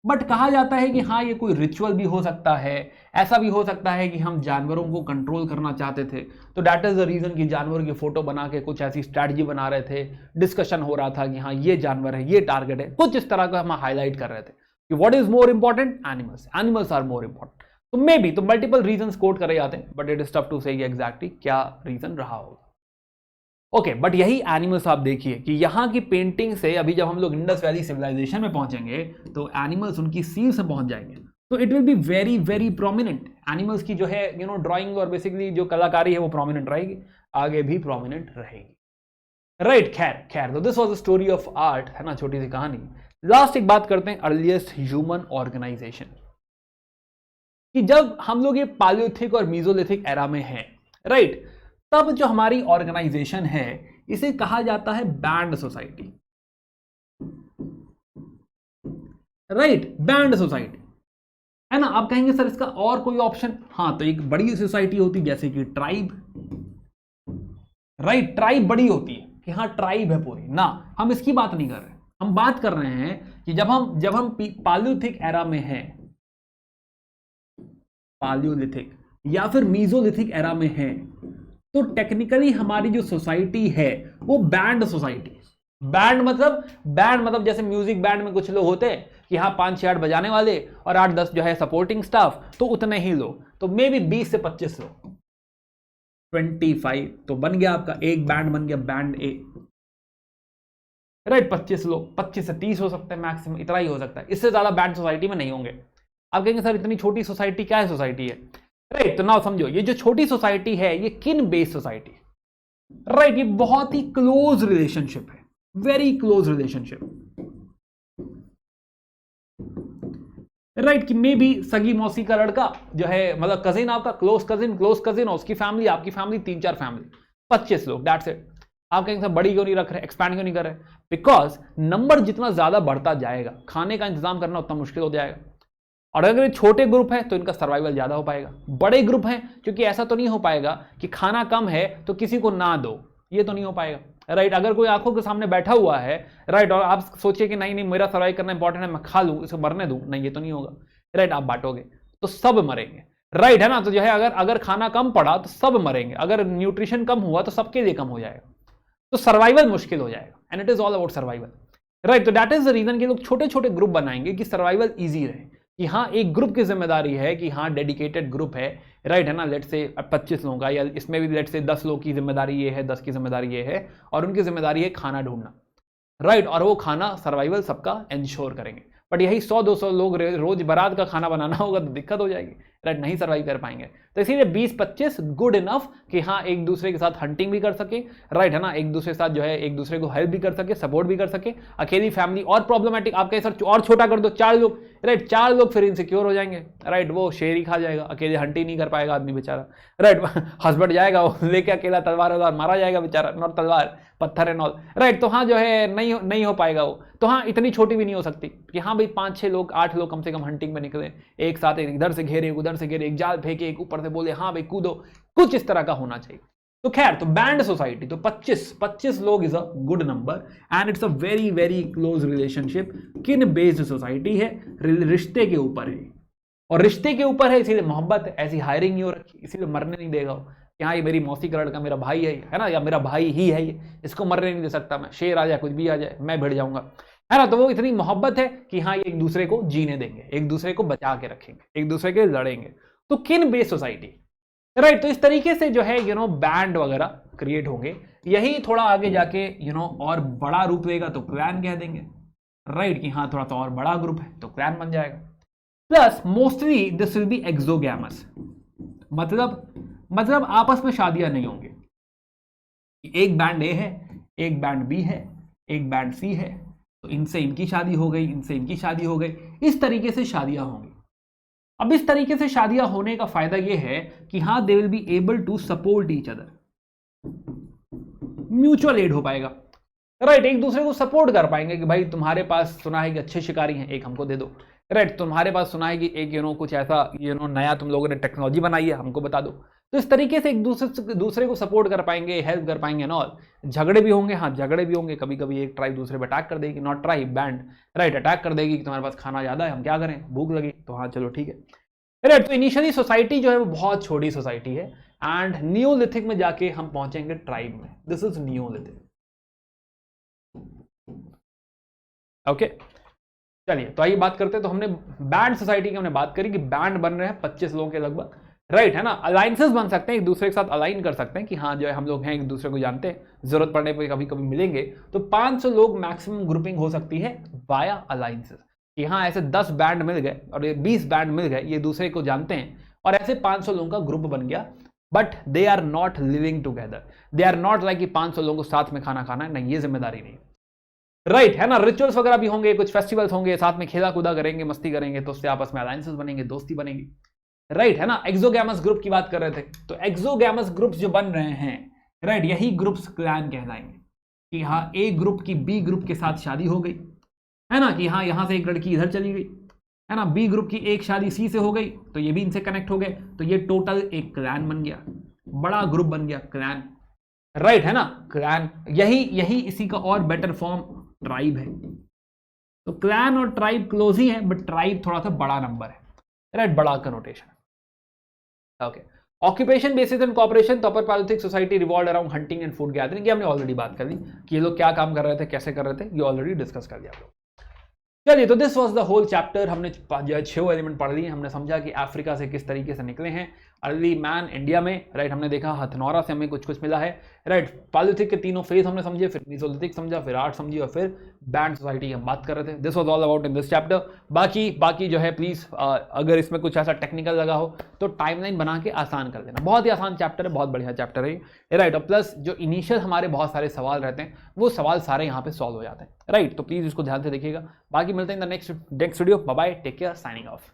but कहा जाता है कि हाँ ये कोई रिचुअल भी हो सकता है, ऐसा भी हो सकता है कि हम जानवरों को कंट्रोल करना चाहते थे, तो दैट इज द रीजन कि जानवर की फोटो बना के कुछ ऐसी स्ट्रैटेजी बना रहे थे, डिस्कशन हो रहा था कि हाँ ये जानवर है, ये टारगेट है, कुछ इस तरह का हम हाईलाइट कर रहे थे कि what is more important, animals are more important. तो मे बी, तो मल्टीपल रीजन कोट करे जाते हैं, but it is tough to say exactly क्या रीजन रहा होगा। ओके, बट यही एनिमल्स आप देखिए कि यहाँ की पेंटिंग से अभी जब हम लोग इंडस वैली सिविलाइजेशन में पहुंचेंगे तो एनिमल्स उनकी सील से पहुंच जाएंगे, तो it will be very very prominent. Animals की जो है ड्राइंग और बेसिकली जो कलाकारी है वो प्रोमिनेंट रहेगी, आगे भी प्रोमिनेंट रहेगी, राइट। खैर तो this was the story of art, है ना, छोटी सी कहानी। लास्ट एक बात करते हैं अर्लीस्ट ह्यूमन ऑर्गेनाइजेशन, कि जब हम लोग ये पालियोलिथिक और मीजोलिथिक एरा में हैं, राइट, तब जो हमारी ऑर्गेनाइजेशन है इसे कहा जाता है band society, right, band society, है ना। आप कहेंगे सर इसका और कोई ऑप्शन, हाँ, तो एक बड़ी सोसाइटी होती जैसे कि ट्राइब, राइट, ट्राइब बड़ी होती है कि हाँ ट्राइब है पूरी ना, हम इसकी बात नहीं कर रहे, हम बात कर रहे हैं कि जब हम पालियोलिथिक एरा में हैं, पालियोलिथिक या फिर मीजोलिथिक एरा में हैं, तो टेक्निकली हमारी जो सोसाइटी है वो बैंड सोसाइटी। बैंड मतलब जैसे म्यूजिक बैंड में कुछ लोग होते हैं कि हाँ 5-6-8 बजाने वाले और 8-10 जो है सपोर्टिंग स्टाफ, तो उतने ही लोग, तो मे बी 20 से 25 लोग, 25 तो बन गया आपका एक बैंड, बन गया बैंड ए, राइट। 25 लोग, 25 से 30 हो सकते हैं मैक्सिमम, इतना ही हो सकता है, इससे ज्यादा बैंड सोसाइटी में नहीं होंगे। आप कहेंगे सर इतनी छोटी सोसाइटी क्या है सोसाइटी है, राइट। तो नाउ समझो ये जो छोटी सोसाइटी है ये किन बेस्ड सोसाइटी, राइट, ये बहुत ही क्लोज रिलेशनशिप है, वेरी क्लोज रिलेशनशिप, राइट, कि मे भी सगी मौसी का लड़का जो है, मतलब कजिन आपका, क्लोज कजिन और उसकी फैमिली, आपकी फैमिली, 3-4 फैमिली, 25 लोग, दैट्स इट। आप कहेंगे सर बड़ी क्यों नहीं रख रहे, एक्सपैंड क्यों नहीं कर रहे, बिकॉज नंबर जितना ज्यादा बढ़ता जाएगा खाने का इंतजाम करना उतना मुश्किल हो जाएगा, और अगर छोटे ग्रुप है तो इनका सर्वाइवल ज्यादा हो पाएगा। बड़े ग्रुप हैं क्योंकि ऐसा तो नहीं हो पाएगा कि खाना कम है तो किसी को ना दो, ये तो नहीं हो पाएगा, राइट। अगर कोई आंखों के सामने बैठा हुआ है, राइट, और आप सोचिए कि नहीं मेरा सर्वाइव करना इंपॉर्टेंट है, मैं खा लूं, इसको मरने दूं, नहीं, ये तो नहीं होगा, राइट। आप बांटोगे तो सब मरेंगे, राइट, है ना। तो जो है अगर खाना कम पड़ा तो सब मरेंगे, अगर न्यूट्रिशन कम हुआ तो सबके लिए कम हो जाएगा, तो सर्वाइवल मुश्किल हो जाएगा, and it is all about survival, right. तो दैट इज द रीजन कि लोग छोटे छोटे ग्रुप बनाएंगे कि सर्वाइवल ईजी रहे, कि हाँ एक ग्रुप की जिम्मेदारी है, कि हाँ डेडिकेटेड ग्रुप है, राइट, है ना। लेट से 25 लोगों का, या इसमें भी लेट से 10 लोग की जिम्मेदारी ये है, 10 की जिम्मेदारी ये है, और उनकी जिम्मेदारी है खाना ढूंढना, राइट, और वो खाना सर्वाइवल सबका इंश्योर करेंगे। बट यही 100-200 लोग रोज बारात का खाना बनाना होगा तो दिक्कत हो जाएगी, राइट, नहीं सर्वाइव कर पाएंगे। तो इसीलिए 20-25 गुड इनफ कि हाँ एक दूसरे के साथ हंटिंग भी कर सके, राइट, है ना, एक दूसरे के साथ जो है एक दूसरे को हेल्प भी कर सके, सपोर्ट भी कर सके। अकेली फैमिली और प्रॉब्लमैटिक, आप कहें सर और छोटा कर दो, 4 लोग, राइट, 4 लोग फिर इनसिक्योर हो जाएंगे, राइट, वो शेर ही खा जाएगा, अकेले हंटिंग नहीं कर पाएगा आदमी बेचारा, राइट। हस्बैंड जाएगा वो लेके अकेला तलवार मारा जाएगा बेचारा, नॉट तलवार, पत्थर एंड ऑल, राइट। तो हाँ जो है नहीं हो पाएगा वो, तो हाँ इतनी छोटी भी नहीं हो सकती कि हाँ भाई 5-6 लोग 8 लोग कम से कम हंटिंग में निकले एक साथ, एक इधर से घेरे, उधर से घेरे, एक जाल फेंके, एक ऊपर से बोले हाँ भाई कूदो, कुछ इस तरह का होना चाहिए। तो खैर, तो बैंड सोसाइटी, तो 25 लोग is a good number, and it's a very very close relationship. किन बेस्ड सोसाइटी है, रिश्ते के ऊपर है, और रिश्ते के ऊपर है इसीलिए मोहब्बत है, ऐसी हायरिंग नहीं हो रखी, इसीलिए मरने नहीं देगा वो, हाँ ये मेरी मौसी का लड़का, मेरा भाई है ना, या मेरा भाई ही है ये, इसको मरने नहीं दे सकता मैं, शेर आ जाए कुछ भी आ जाए मैं भिड़ जाऊंगा, है ना। तो वो इतनी मोहब्बत है कि हाँ ये एक दूसरे को जीने देंगे, एक दूसरे को बचा के रखेंगे, एक दूसरे के लड़ेंगे। तो किन बेस्ड सोसाइटी, राइट। तो इस तरीके से जो है बैंड वगैरह क्रिएट होंगे। यही थोड़ा आगे जाके और बड़ा रूप लेगा तो क्लैन कह देंगे, राइट, कि हाँ थोड़ा सा और बड़ा ग्रुप है तो क्लैन बन जाएगा। Plus mostly this will be exogamous, मतलब आपस में शादियां नहीं होंगी, एक बैंड ए है, एक बैंड बी है, एक बैंड सी है, तो इनसे इनकी शादी हो गई, इनसे इनकी शादी हो गई, इस तरीके से शादियां होंगी। अब इस तरीके से शादियां होने का फायदा यह है कि हाँ they will be able to support each other, mutual aid हो पाएगा, राइट, एक दूसरे को सपोर्ट कर पाएंगे कि भाई तुम्हारे पास सुना है कि अच्छे शिकारी हैं, एक हमको दे दो, राइट, तुम्हारे पास सुना है कि एक कुछ ऐसा नया तुम लोगों ने टेक्नोलॉजी बनाई है, हमको बता दो। तो इस तरीके से एक दूसरे को सपोर्ट कर पाएंगे, हेल्प कर पाएंगे एंड ऑल। झगड़े भी होंगे, हाँ झगड़े भी होंगे, कभी कभी एक ट्राइब दूसरे पर अटैक कर देगी, not tribe, band, right, attack कर देगी कि तुम्हारे पास खाना ज्यादा है, हम क्या करें, भूख लगी, तो हाँ चलो ठीक है, राइट। तो इनिशियली सोसाइटी जो है वो बहुत छोटी सोसाइटी है, एंड नियोलिथिक में जाके हम पहुंचेंगे ट्राइब में, दिस इज नियोलिथिक, ओके। चलिए तो आइए बात करते हैं। तो हमने बैंड सोसाइटी की हमने बात करी कि बैंड बन रहे हैं 25 लोगों के लगभग, राइट, है ना। अलायंसेस बन सकते हैं, एक दूसरे के साथ अलाइन कर सकते हैं कि हाँ जो है हम लोग हैं, एक दूसरे को जानते हैं, जरूरत पड़ने पर कभी कभी मिलेंगे। तो 500 लोग मैक्सिमम ग्रुपिंग हो सकती है वाया अलायंसेस, कि हाँ ऐसे 10 बैंड मिल गए और ये 20 बैंड मिल गए, ये दूसरे को जानते हैं, और ऐसे 500 लोगों का ग्रुप बन गया, but they are not living together, they are not like कि 500 लोगों को साथ में खाना खाना है, नहीं, ये जिम्मेदारी नहीं, राइट, है ना। रिचुअल्स वगैरह भी होंगे, कुछ फेस्टिवल्स होंगे, साथ में खेला कूदा करेंगे, मस्ती करेंगे, तो उससे आपस में अलायंसेस बनेंगे, दोस्ती बनेगी, राइट, है ना। एक्सोगैमस ग्रुप की बात कर रहे थे, तो एक्सोगैमस ग्रुप्स जो बन रहे हैं, राइट, यही ग्रुप्स क्लैन कहलाएंगे, कि हाँ ए ग्रुप की बी ग्रुप के साथ शादी हो गई, है ना, कि हाँ यहां से एक लड़की इधर चली गई, है ना, बी ग्रुप की एक शादी सी से हो गई, तो ये भी इनसे कनेक्ट हो गए, तो ये टोटल एक क्लैन बन गया, बड़ा ग्रुप बन गया क्लैन, राइट है ना, क्लैन, यही इसी का और बेटर फॉर्म ट्राइब है। तो क्लैन और ट्राइब क्लोज ही है, बट ट्राइब थोड़ा सा बड़ा नंबर है, राइट, बड़ा connotation. Okay, occupation basis and cooperation, तो upper Palaeolithic society revolve around hunting and food gathering, ये हमने ऑलरेडी बात कर ली कि ये लोग क्या काम कर रहे थे, कैसे कर रहे थे, ये ऑलरेडी डिस्कस कर दिया आप लोग। चलिए, तो this was the whole chapter. हमने 6 एलिमेंट पढ़ लिए, हमने समझा कि अफ्रीका से किस तरीके से निकले हैं अर्ली मैन इंडिया में, राइट, हमने देखा हथनौरा से हमें कुछ कुछ मिला है, राइट, पैलियोलिथिक के तीनों फेज हमने समझे, फिर मेसोलिथिक समझा, फिर आर्ट समझी, और फिर बैंड सोसाइटी की हम बात कर रहे थे। This was all about in this chapter. बाकी जो है प्लीज अगर इसमें कुछ ऐसा टेक्निकल लगा हो तो टाइमलाइन बना के आसान कर देना, बहुत ही आसान चैप्टर है, बहुत बढ़िया चैप्टर है, राइट, और प्लस जो इनिशियल हमारे बहुत सारे सवाल रहते हैं वो सवाल सारे यहाँ पे सॉल्व हो जाते हैं, राइट, तो प्लीज इसको ध्यान से देखिएगा। बाकी मिलते हैं in the next video, bye bye, take care, signing of.